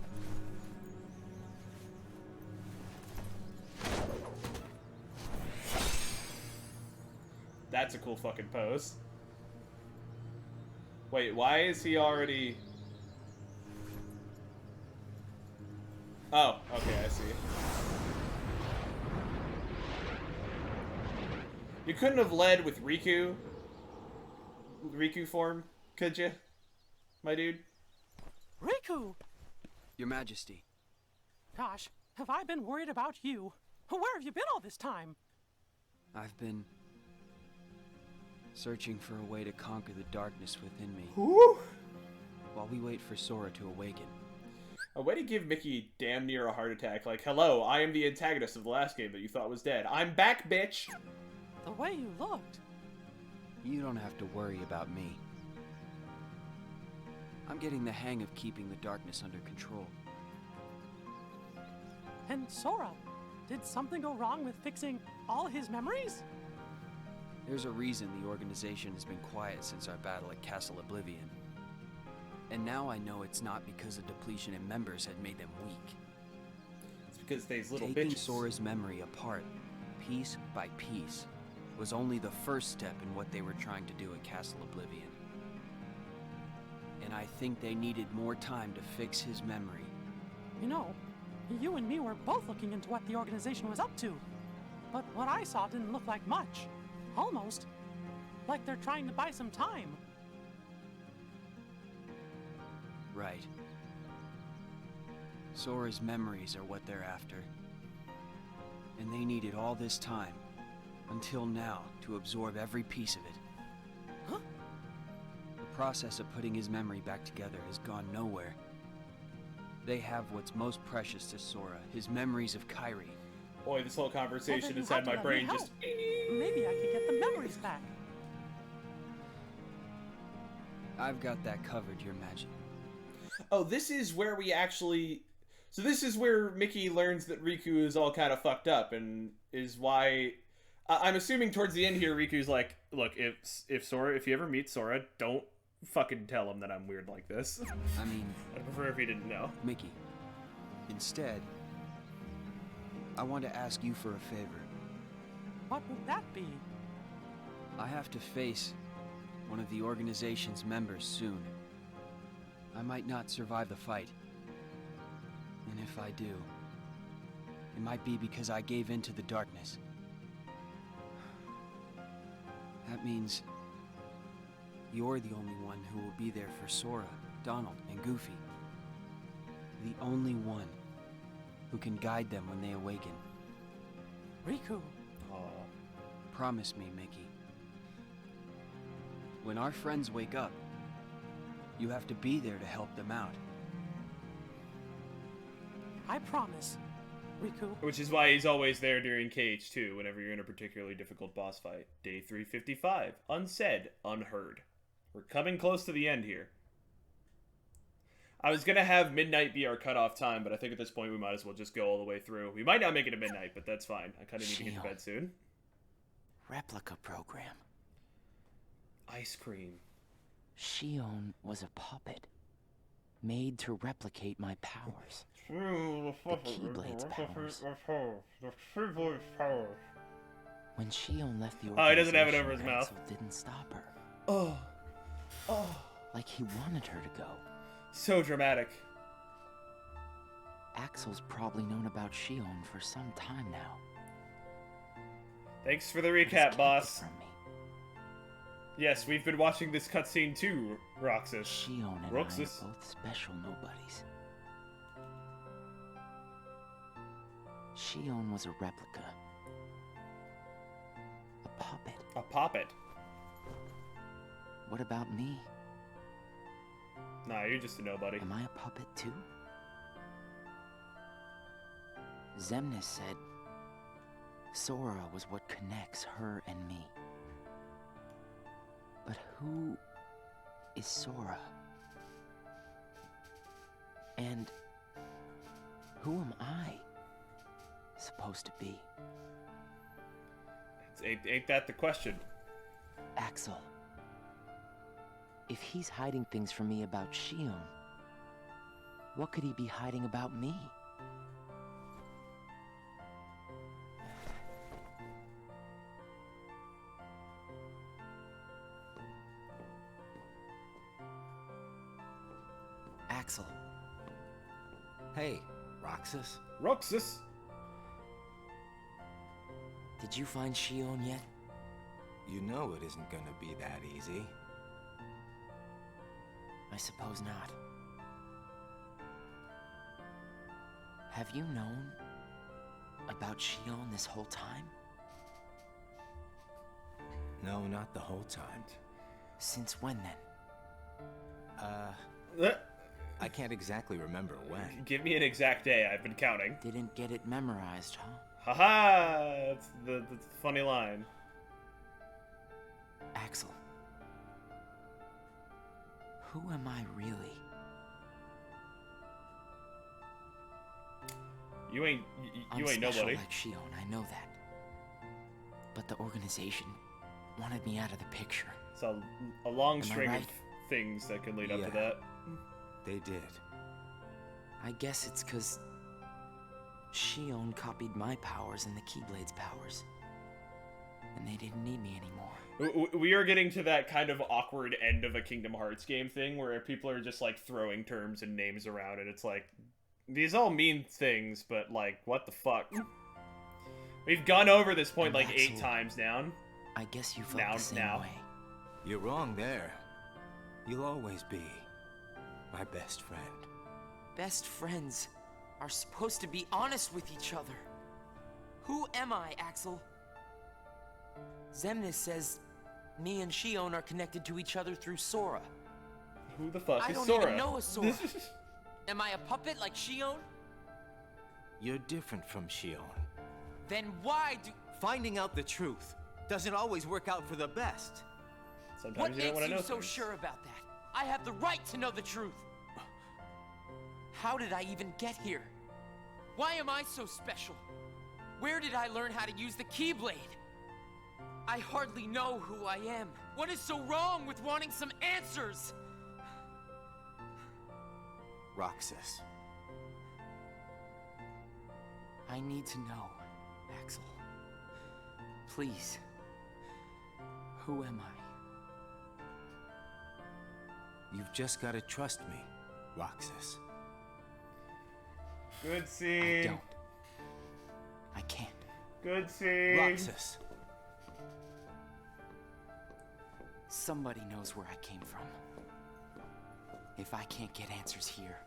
That's a cool fucking pose. Wait, why is he already... Oh, okay, I see. You couldn't have led with Riku form, could you, my dude?
Riku!
Your Majesty.
Gosh, have I been worried about you? Where have you been all this time?
I've been searching for a way to conquer the darkness within me.
Woo!
While we wait for Sora to awaken.
A way to give Mickey damn near a heart attack. Like, hello, I am the antagonist of the last game that you thought was dead. I'm back, bitch!
The way you looked.
You don't have to worry about me. I'm getting the hang of keeping the darkness under control.
And Sora, did something go wrong with fixing all his memories?
There's a reason the organization has been quiet since our battle at Castle Oblivion. And now I know it's not because a depletion in members had made them weak.
It's because these little
Taking
bitches.
Sora's memory apart, piece by piece, was only the first step in what they were trying to do at Castle Oblivion. And I think they needed more time to fix his memory.
You know, you and me were both looking into what the organization was up to. But what I saw didn't look like much. Almost like they're trying to buy some time.
Right. Sora's memories are what they're after. And they needed all this time, until now, to absorb every piece of it.
Huh?
The process of putting his memory back together has gone nowhere. They have what's most precious to Sora, his memories of Kairi.
Boy, this whole conversation has had my brain just...
Maybe I could get the memories back.
I've got that covered, Your Majesty.
Oh, this is where we actually... So this is where Mickey learns that Riku is all kind of fucked up, and is why... I'm assuming towards the end here, Riku's like, look, if you ever meet Sora, don't fucking tell him that I'm weird like this.
I mean...
I'd prefer if he didn't know.
Mickey, instead, I want to ask you for a favor.
What would that be?
I have to face one of the organization's members soon. I might not survive the fight. And if I do, it might be because I gave in to the darkness. That means you're the only one who will be there for Sora, Donald, and Goofy. The only one who can guide them when they awaken.
Riku.
Promise me, Mickey. When our friends wake up, you have to be there to help them out.
I promise, Riku.
Which is why he's always there during KH2, whenever you're in a particularly difficult boss fight. Day 355. Unsaid, unheard. We're coming close to the end here. I was gonna have midnight be our cutoff time, but I think at this point we might as well just go all the way through. We might not make it to midnight, but that's fine. I kind of need to get to bed soon.
Replica program.
Ice cream.
Shion was a puppet, made to replicate my powers. The Keyblade's powers. When Shion left the organization,
he doesn't have it over his mouth.
Axel didn't stop her.
Oh.
Like he wanted her to go.
So dramatic.
Axel's probably known about Shion for some time now.
Thanks for the recap, boss. Yes, we've been watching this cutscene too, Roxas.
Shion and
Roxas.
I are both special nobodies. Shion was a replica. A puppet.
A puppet?
What about me?
Nah, you're just a nobody.
Am I a puppet too? Xemnas said Sora was what connects her and me. But who is Sora? And who am I supposed to be?
Ain't that the question?
Axel. If he's hiding things from me about Shion, what could he be hiding about me? Axel.
Hey, Roxas.
Roxas!
Did you find Shion yet?
You know it isn't gonna be that easy.
I suppose not. Have you known about Shion this whole time?
No, not the whole time.
Since when then?
I can't exactly remember when.
Give me an exact day, I've been counting.
Didn't get it memorized, huh?
Haha! That's the funny line.
Axel. Who am I really?
You ain't
I'm
nobody.
like Shion, I know that. But the organization wanted me out of the picture.
It's a long
Am I
string
right?
of things that can lead up to
Yeah.
that.
They did.
I guess it's because Shion copied my powers and the Keyblade's powers. And they didn't need me anymore.
We are getting to that kind of awkward end of a Kingdom Hearts game thing where people are just like throwing terms and names around, and it's like, these all mean things, but like, what the fuck? We've gone over this point like 8 times now.
I guess you felt the same way.
You're wrong there. You'll always be my best friend.
Best friends are supposed to be honest with each other. Who am I, Axel? Xemnas says me and Shion are connected to each other through Sora.
Who the fuck
I
is
don't
Sora?
even know a Sora. Am I a puppet like Shion?
You're different from Shion.
Then why do...
Finding out the truth doesn't always work out for the best.
Sometimes
What
you don't
makes
want to
you
know
so
things.
sure about that? I have the right to know the truth. How did I even get here? Why am I so special? Where did I learn how to use the Keyblade? I hardly know who I am. What is so wrong with wanting some answers?
Roxas.
I need to know, Axel. Please. Who am I?
You've just got to trust me, Roxas.
Good scene.
I don't. I can't.
Good scene.
Roxas.
Somebody knows where I came from. If I can't get answers here,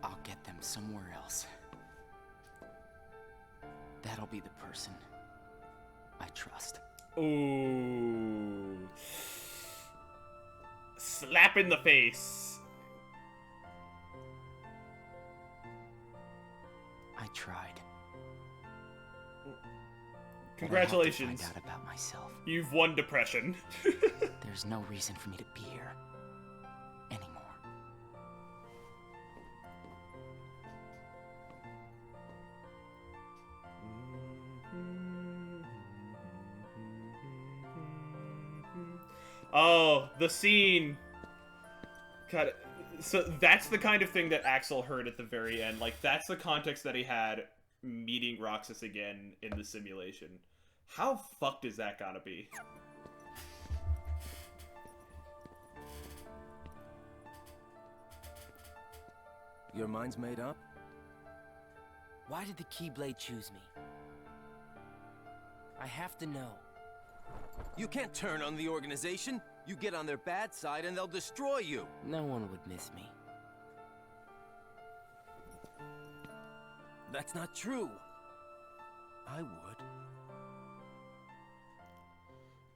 I'll get them somewhere else. That'll be the person I trust.
Ooh. Slap in the face.
I tried.
Congratulations.
But I have to find out about myself.
You've won depression.
There's no reason for me to be here anymore.
Oh, the scene. God, so that's the kind of thing that Axel heard at the very end. Like, that's the context that he had meeting Roxas again in the simulation. How fucked is that gotta be?
Your mind's made up?
Why did the Keyblade choose me? I have to know.
You can't turn on the organization. You get on their bad side and they'll destroy you.
No one would miss me.
That's not true. I would.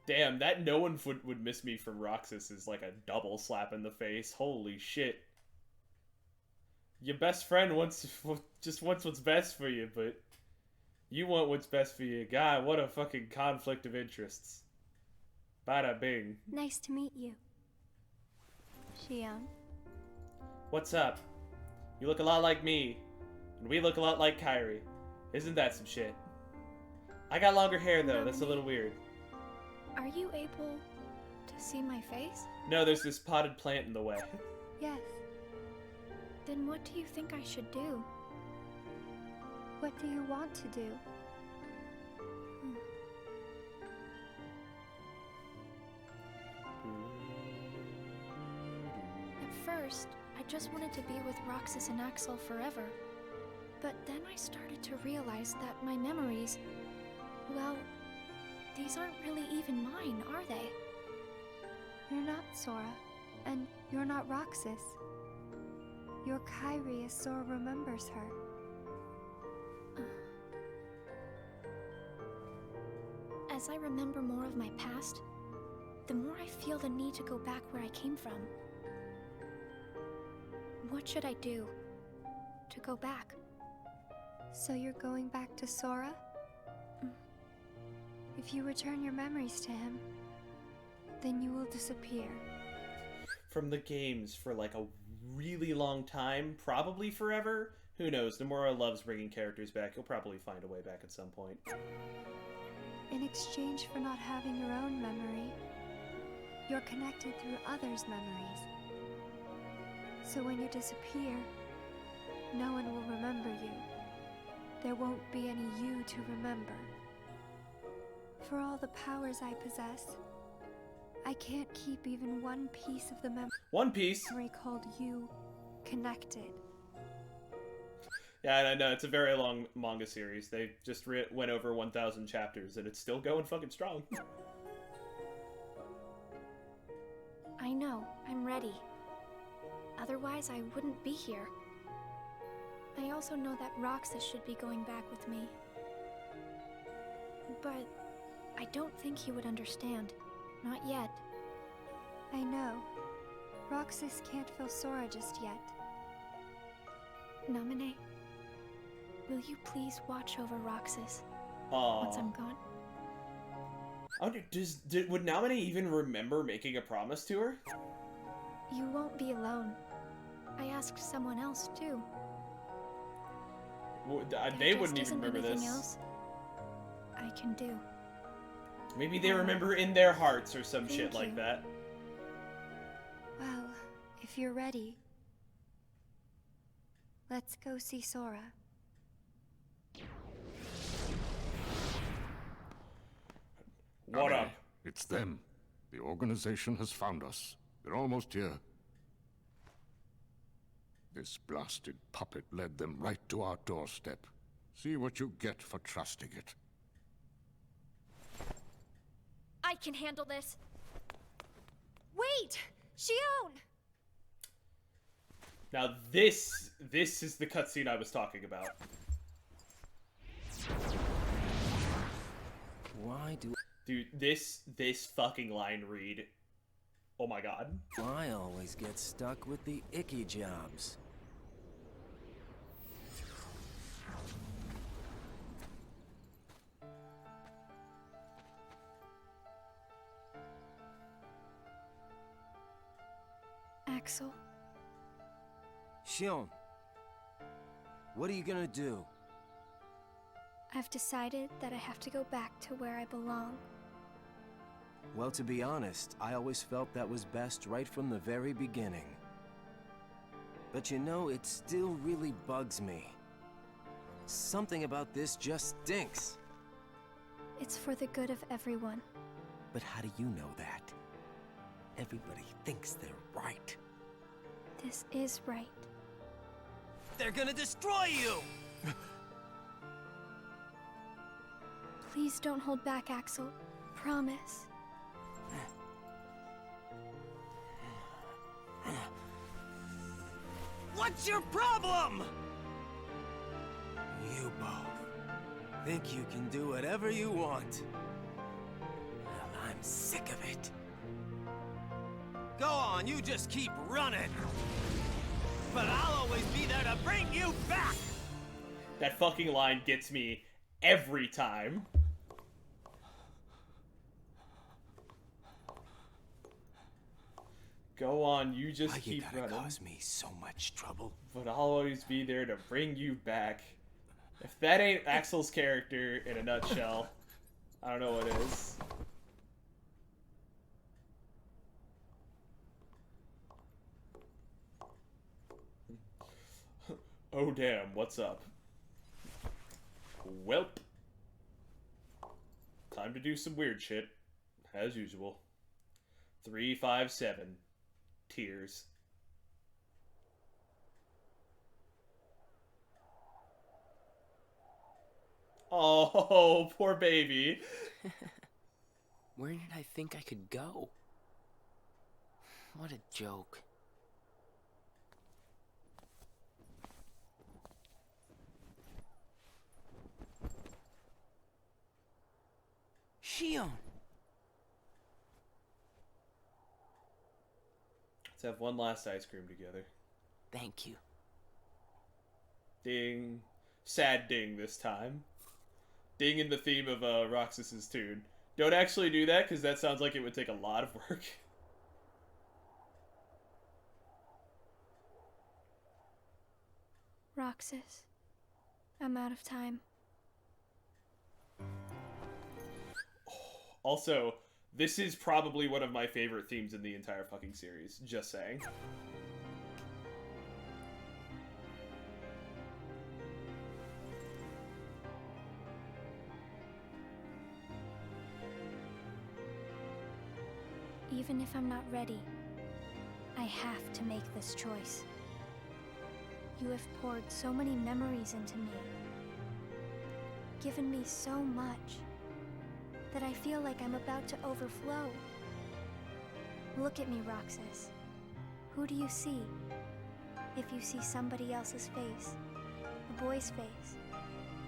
Damn, that no one would miss me from Roxas is like a double slap in the face. Holy shit. Your best friend just wants what's best for you, but you want what's best for you. God, what a fucking conflict of interests. Bada bing.
Nice to meet you. Shion.
What's up? You look a lot like me, and we look a lot like Kairi. Isn't that some shit? I got longer hair though, that's a little weird.
Are you able To see my face?
No, there's this potted plant in the way.
Yes.
Then what do you think I should do?
What do you want to do?
At first, I just wanted to be with Roxas and Axel forever. But then I started to realize that my memories, well, these aren't really even mine, are they?
You're not Sora, and you're not Roxas. You're Kairi as Sora remembers her.
As I remember more of my past, the more I feel the need to go back where I came from. What should I do to go back?
So you're going back to Sora? If you return your memories to him, then you will disappear.
From the games for like a really long time, probably forever. Who knows? Nomura loves bringing characters back. He'll probably find a way back at some point.
In exchange for not having your own memory, you're connected through others' memories. So when you disappear, no one will remember you. There won't be any you to remember. For all the powers I possess, I can't keep even one piece of the
One Piece?
memory called you connected.
Yeah, I know, it's a very long manga series. They just went over 1,000 chapters, and it's still going fucking strong.
I know, I'm ready. Otherwise, I wouldn't be here. I also know that Roxas should be going back with me. But I don't think he would understand. Not yet.
I know. Roxas can't feel Sora just yet.
Namine, will you please watch over Roxas
Aww.
once I'm gone?
Oh, would Namine even remember making a promise to her?
You won't be alone. I asked someone else too.
They wouldn't even remember this.
Else I can do.
Maybe they remember in their hearts or some shit
Thank
like
you.
that.
Well, if you're ready, let's go see Sora.
What up?
It's them. The organization has found us. They're almost here. This blasted puppet led them right to our doorstep. See what you get for trusting it.
I can handle this. Wait! Shion!
Now this is the cutscene I was talking about.
Why do...
Dude, this fucking line read. Oh my god.
I always get stuck with the icky jobs.
Axel,
Shion, what are you gonna do?
I've decided that I have to go back to where I belong.
Well, to be honest, I always felt that was best right from the very beginning. But you know, it still really bugs me. Something about this just stinks.
It's for the good of everyone.
But how do you know that? Everybody thinks they're right.
This is right.
They're gonna destroy you!
Please don't hold back, Axel. Promise.
What's your problem? You both think you can do whatever you want. Well, I'm sick of it. Go on, you just keep running. But I'll always be there to bring you back!
That fucking line gets me every time. Go on, you just keep running.
Cause me so much trouble.
But I'll always be there to bring you back. If that ain't Axel's character in a nutshell, I don't know what is. Oh damn, what's up? Welp. Time to do some weird shit. As usual. 357. Tears. Oh, poor baby.
Where did I think I could go? What a joke. Shion!
Let's have one last ice cream together.
Thank you.
Ding. Sad ding this time. Ding in the theme of Roxas's tune. Don't actually do that, because that sounds like it would take a lot of work.
Roxas, I'm out of time.
Also, this is probably one of my favorite themes in the entire fucking series. Just saying.
Even if I'm not ready, I have to make this choice. You have poured so many memories into me, given me so much, that I feel like I'm about to overflow. Look at me, Roxas. Who do you see? If you see somebody else's face, a boy's face,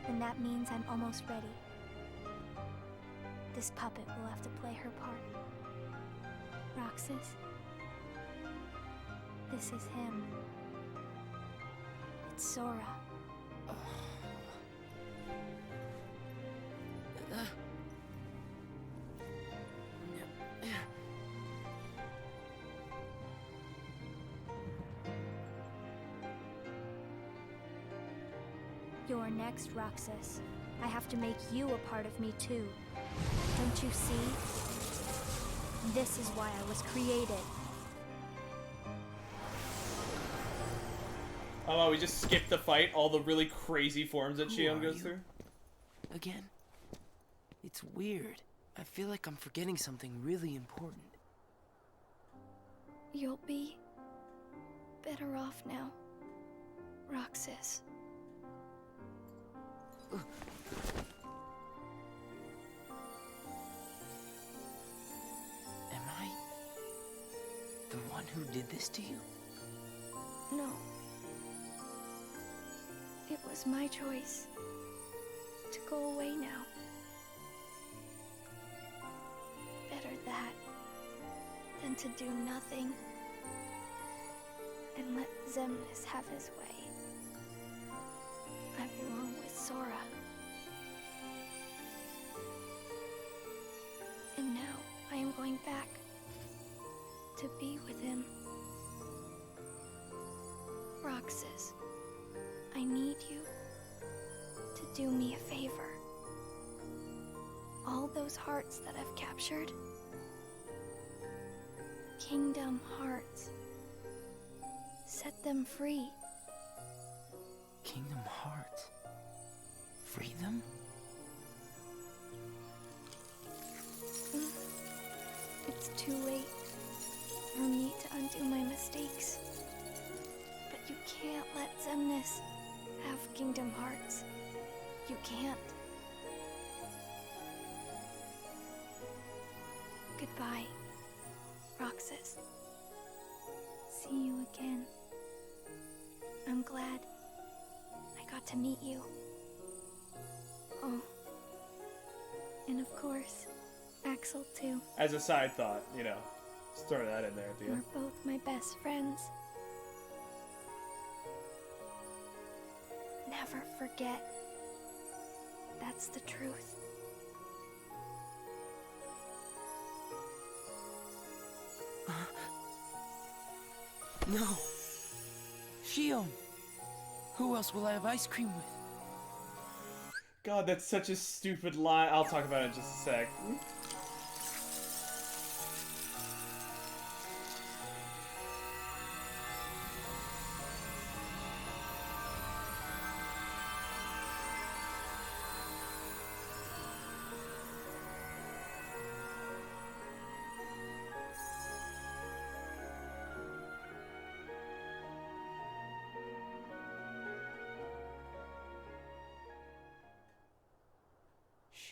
then that means I'm almost ready. This puppet will have to play her part. Roxas, this is him. It's Sora. You're next, Roxas. I have to make you a part of me too. Don't you see? This is why I was created.
Oh, we just skipped the fight, all the really crazy forms that Shion goes through.
Again? It's weird. I feel like I'm forgetting something really important.
You'll be better off now, Roxas.
Am I the one who did this to you?
No. It was my choice to go away now. Better that than to do nothing and let Xemnas have his way. I belong with Sora. And now I am going back to be with him. Roxas, I need you to do me a favor. All those hearts that I've captured, Kingdom Hearts, set them free.
Kingdom Hearts? Free them?
It's too late for me to undo my mistakes. But you can't let Xemnas have Kingdom Hearts. You can't. Goodbye, Roxas. See you again. I'm glad I got to meet you. Oh, and of course, Axel too.
As a side thought, you know, just throw that in there at the end.
We're both my best friends. Never forget. That's the truth.
No! Shion! Who else will I have ice cream with?
God, that's such a stupid line. I'll talk about it in just a sec.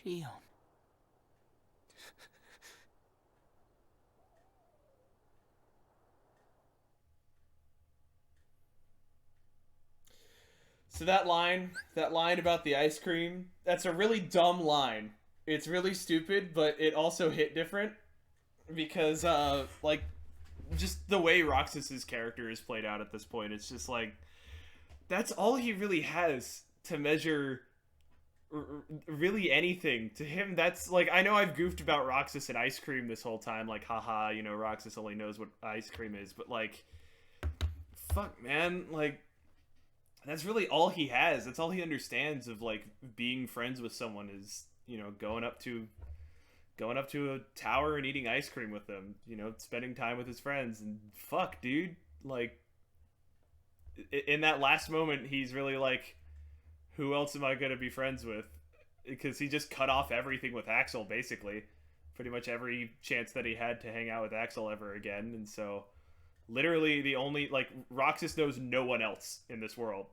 Shion.
So that line about the ice cream, that's a really dumb line. It's really stupid, but it also hit different because, like, just the way Roxas's character is played out at this point, it's just like, that's all he really has to measure really anything. To him, that's, like, I know I've goofed about Roxas and ice cream this whole time, like, haha, you know, Roxas only knows what ice cream is, but, like, fuck, man, like, that's really all he has. That's all he understands of, like, being friends with someone is, you know, going up to a tower and eating ice cream with them, you know, spending time with his friends. And fuck, dude, like, in that last moment, he's really like, who else am I going to be friends with? Because he just cut off everything with Axel, basically. Pretty much every chance that he had to hang out with Axel ever again. And so, literally, the only, like, Roxas knows no one else in this world.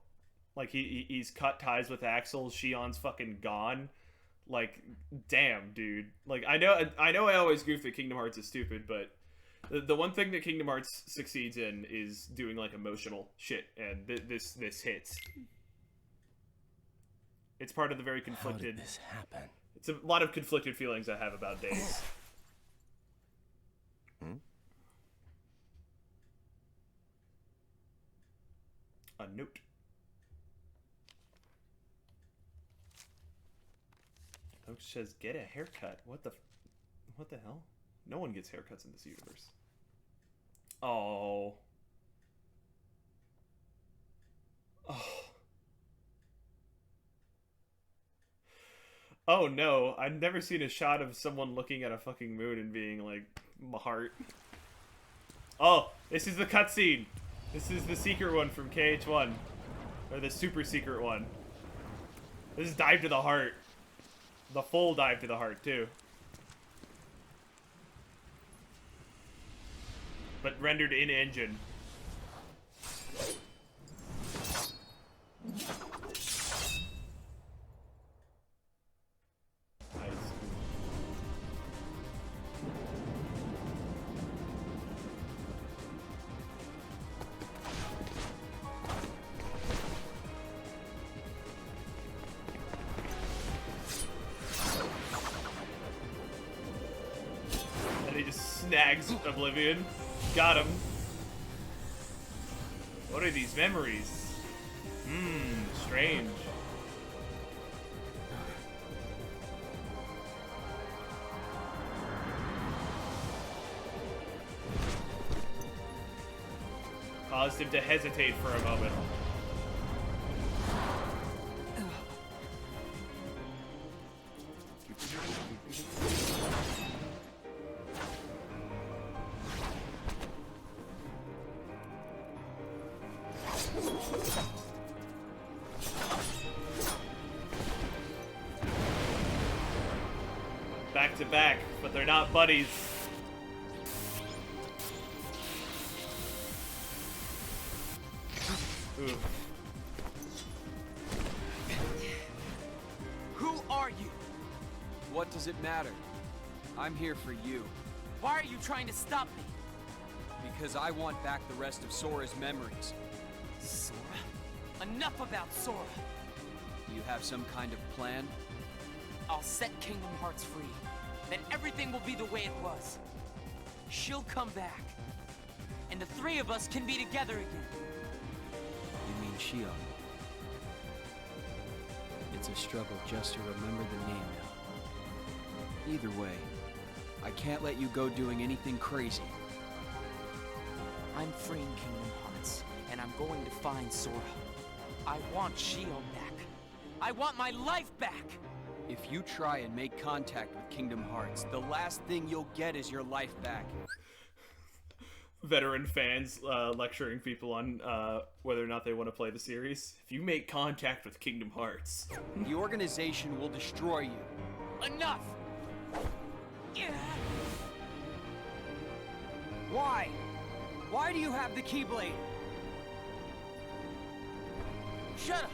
Like, he's cut ties with Axel. Shion's fucking gone. Like, damn, dude. Like, I know I always goof that Kingdom Hearts is stupid, but the one thing that Kingdom Hearts succeeds in is doing, like, emotional shit, and this hits. It's part of the very conflicted...
How did this happen?
It's a lot of conflicted feelings I have about Days. A note. Folks says, get a haircut. What the hell? No one gets haircuts in this universe. Oh. Oh. Oh no, I've never seen a shot of someone looking at a fucking moon and being like, my heart. Oh, this is the cutscene. This is the secret one from KH1. Or the super secret one. This is Dive to the Heart. The full Dive to the Heart, too. But rendered in-engine. Snags Oblivion. Got him. What are these memories? Strange. Caused him to hesitate for a moment. Back to back, but they're not buddies. Ooh.
Who are you? What does it matter? I'm here for you.
Why are you trying to stop me?
Because I want back the rest of Sora's memories.
Sora? Enough about Sora!
Do you have some kind of plan?
I'll set Kingdom Hearts free. Then everything will be the way it was. She'll come back. And the three of us can be together again.
You mean Shion? It's a struggle just to remember the name now. Either way, I can't let you go doing anything crazy.
I'm freeing Kingdom Hearts, and I'm going to find Sora. I want Shion back. I want my life back!
If you try and make contact with Kingdom Hearts, the last thing you'll get is your life back.
Veteran fans lecturing people on whether or not they want to play the series. If you make contact with Kingdom Hearts...
The organization will destroy you.
Enough!
Why? Why do you have the Keyblade?
Shut up!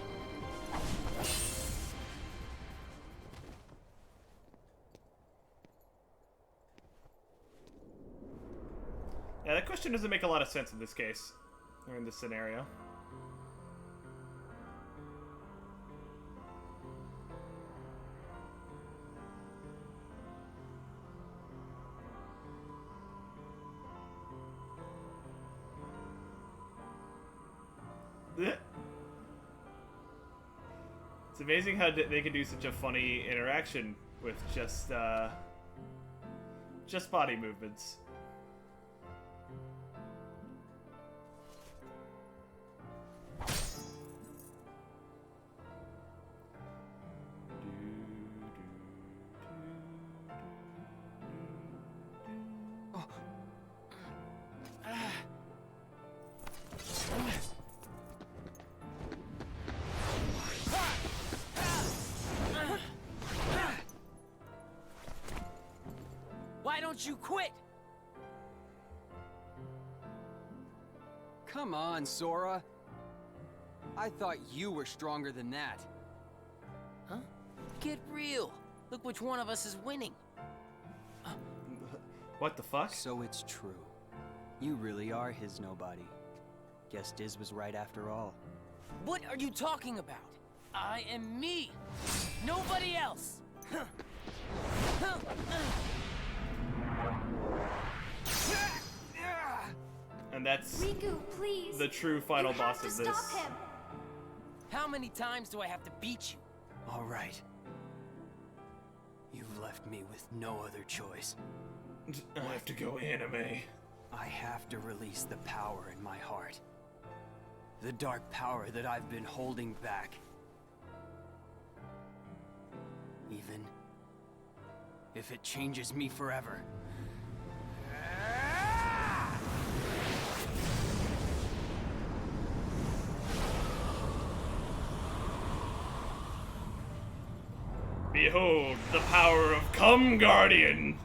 Yeah, that question doesn't make a lot of sense in this case, or in this scenario. It's amazing how they can do such a funny interaction with just body movements.
Why don't you quit? Come on, Sora. I thought you were stronger than that.
Huh? Get real. Look which one of us is winning.
What the fuck?
So it's true. You really are his nobody. Guess Diz was right after all.
What are you talking about? I am me. Nobody else.
And that's
Riku, please.
the true final
You
boss
have
of
to
this.
stop him.
How many times do I have to beat you?
All right. You've left me with no other choice.
I have to go anime.
I have to release the power in my heart. The dark power that I've been holding back. Even if it changes me forever.
Behold the power of Come Guardian!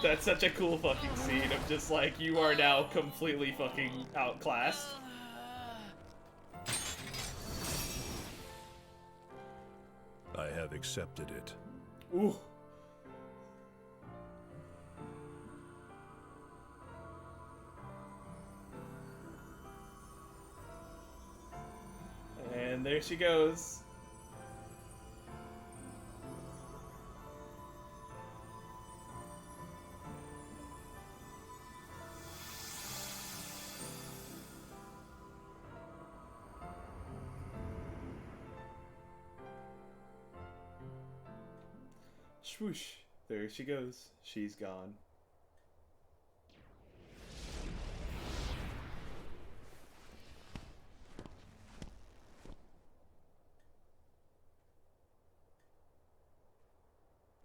That's such a cool fucking scene of just like, you are now completely fucking outclassed.
I have accepted it.
Ooh. And there she goes. Swoosh. There she goes. She's gone.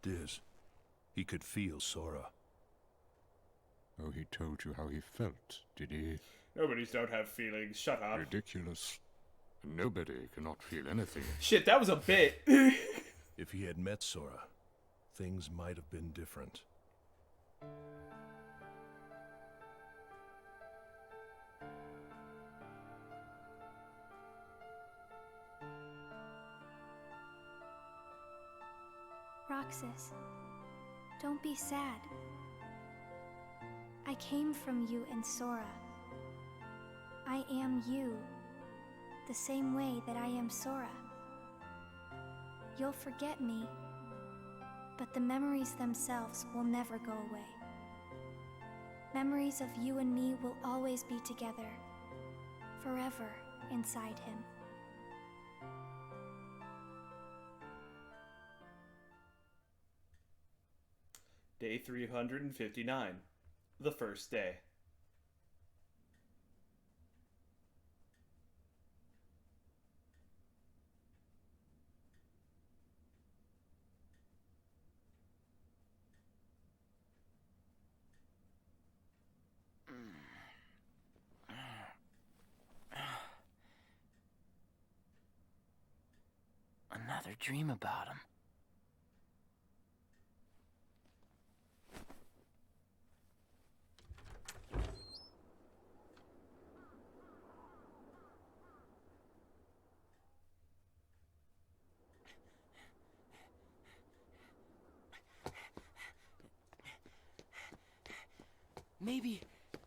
Diz, he could feel Sora.
Oh, he told you how he felt, did he?
Nobody's don't have feelings. Shut up.
Ridiculous. Nobody cannot feel anything.
Shit, that was a bit.
If he had met Sora, things might have been different.
Roxas, don't be sad. I came from you and Sora. I am you, the same way that I am Sora. You'll forget me, but the memories themselves will never go away. Memories of you and me will always be together, forever inside him.
Day 359. The first day.
Another dream about him. Maybe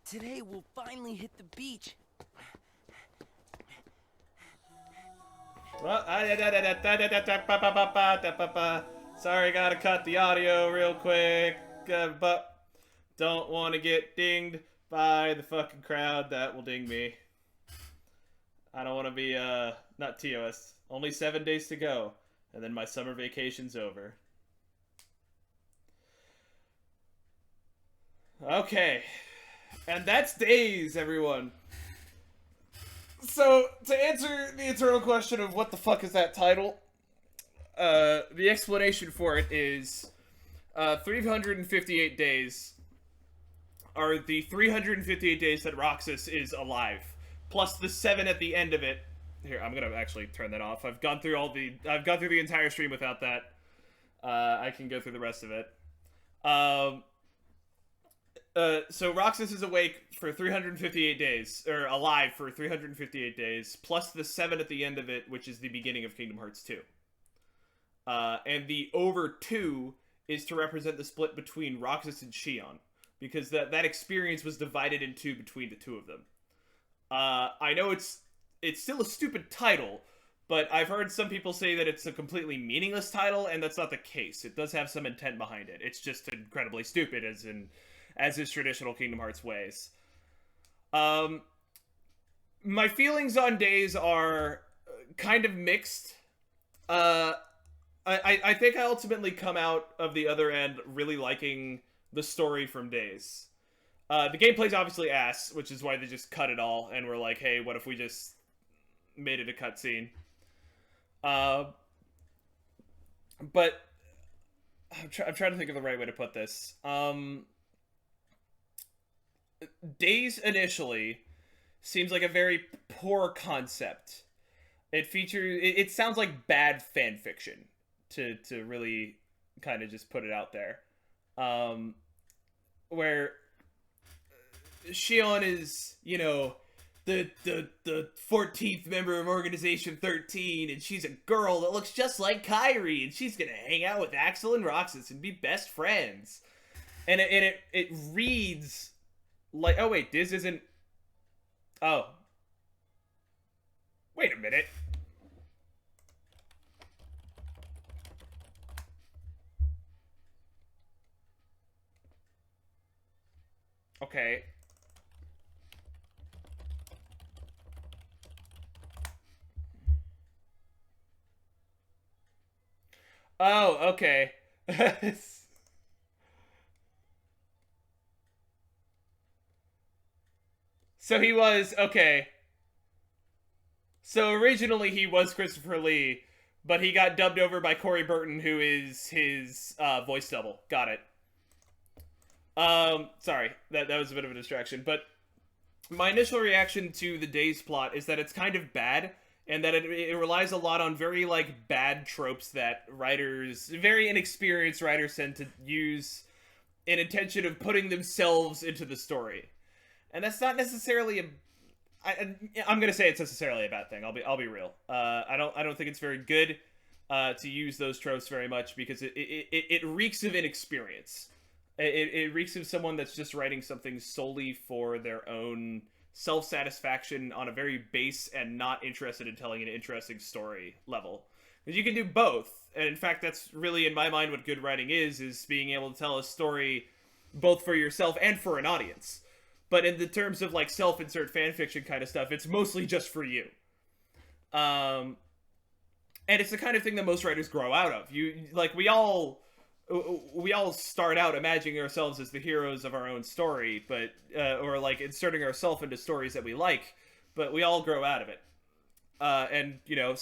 today we'll finally hit the beach.
Well, sorry, gotta cut the audio real quick, but don't want to get dinged by the fucking crowd that will ding me. I don't want to be, not TOS. Only 7 days to go, and then my summer vacation's over. Okay, and that's Days, everyone. So, to answer the eternal question of what the fuck is that title, the explanation for it is 358 days are the 358 days that Roxas is alive, plus the 7 at the end of it. Here, I'm gonna actually turn that off. I've gone through the entire stream without that. I can go through the rest of it. So Roxas is awake for 358 days, or alive for 358 days, plus the 7 at the end of it, which is the beginning of Kingdom Hearts 2. And the over 2 is to represent the split between Roxas and Xion, because that experience was divided in two between the two of them. I know it's still a stupid title, but I've heard some people say that it's a completely meaningless title, and that's not the case. It does have some intent behind it. It's just incredibly stupid, as is traditional Kingdom Hearts ways. My feelings on Days are kind of mixed. I think I ultimately come out of the other end really liking the story from Days. The gameplay's obviously ass, which is why they just cut it all, and we're like, hey, what if we just made it a cutscene? But I'm trying to think of the right way to put this. Days initially seems like a very poor concept. It sounds like bad fan fiction, to really kind of just put it out there. Where Xion is, you know, the 14th member of Organization 13, and she's a girl that looks just like Kairi, and she's gonna hang out with Axel and Roxas and be best friends. And it reads like, oh wait, this isn't... Oh. Wait a minute. Okay. Oh, okay. So he was, okay. So originally he was Christopher Lee, but he got dubbed over by Corey Burton, who is his voice double. Got it. Sorry, that was a bit of a distraction, but my initial reaction to the Days plot is that it's kind of bad, and that it relies a lot on very, like, bad tropes that writers, very inexperienced writers, tend to use in intention of putting themselves into the story. And that's not necessarily I'm gonna say it's necessarily a bad thing. I'll be real. I don't think it's very good to use those tropes very much, because it reeks of inexperience. It reeks of someone that's just writing something solely for their own self-satisfaction on a very base and not interested in telling an interesting story level. Because you can do both, and in fact, that's really, in my mind, what good writing is being able to tell a story both for yourself and for an audience. But in the terms of, like, self-insert fanfiction kind of stuff, it's mostly just for you. And it's the kind of thing that most writers grow out of. We all start out imagining ourselves as the heroes of our own story, but or like inserting ourselves into stories that we like, but we all grow out of it. And you know,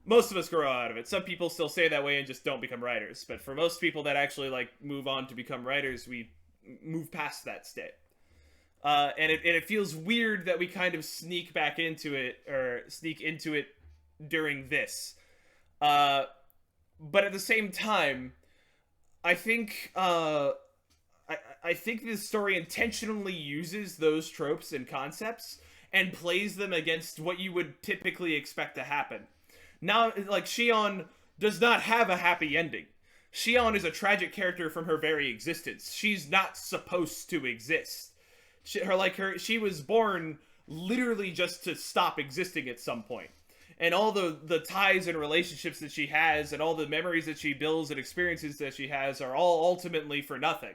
most of us grow out of it. Some people still stay that way and just don't become writers. But for most people that actually like move on to become writers, we move past that state. And it feels weird that we kind of sneak into it during this. But at the same time, I think I think this story intentionally uses those tropes and concepts and plays them against what you would typically expect to happen. Now, like, Xion does not have a happy ending. Shion is a tragic character from her very existence. She's not supposed to exist. She was born literally just to stop existing at some point. And all the ties and relationships that she has and all the memories that she builds and experiences that she has are all ultimately for nothing.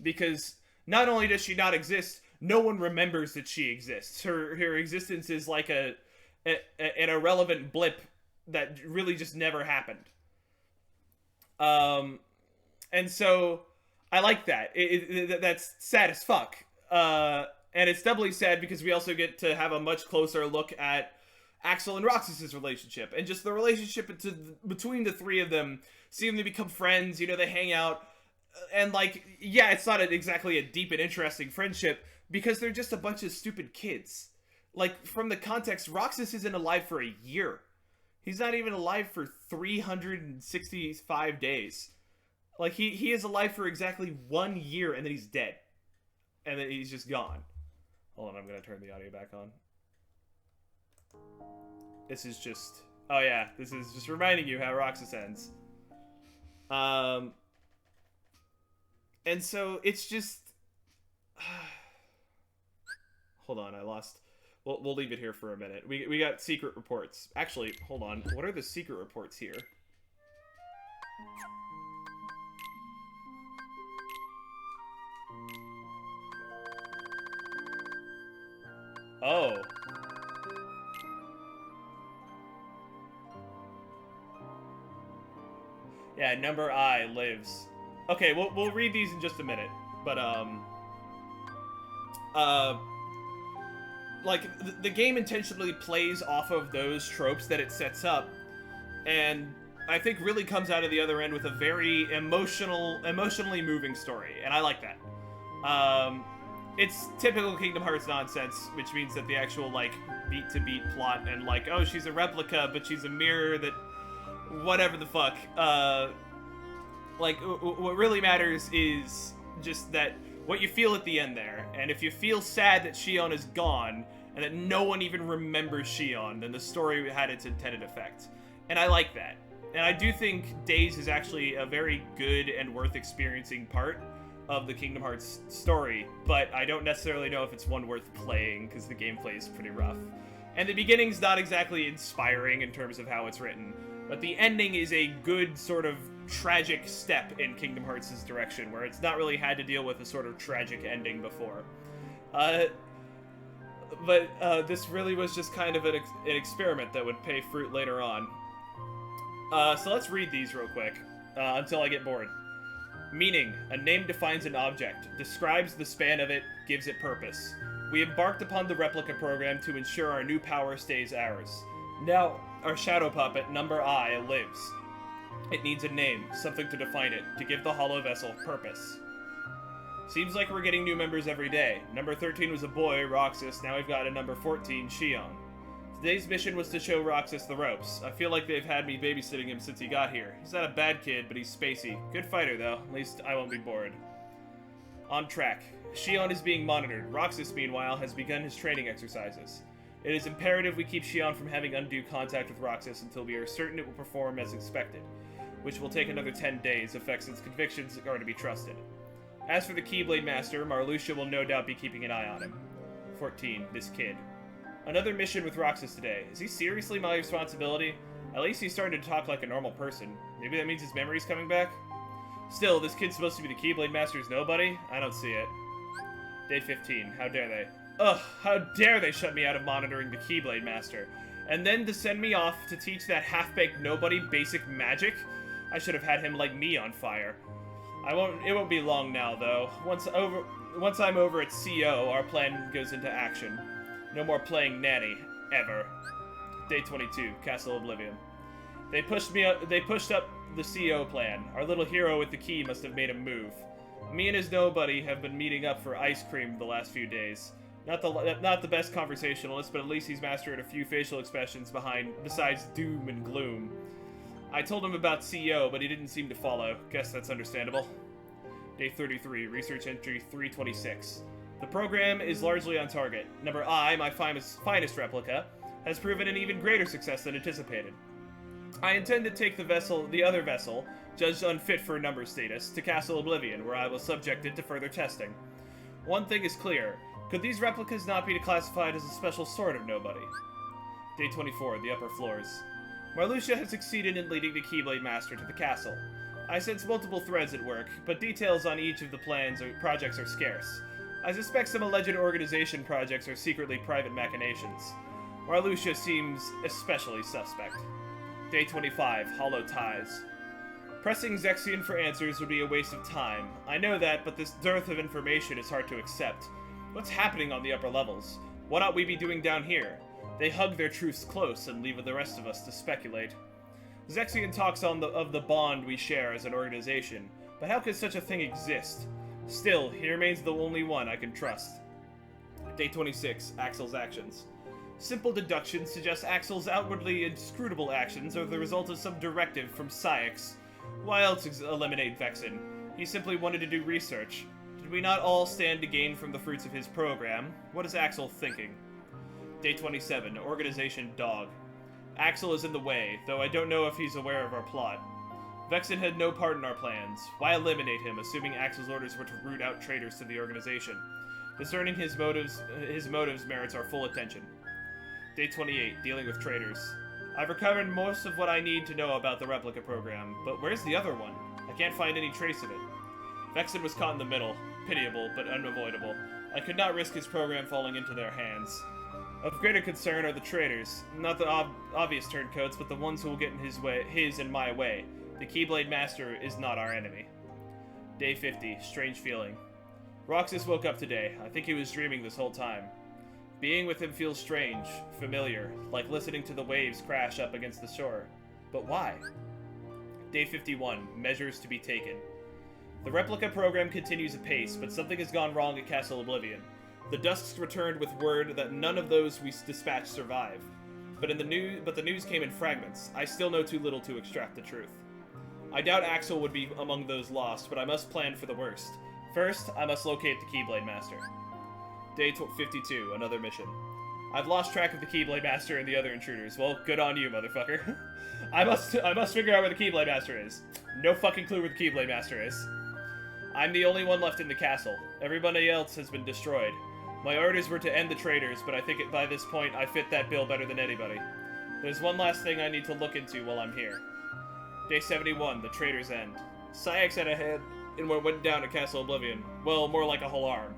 Because not only does she not exist, no one remembers that she exists. Her existence is like an irrelevant blip that really just never happened. And so I like that. That's sad as fuck. And it's doubly sad because we also get to have a much closer look at Axel and Roxas' relationship, and just the relationship between the three of them. See them to become friends, you know, they hang out, and like, yeah, it's not exactly a deep and interesting friendship, because they're just a bunch of stupid kids. Like, from the context, Roxas isn't alive for a year. He's not even alive for 365 days. Like, he is alive for exactly 1 year, and then he's dead. And then he's just gone. Hold on, I'm gonna turn the audio back on. This is just... Oh yeah, this is just reminding you how Roxas ends. And so, it's just... Hold on, I lost... We'll leave it here for a minute. We got secret reports. Actually, hold on. What are the secret reports here? Oh. Yeah, number I lives. Okay, we'll read these in just a minute. But, like, the game intentionally plays off of those tropes that it sets up, and I think really comes out of the other end with a very emotionally moving story, and I like that. It's typical Kingdom Hearts nonsense, which means that the actual, like, beat-to-beat plot and, like, oh, she's a replica, but she's a mirror that... whatever the fuck. Like, what really matters is just that what you feel at the end there. And if you feel sad that Shion is gone, and that no one even remembers Shion, then the story had its intended effect. And I like that. And I do think Days is actually a very good and worth experiencing part of the Kingdom Hearts story, but I don't necessarily know if it's one worth playing, because the gameplay is pretty rough. And the beginning's not exactly inspiring in terms of how it's written, but the ending is a good sort of tragic step in Kingdom Hearts' direction, where it's not really had to deal with a sort of tragic ending before. But this really was just kind of an experiment that would pay fruit later on. So let's read these real quick, until I get bored. Meaning, a name defines an object, describes the span of it, gives it purpose. We embarked upon the replica program to ensure our new power stays ours. Now, our shadow puppet, number I, lives. It needs a name, something to define it, to give the hollow vessel purpose. Seems like we're getting new members every day. Number 13 was a boy, Roxas, now we've got a number 14, Shion. Today's mission was to show Roxas the ropes. I feel like they've had me babysitting him since he got here. He's not a bad kid, but he's spacey. Good fighter, though. At least I won't be bored. On track. Shion is being monitored. Roxas, meanwhile, has begun his training exercises. It is imperative we keep Shion from having undue contact with Roxas until we are certain it will perform as expected, which will take another 10 days, since convictions are to be trusted. As for the Keyblade Master, Marluxia will no doubt be keeping an eye on him. 14. This kid. Another mission with Roxas today. Is he seriously my responsibility? At least he's starting to talk like a normal person. Maybe that means his memory's coming back? Still, this kid's supposed to be the Keyblade Master's nobody? I don't see it. Day 15. How dare they? Ugh, how dare they shut me out of monitoring the Keyblade Master. And then to send me off to teach that half-baked nobody basic magic? I should have had him light me on fire. It won't be long now, though. Once I'm over at CO, our plan goes into action. No more playing nanny, ever. Day 22, Castle Oblivion. They pushed up the CO plan. Our little hero with the key must have made a move. Me and his nobody have been meeting up for ice cream the last few days. Not the best conversationalist, but at least he's mastered a few facial expressions besides doom and gloom. I told him about CO, but he didn't seem to follow. Guess that's understandable. Day 33, Research Entry 326. The program is largely on target. Number I, my finest replica, has proven an even greater success than anticipated. I intend to take the other vessel, judged unfit for number status, to Castle Oblivion, where I will subject it to further testing. One thing is clear. Could these replicas not be classified as a special sort of nobody? Day 24, the upper floors. Marluxia has succeeded in leading the Keyblade Master to the castle. I sense multiple threads at work, but details on each of the plans or projects are scarce. I suspect some alleged organization projects are secretly private machinations. Marluxia seems especially suspect. Day 25, Hollow Ties. Pressing Zexion for answers would be a waste of time. I know that, but this dearth of information is hard to accept. What's happening on the upper levels? What ought we be doing down here? They hug their truths close and leave the rest of us to speculate. Zexion talks of the bond we share as an organization, but how could such a thing exist? Still, he remains the only one I can trust. Day 26, Axel's actions. Simple deduction suggests Axel's outwardly inscrutable actions are the result of some directive from Cyax. Why else eliminate Vexen? He simply wanted to do research. Did we not all stand to gain from the fruits of his program? What is Axel thinking? Day 27, Organization Dog. Axel is in the way, though I don't know if he's aware of our plot. Vexen had no part in our plans. Why eliminate him, assuming Axel's orders were to root out traitors to the organization? Discerning his motives merits our full attention. Day 28, Dealing with Traitors. I've recovered most of what I need to know about the replica program, but where's the other one? I can't find any trace of it. Vexen was caught in the middle. Pitiable, but unavoidable. I could not risk his program falling into their hands. Of greater concern are the traitors, not the obvious turncoats, but the ones who will get in his and my way. The Keyblade Master is not our enemy. Day 50, Strange Feeling. Roxas woke up today. I think he was dreaming this whole time. Being with him feels strange, familiar, like listening to the waves crash up against the shore. But why? Day 51, Measures to be taken. The replica program continues apace, but something has gone wrong at Castle Oblivion. The Dusks returned with word that none of those we dispatched survive. But the news came in fragments. I still know too little to extract the truth. I doubt Axel would be among those lost, but I must plan for the worst. First, I must locate the Keyblade Master. Day 52, another mission. I've lost track of the Keyblade Master and the other intruders. Well, good on you, motherfucker. I must figure out where the Keyblade Master is. No fucking clue where the Keyblade Master is. I'm the only one left in the castle. Everybody else has been destroyed. My orders were to end the traitors, but I think by this point I fit that bill better than anybody. There's one last thing I need to look into while I'm here. Day 71, the Traitors' End. Cyax had a head in what went down at Castle Oblivion. Well, more like a whole arm.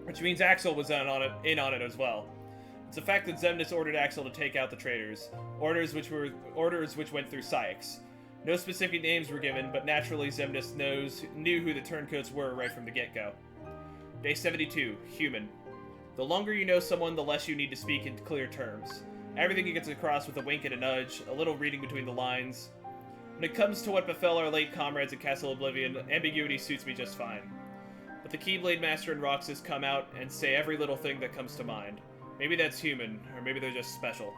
Which means Axel was in on it as well. It's a fact that Xemnas ordered Axel to take out the traitors, orders which went through Cyax. No specific names were given, but naturally Xemnas knew who the turncoats were right from the get-go. Day 72, Human. The longer you know someone, the less you need to speak in clear terms. Everything gets across with a wink and a nudge, a little reading between the lines. When it comes to what befell our late comrades at Castle Oblivion, ambiguity suits me just fine. But the Keyblade Master and Roxas come out and say every little thing that comes to mind. Maybe that's human, or maybe they're just special.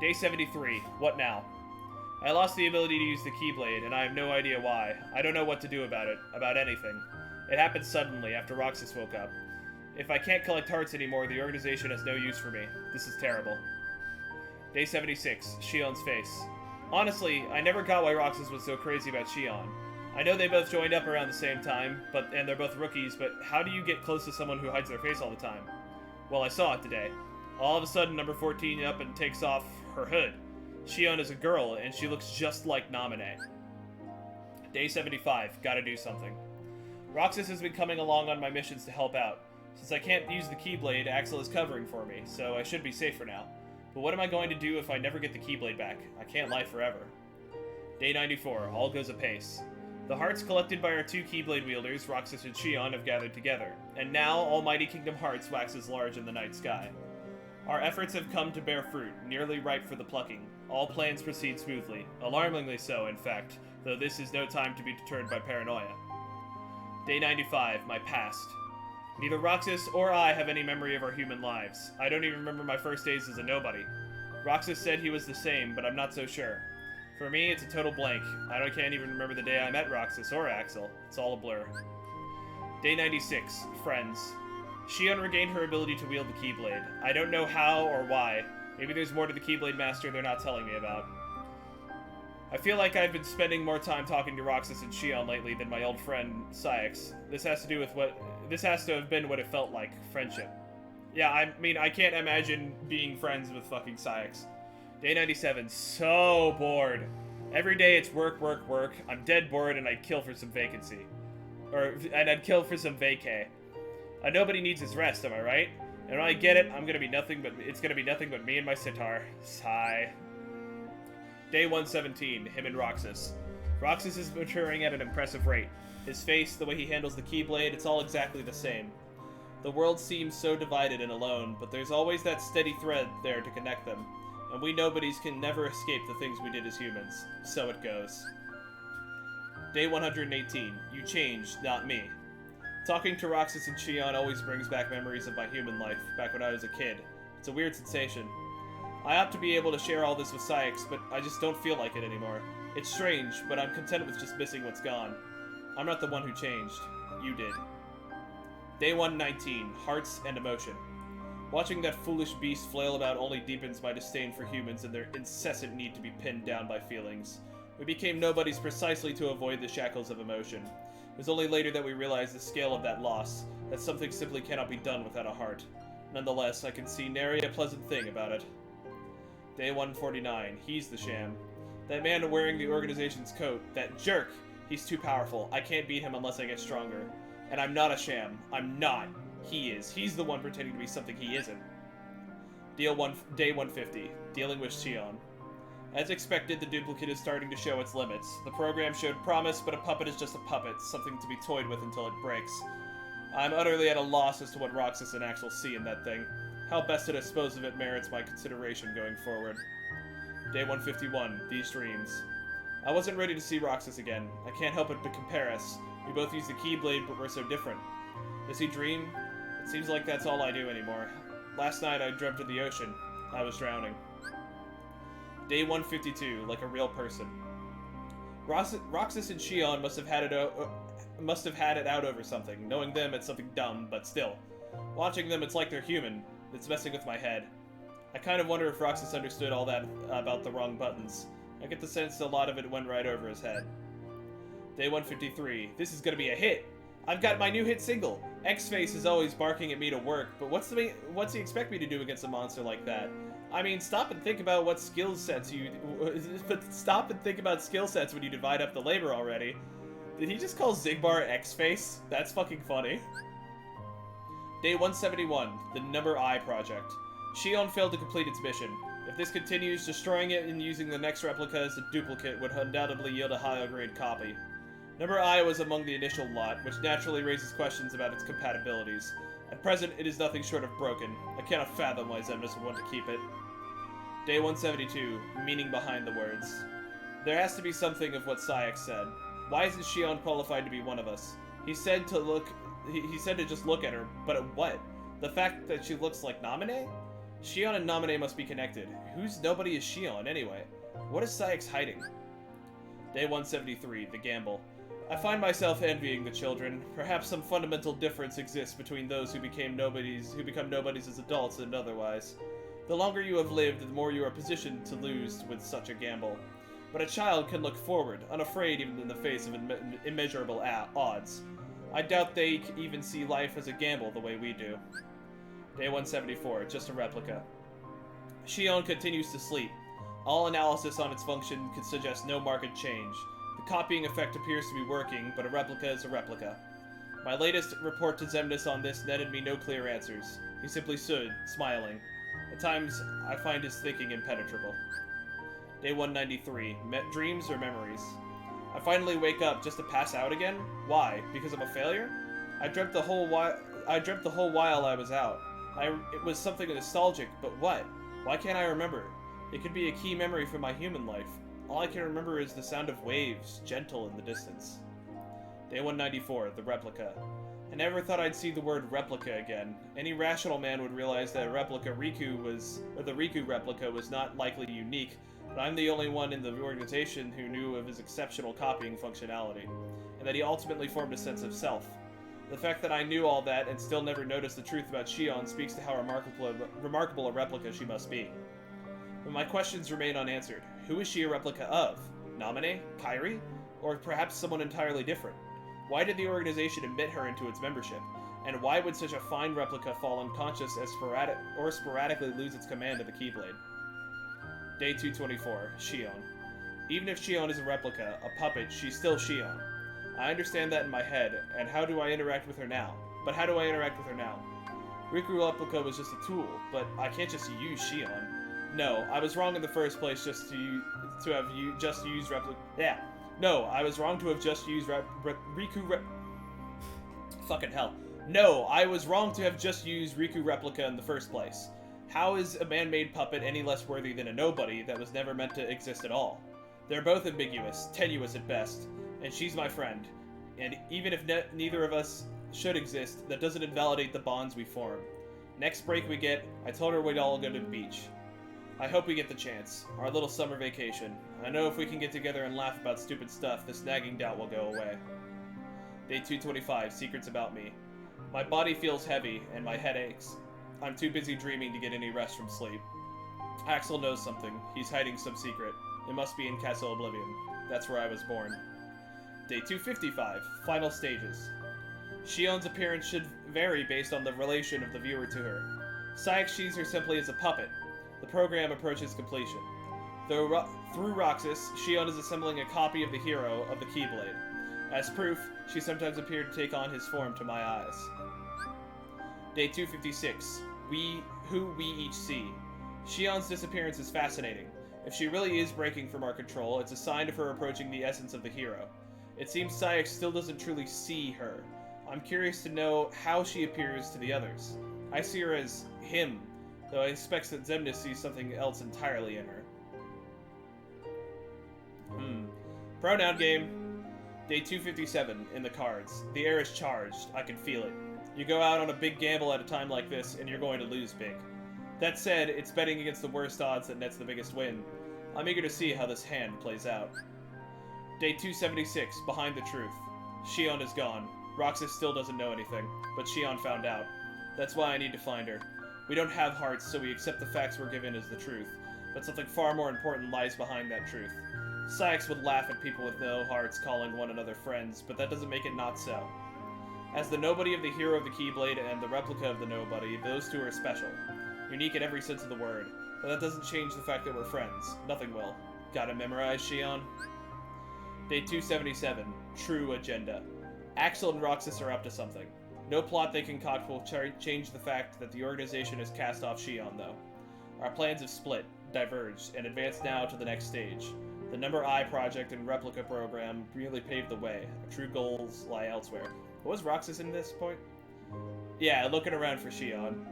Day 73, What Now? I lost the ability to use the Keyblade, and I have no idea why. I don't know what to do about it, about anything. It happened suddenly, after Roxas woke up. If I can't collect hearts anymore, the organization has no use for me. This is terrible. Day 76, Shion's face. Honestly, I never got why Roxas was so crazy about Shion. I know they both joined up around the same time, and they're both rookies, but how do you get close to someone who hides their face all the time? Well, I saw it today. All of a sudden, number 14 up and takes off her hood. Shion is a girl, and she looks just like Naminé. Day 75, gotta do something. Roxas has been coming along on my missions to help out. Since I can't use the Keyblade, Axel is covering for me, so I should be safe for now. But what am I going to do if I never get the Keyblade back? I can't lie forever. Day 94, all goes apace. The hearts collected by our two Keyblade wielders, Roxas and Shion, have gathered together, and now Almighty Kingdom Hearts waxes large in the night sky. Our efforts have come to bear fruit, nearly ripe for the plucking. All plans proceed smoothly, alarmingly so, in fact, though this is no time to be deterred by paranoia. Day 95, my past. Neither Roxas or I have any memory of our human lives. I don't even remember my first days as a nobody. Roxas said he was the same, but I'm not so sure. For me, it's a total blank. I can't even remember the day I met Roxas or Axel. It's all a blur. Day 96, Friends. Shion regained her ability to wield the Keyblade. I don't know how or why. Maybe there's more to the Keyblade Master they're not telling me about. I feel like I've been spending more time talking to Roxas and Shion lately than my old friend Syx. This has to have been what it felt like, friendship. Yeah, I mean, I can't imagine being friends with fucking Syx. Day 97, so bored. Every day it's work, work, work. I'm dead bored and I'd kill for some vacancy. And I'd kill for some vacay. Nobody needs his rest, am I right? And when I get it, it's gonna be nothing but me and my sitar. Sigh. Day 117, him and Roxas. Roxas is maturing at an impressive rate. His face, the way he handles the Keyblade, it's all exactly the same. The world seems so divided and alone, but there's always that steady thread there to connect them. And we nobodies can never escape the things we did as humans. So it goes. Day 118, you changed, not me. Talking to Roxas and Shion always brings back memories of my human life, back when I was a kid. It's a weird sensation. I ought to be able to share all this with Syx, but I just don't feel like it anymore. It's strange, but I'm content with just missing what's gone. I'm not the one who changed. You did. Day 119, Hearts and Emotion. Watching that foolish beast flail about only deepens my disdain for humans and their incessant need to be pinned down by feelings. We became nobodies precisely to avoid the shackles of emotion. It was only later that we realized the scale of that loss, that something simply cannot be done without a heart. Nonetheless, I can see nary a pleasant thing about it. Day 149, he's the sham. That man wearing the organization's coat, that jerk! He's too powerful. I can't beat him unless I get stronger. And I'm not a sham. I'm not. He is. He's the one pretending to be something he isn't. Day 150, dealing with Shion. As expected, the duplicate is starting to show its limits. The program showed promise, but a puppet is just a puppet, something to be toyed with until it breaks. I'm utterly at a loss as to what Roxas and Axel see in that thing. How best to dispose of it merits my consideration going forward. Day 151, these dreams. I wasn't ready to see Roxas again. I can't help it but compare us. We both use the Keyblade, but we're so different. Does he dream? It seems like that's all I do anymore. Last night I dreamt of the ocean. I was drowning. Day 152, like a real person. Roxas and Shion must have had it out over something. Knowing them, it's something dumb, but still. Watching them, it's like they're human. It's messing with my head. I kind of wonder if Roxas understood all that about the wrong buttons. I get the sense a lot of it went right over his head. Day 153. This is gonna be a hit! I've got my new hit single! X-Face is always barking at me to work, but what's he expect me to do against a monster like that? I mean, stop and think about what skill sets when you divide up the labor already. Did he just call Xigbar X-Face? That's fucking funny. Day 171, the Number I Project. Shion failed to complete its mission. If this continues, destroying it and using the next replica as a duplicate would undoubtedly yield a higher grade copy. Number I was among the initial lot, which naturally raises questions about its compatibilities. At present, it is nothing short of broken. I cannot fathom why Xemnas would want to keep it. Day 172, meaning behind the words. There has to be something of what Syx said. Why isn't Shion qualified to be one of us? He said to just look at her, but at what? The fact that she looks like Naminé? Shion and Naminé must be connected. Whose nobody is Shion, anyway? What is Syx hiding? Day 173, the gamble. I find myself envying the children. Perhaps some fundamental difference exists between those who become nobodies as adults and otherwise. The longer you have lived, the more you are positioned to lose with such a gamble. But a child can look forward, unafraid even in the face of immeasurable odds. I doubt they even see life as a gamble the way we do. Day 174, just a replica. Shion continues to sleep. All analysis on its function could suggest no marked change. The copying effect appears to be working, but a replica is a replica. My latest report to Xemnas on this netted me no clear answers. He simply stood, smiling. At times, I find his thinking impenetrable. Day 193, dreams or memories? I finally wake up just to pass out again? Why? Because I'm a failure? I dreamt the whole while I was out. It was something nostalgic, but what? Why can't I remember? It could be a key memory from my human life. All I can remember is the sound of waves, gentle in the distance. Day 194, the replica. I never thought I'd see the word replica again. Any rational man would realize that the Riku replica was not likely unique, but I'm the only one in the organization who knew of his exceptional copying functionality, and that he ultimately formed a sense of self. The fact that I knew all that and still never noticed the truth about Shion speaks to how remarkable a replica she must be. But my questions remain unanswered. Who is she a replica of? Naminé? Kairi? Or perhaps someone entirely different? Why did the organization admit her into its membership? And why would such a fine replica fall unconscious as sporadically lose its command of the Keyblade? Day 224. Shion. Even if Shion is a replica, a puppet, she's still Shion. I understand that in my head, and how do I interact with her now? But how do I interact with her now? Riku Replica was just a tool, but I can't just use Shion. No, I was wrong in the first place just to have used Replica. Yeah. No, I was wrong to have just used Fucking hell. No, I was wrong to have just used Riku Replica in the first place. How is a man-made puppet any less worthy than a nobody that was never meant to exist at all? They're both ambiguous, tenuous at best, and she's my friend. And even if neither of us should exist, that doesn't invalidate the bonds we form. Next break we get, I told her we'd all go to the beach. I hope we get the chance. Our little summer vacation. I know if we can get together and laugh about stupid stuff, this nagging doubt will go away. Day 225, Secrets About Me. My body feels heavy, and my head aches. I'm too busy dreaming to get any rest from sleep. Axel knows something. He's hiding some secret. It must be in Castle Oblivion. That's where I was born. Day 255, Final Stages. Shion's appearance should vary based on the relation of the viewer to her. Saix sees her simply as a puppet. The program approaches completion. Through Roxas, Shion is assembling a copy of the hero of the Keyblade. As proof, she sometimes appeared to take on his form to my eyes. Day 256. Who we each see. Shion's disappearance is fascinating. If she really is breaking from our control, it's a sign of her approaching the essence of the hero. It seems Saix still doesn't truly see her. I'm curious to know how she appears to the others. I see her as him, though I expect that Xemnas sees something else entirely in her. Pronoun game. Day 257, in the cards. The air is charged. I can feel it. You go out on a big gamble at a time like this, and you're going to lose big. That said, it's betting against the worst odds that nets the biggest win. I'm eager to see how this hand plays out. Day 276, Behind the Truth. Shion is gone. Roxas still doesn't know anything, but Shion found out. That's why I need to find her. We don't have hearts, so we accept the facts we're given as the truth, but something far more important lies behind that truth. Saix would laugh at people with no hearts calling one another friends, but that doesn't make it not so. As the nobody of the hero of the Keyblade and the replica of the nobody, those two are special. Unique in every sense of the word, but that doesn't change the fact that we're friends. Nothing will. Gotta memorize, Shion? Day 277, True Agenda. Axel and Roxas are up to something. No plot they concoct will change the fact that the organization has cast off Shion, though. Our plans have split, diverged, and advanced now to the next stage. The Number I project and replica program really paved the way. Our true goals lie elsewhere. Was Roxas in this point? Yeah, looking around for Shion.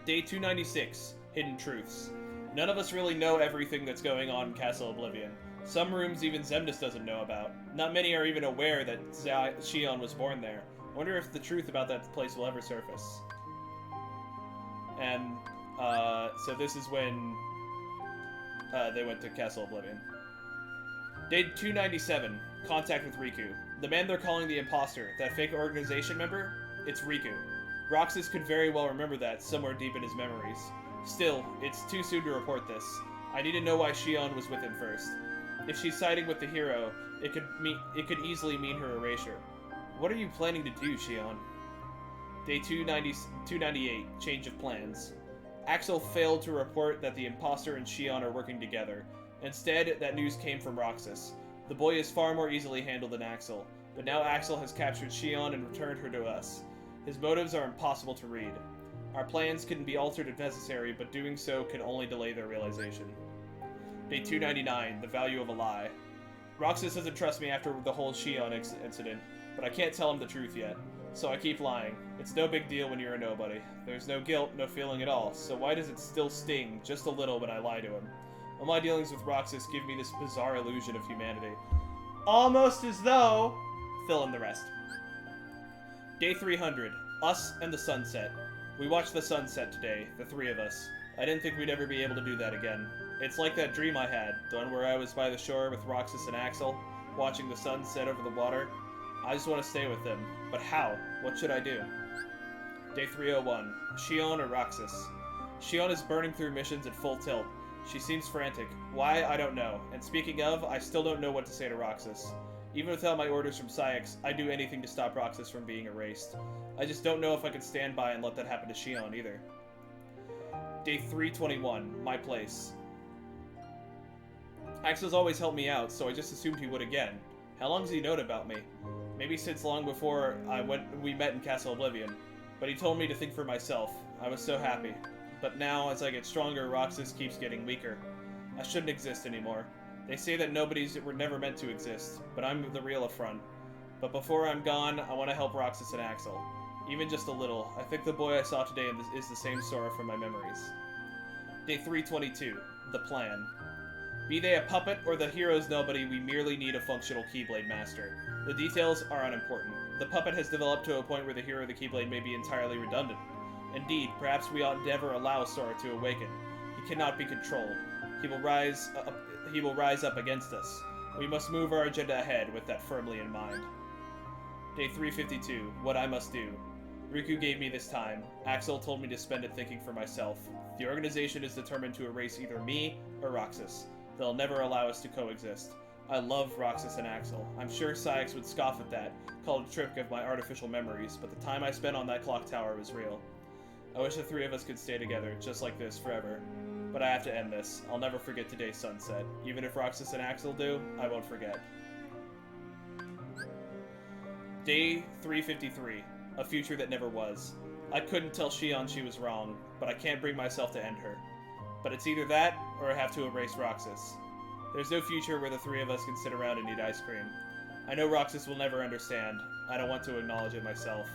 Day 296, Hidden Truths. None of us really know everything that's going on in Castle Oblivion. Some rooms even Xemnas doesn't know about. Not many are even aware that Shion was born there. I wonder if the truth about that place will ever surface. And, so this is when they went to Castle Oblivion. Day 297, Contact with Riku. The man they're calling the imposter, that fake organization member? It's Riku. Roxas could very well remember that somewhere deep in his memories. Still, it's too soon to report this. I need to know why Shion was with him first. If she's siding with the hero, it could easily mean her erasure. What are you planning to do, Shion? Day 298, Change of Plans. Axel failed to report that the imposter and Shion are working together. Instead, that news came from Roxas. The boy is far more easily handled than Axel, but now Axel has captured Shion and returned her to us. His motives are impossible to read. Our plans can be altered if necessary, but doing so can only delay their realization. Day 299, The Value of a Lie. Roxas doesn't trust me after the whole Shion incident, but I can't tell him the truth yet, so I keep lying. It's no big deal when you're a nobody. There's no guilt, no feeling at all, so why does it still sting just a little when I lie to him? All my dealings with Roxas give me this bizarre illusion of humanity. Almost as though... Fill in the rest. Day 300, Us and the Sunset. We watched the sunset today, the three of us. I didn't think we'd ever be able to do that again. It's like that dream I had, the one where I was by the shore with Roxas and Axel, watching the sun set over the water. I just want to stay with them. But how? What should I do? Day 301, Shion or Roxas? Shion is burning through missions at full tilt. She seems frantic. Why, I don't know. And speaking of, I still don't know what to say to Roxas. Even without my orders from Syx, I'd do anything to stop Roxas from being erased. I just don't know if I could stand by and let that happen to Shion either. Day 321, my place. Axel's always helped me out, so I just assumed he would again. How long has he known about me? Maybe since long before we met in Castle Oblivion. But he told me to think for myself. I was so happy. But now, as I get stronger, Roxas keeps getting weaker. I shouldn't exist anymore. They say that nobodies were never meant to exist, but I'm the real affront. But before I'm gone, I want to help Roxas and Axel. Even just a little. I think the boy I saw today is the same Sora from my memories. Day 322. The plan. Be they a puppet or the hero's nobody, we merely need a functional Keyblade master. The details are unimportant. The puppet has developed to a point where the hero of the Keyblade may be entirely redundant. Indeed, perhaps we ought never allow Sora to awaken. He cannot be controlled. He will rise up against us. We must move our agenda ahead with that firmly in mind. Day 352. What I must do. Riku gave me this time. Axel told me to spend it thinking for myself. The organization is determined to erase either me or Roxas. They'll never allow us to coexist. I love Roxas and Axel. I'm sure Syx would scoff at that, call it a trick of my artificial memories, but the time I spent on that clock tower was real. I wish the three of us could stay together, just like this, forever. But I have to end this. I'll never forget today's sunset. Even if Roxas and Axel do, I won't forget. Day 353. A future that never was. I couldn't tell Shion she was wrong, but I can't bring myself to end her. But it's either that, or I have to erase Roxas. There's no future where the three of us can sit around and eat ice cream. I know Roxas will never understand. I don't want to acknowledge it myself.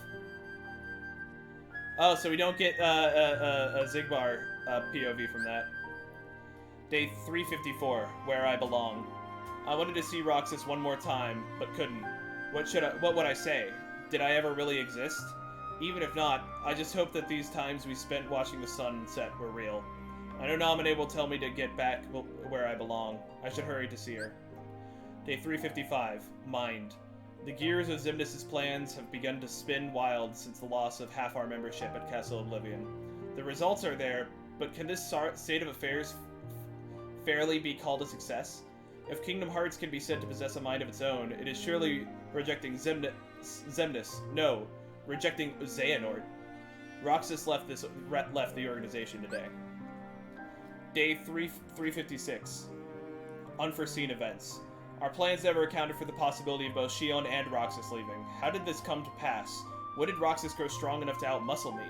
Oh, so we don't get a Zigbar POV from that. Day 354, where I belong. I wanted to see Roxas one more time, but couldn't. What would I say? Did I ever really exist? Even if not, I just hope that these times we spent watching the sun set were real. I know Naminé will tell me to get back where I belong. I should hurry to see her. Day 355, Mind. The gears of Xemnas' plans have begun to spin wild since the loss of half our membership at Castle Oblivion. The results are there, but can this state of affairs fairly be called a success? If Kingdom Hearts can be said to possess a mind of its own, it is surely rejecting Xemnas. No, rejecting Xehanort. Roxas left the organization today. Day 356. Unforeseen events. Our plans never accounted for the possibility of both Shion and Roxas leaving. How did this come to pass? When did Roxas grow strong enough to outmuscle me?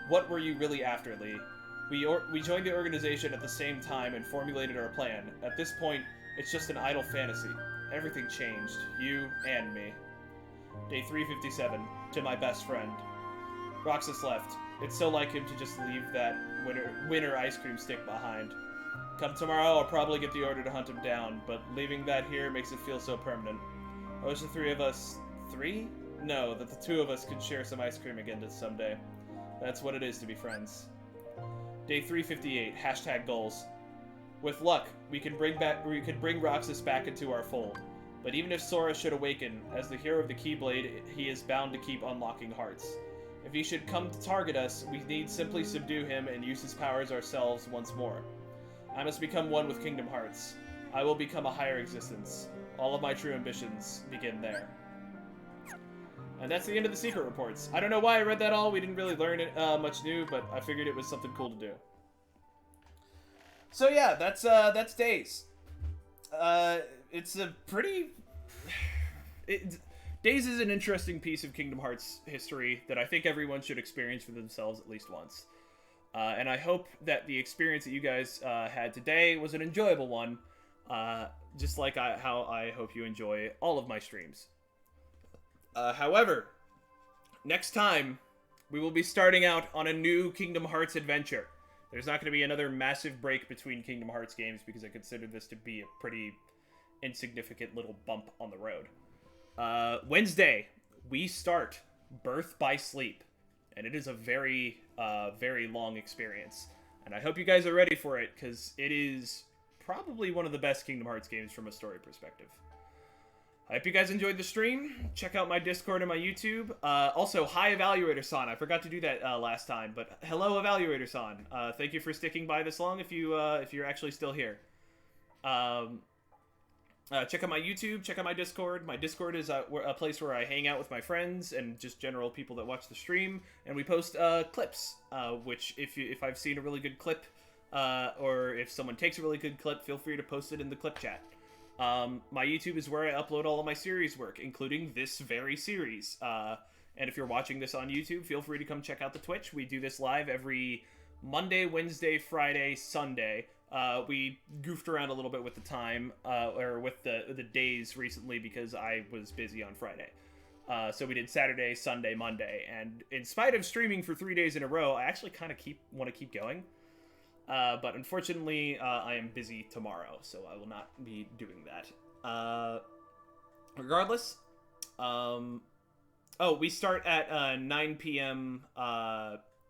What were you really after, Lee? We joined the organization at the same time and formulated our plan. At this point, it's just an idle fantasy. Everything changed. You and me. Day 357. To my best friend. Roxas left. It's so like him to just leave that winter ice cream stick behind. Come tomorrow, I'll probably get the order to hunt him down, but leaving that here makes it feel so permanent. I wish the three of us... Three? No, that the two of us could share some ice cream again someday. That's what it is to be friends. Day 358. Hashtag goals. With luck, we could bring Roxas back into our fold. But even if Sora should awaken, as the hero of the Keyblade, he is bound to keep unlocking hearts. If he should come to target us, we need simply subdue him and use his powers ourselves once more. I must become one with Kingdom Hearts. I will become a higher existence. All of my true ambitions begin there. And that's the end of the secret reports. I don't know why I read that all. We didn't really learn much new, but I figured it was something cool to do. So yeah, that's Days. It's a pretty... Days is an interesting piece of Kingdom Hearts history that I think everyone should experience for themselves at least once. And I hope that the experience that you guys had today was an enjoyable one, just like how I hope you enjoy all of my streams. However, next time, we will be starting out on a new Kingdom Hearts adventure. There's not going to be another massive break between Kingdom Hearts games because I consider this to be a pretty insignificant little bump on the road. Wednesday, we start Birth by Sleep, and it is a very, very long experience. And I hope you guys are ready for it, because it is probably one of the best Kingdom Hearts games from a story perspective. I hope you guys enjoyed the stream. Check out my Discord and my YouTube. Also, hi Evaluator-san. I forgot to do that last time, but hello Evaluator-san. Thank you for sticking by this long if you're actually still here. Check out my YouTube, check out my Discord. My Discord is a place where I hang out with my friends and just general people that watch the stream, and we post clips, which if I've seen a really good clip, or if someone takes a really good clip, feel free to post it in the clip chat. My YouTube is where I upload all of my series work, including this very series. And if you're watching this on YouTube, feel free to come check out the Twitch. We do this live every Monday, Wednesday, Friday, Sunday. We goofed around a little bit with the time, or with the days recently because I was busy on Friday. So we did Saturday, Sunday, Monday, and in spite of streaming for 3 days in a row, I actually kind of want to keep going. But unfortunately, I am busy tomorrow, so I will not be doing that. Regardless, we start at 9 p.m.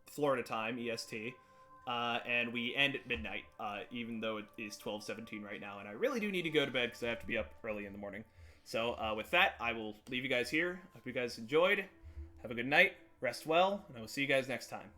Florida time, EST. And we end at midnight, even though it is 12:17 right now, and I really do need to go to bed because I have to be up early in the morning. So with that, I will leave you guys here. Hope you guys enjoyed. Have a good night, rest well, and I will see you guys next time.